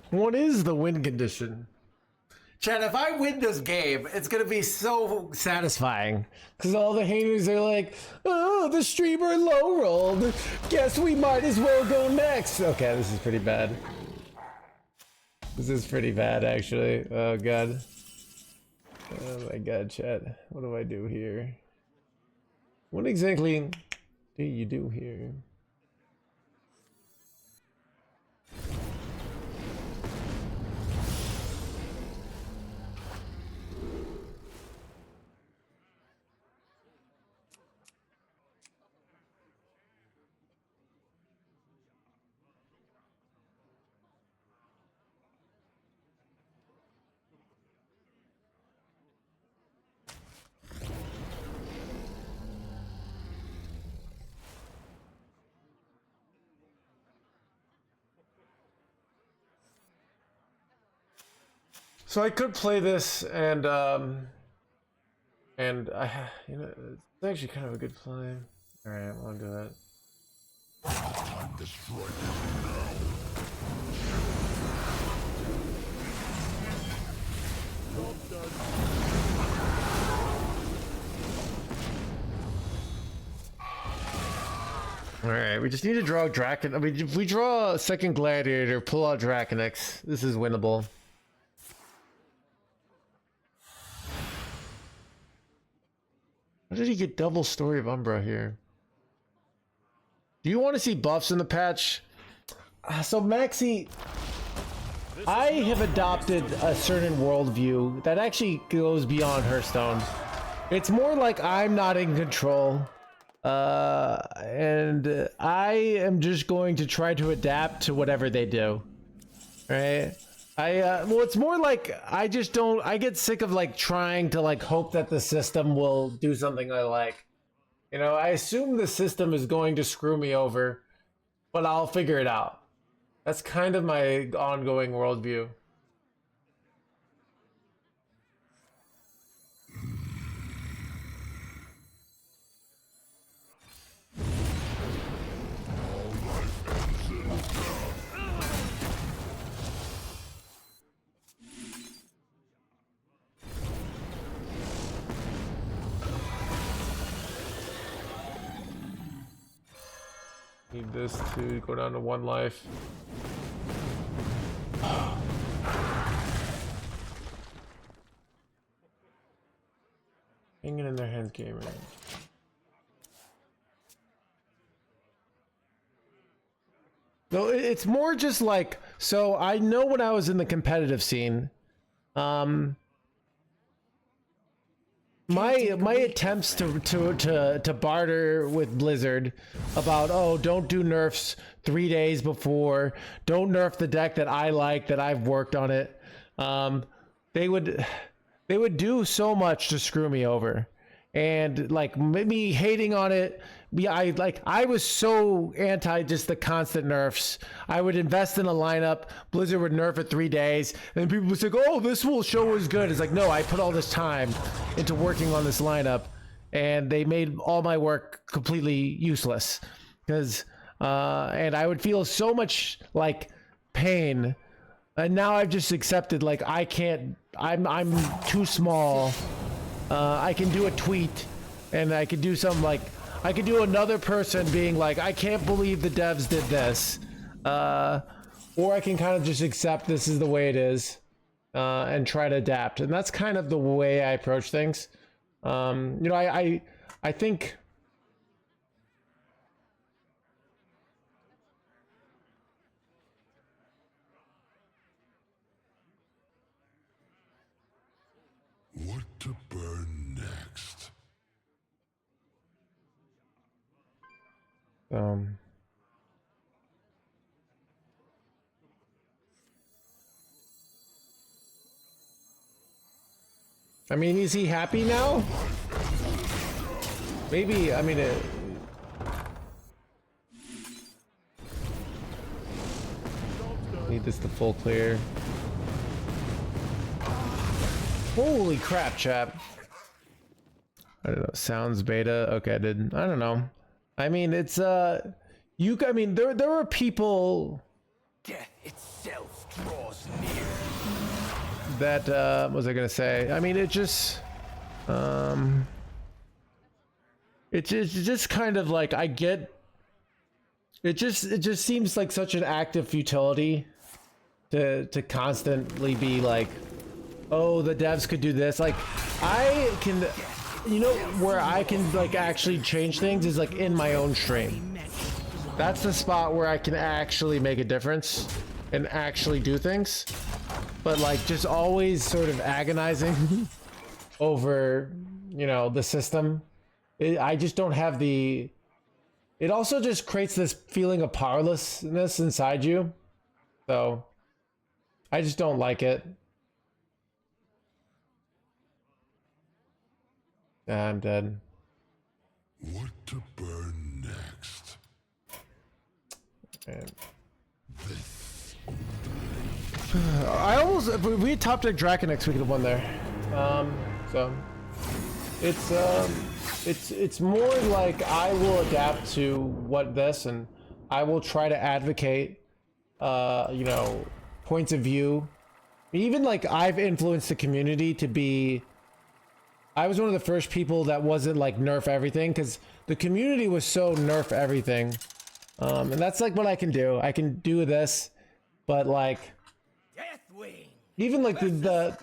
What is the win condition? Chad, if I win this game, it's gonna be so satisfying. Because all the haters are like, oh, the streamer low rolled. Guess we might as well go next. Okay, this is pretty bad. This is pretty bad, actually. Oh, God. Oh, my God, Chad. What do I do here? What exactly do you do here? So I could play this and I, you know, it's actually kind of a good play. All right, I want to do that. Time destroy this now. Alright, we just need to draw Draken. I mean, if we draw a second Gladiator, pull out Draconix, this is winnable. How did he get double Story of Umbra here? Do you want to see buffs in the patch? So Maxi, I have adopted a certain worldview that actually goes beyond Hearthstone. It's more like I'm not in control. And I am just going to try to adapt to whatever they do. Right? Well, it's more like I just don't, I get sick of like trying to like hope that the system will do something I like. You know, I assume the system is going to screw me over, but I'll figure it out. That's kind of my ongoing worldview. Need this to go down to 1 life. Hanging in their hands, gamer. No, it's more just like, so I know when I was in the competitive scene, my attempts to barter with Blizzard about, oh, don't do nerfs 3 days before, don't nerf the deck that I like, that I've worked on it. They would do so much to screw me over, and like me hating on it. I was so anti just the constant nerfs. I would invest in a lineup, Blizzard would nerf it 3 days, and people would say, oh, this will show as good. It's like, no, I put all this time into working on this lineup, and they made all my work completely useless. Because and I would feel so much like pain, and now I've just accepted, like, I can't, I'm too small. I can do a tweet, and I could do something like, I could do another person being like, I can't believe the devs did this. Or I can kind of just accept this is the way it is, and try to adapt. And that's kind of the way I approach things. You know, I think... What to burn next? I mean, is he happy now? Maybe, I mean, need this to full clear. Holy crap, chap. I don't know, sounds beta. Okay, I didn't. I don't know. I mean, it's, I mean, there are people... Death itself draws near. That, what was I gonna say? I mean, it just kind of like, I get... It just seems like such an act of futility to constantly be like, oh, the devs could do this. Like, I can, you know, where I can like actually change things is like in my own stream. That's the spot where I can actually make a difference and actually do things. But like just always sort of agonizing over, you know, the system. I just don't have the... It also just creates this feeling of powerlessness inside you. So I just don't like it. I'm dead. What to burn next? And... This I almost, if we had top deck Draconix, we could have won there. So it's more like I will adapt to what this, and I will try to advocate, you know, points of view. Even like I've influenced the community to be. I was one of the first people that wasn't like nerf everything, because the community was so nerf everything, and that's like what I can do. I can do this, but like. Even like the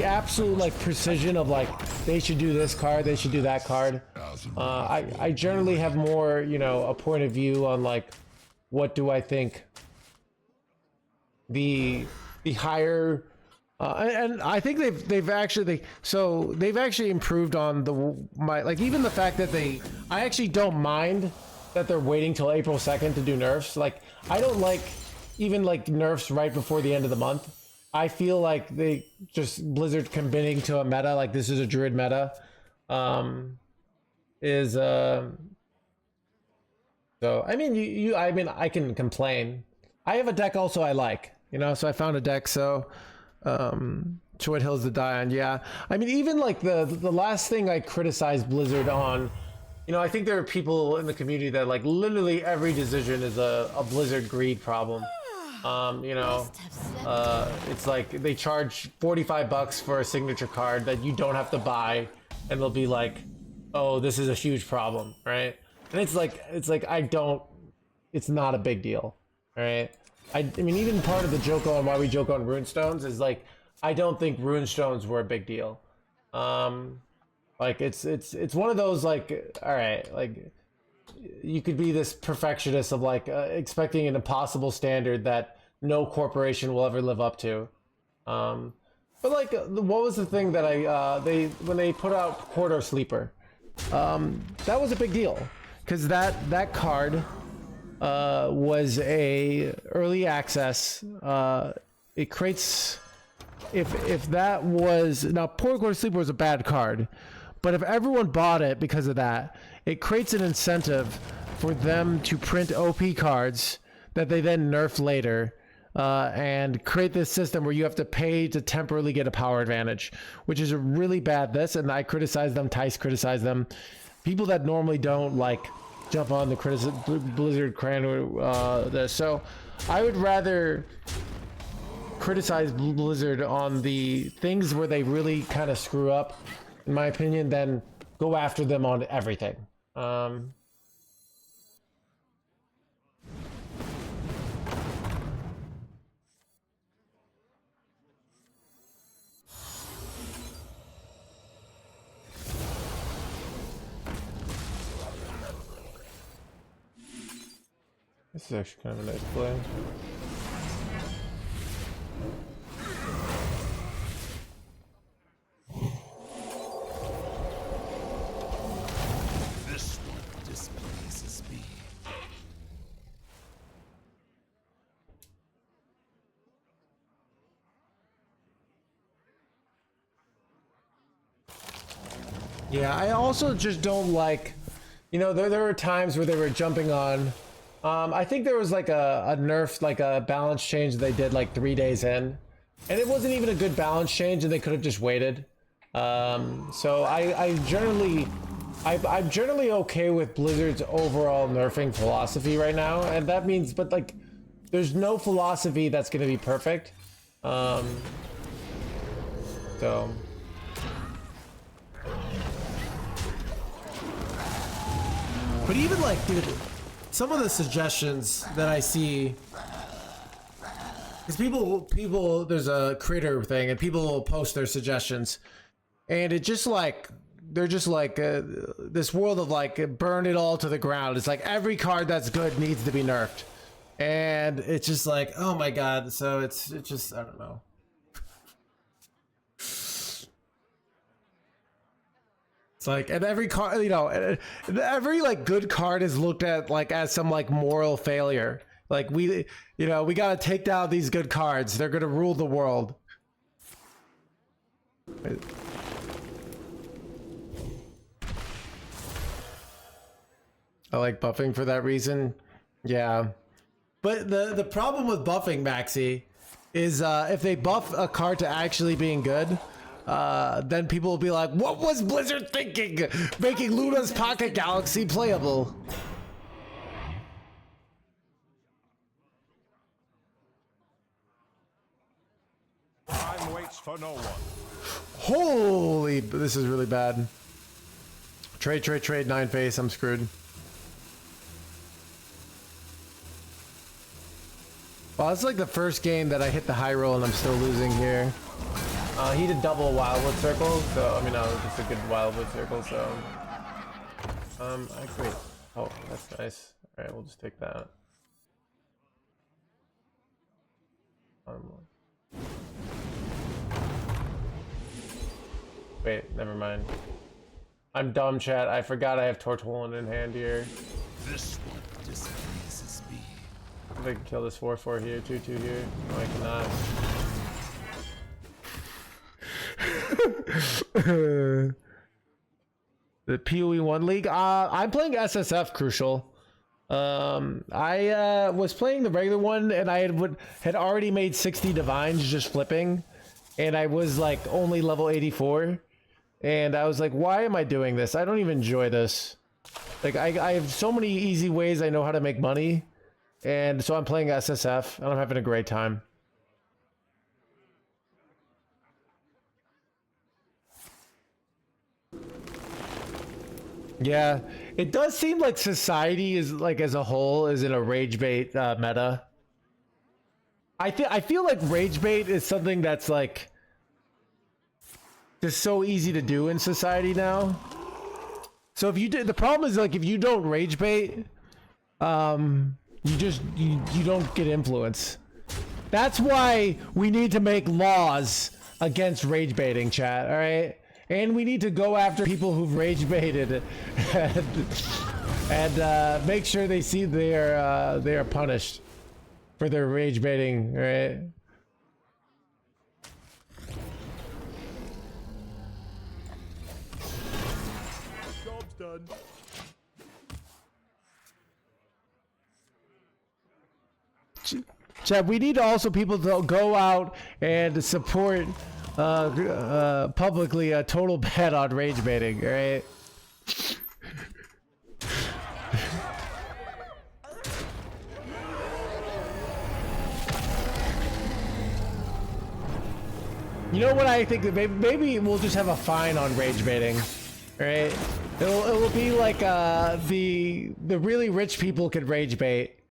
absolute like precision of like they should do this card, they should do that card. I generally have more, you know, a point of view on like what do I think the higher and I think they've actually improved on like even the fact that I actually don't mind that they're waiting till April 2nd to do nerfs. Like I don't like even like nerfs right before the end of the month. I feel like they just Blizzard committing to a meta, like this is a druid meta, so I mean I mean I can complain. I have a deck also I like, you know, so I found a deck, so Choit Hills to die on. Yeah, I mean even like the last thing I criticized Blizzard on, you know, I think there are people in the community that like literally every decision is a Blizzard greed problem. You know, it's like they charge $45 for a signature card that you don't have to buy, and they'll be like, "Oh, this is a huge problem," right? And it's like it's not a big deal, right? I mean, even part of the joke on why we joke on runestones is like I don't think runestones were a big deal. Like it's one of those like, all right, like you could be this perfectionist of like expecting an impossible standard that no corporation will ever live up to. But like, what was the thing that when they put out Corridor Sleeper, that was a big deal because that card was a early access. It creates if that was now Corridor Sleeper was a bad card. But if everyone bought it because of that, it creates an incentive for them to print OP cards that they then nerf later, and create this system where you have to pay to temporarily get a power advantage, which is a really bad this, and I criticize them, Tice criticized them. People that normally don't like jump on the Blizzard this. So I would rather criticize Blizzard on the things where they really kind of screw up, in my opinion, then go after them on everything. This is actually kind of a nice play. Yeah, I also just don't like, you know, there were times where they were jumping on. I think there was like a nerf, like a balance change that they did like 3 days in, and it wasn't even a good balance change, and they could have just waited. So I'm generally okay with Blizzard's overall nerfing philosophy right now, and that means, but like, there's no philosophy that's going to be perfect. So. But even like, dude, some of the suggestions that I see, because people, there's a creator thing, and people will post their suggestions, and it just like, they're just like this world of like burn it all to the ground. It's like every card that's good needs to be nerfed, and it's just like, oh my god. So it's just, I don't know. Like, and every card, you know, every like good card is looked at like as some like moral failure. Like we gotta take down these good cards. They're gonna rule the world. I like buffing for that reason. Yeah, But the problem with buffing, Maxi, is if they buff a card to actually being good, then people will be like, what was Blizzard thinking? Making Luna's Pocket Galaxy playable. Time waits for no one. Holy, this is really bad. Trade, 9 face, I'm screwed. Well, it's like the first game that I hit the high roll and I'm still losing here. He did double Wildwood Circle, so, I mean, just a good Wildwood Circle, so... actually, oh, that's nice. Alright, we'll just take that. Wait, never mind. I'm dumb, chat. I forgot I have Tortolin in hand here. This one displeases me. I can kill this 4/4 here, 2/2 here. No, I cannot. The PoE 1 League. I'm playing SSF Crucial. I was playing the regular one, and I had already made 60 divines just flipping, and I was like only level 84. And I was like, why am I doing this? I don't even enjoy this. Like, I have so many easy ways I know how to make money. And so I'm playing SSF, and I'm having a great time. Yeah, it does seem like society is, like, as a whole, is in a rage bait meta. I feel like rage bait is something that's, like... It's so easy to do in society now. So if you do, the problem is like if you don't rage bait, you don't get influence. That's why we need to make laws against rage baiting, chat. All right, and we need to go after people who've rage baited and make sure they see they are punished for their rage baiting. Right. Done. Chad, we need also people to go out and support publicly a total ban on rage baiting, right? You know what I think? Maybe we'll just have a fine on rage baiting, right? It will be like the really rich people could rage bait,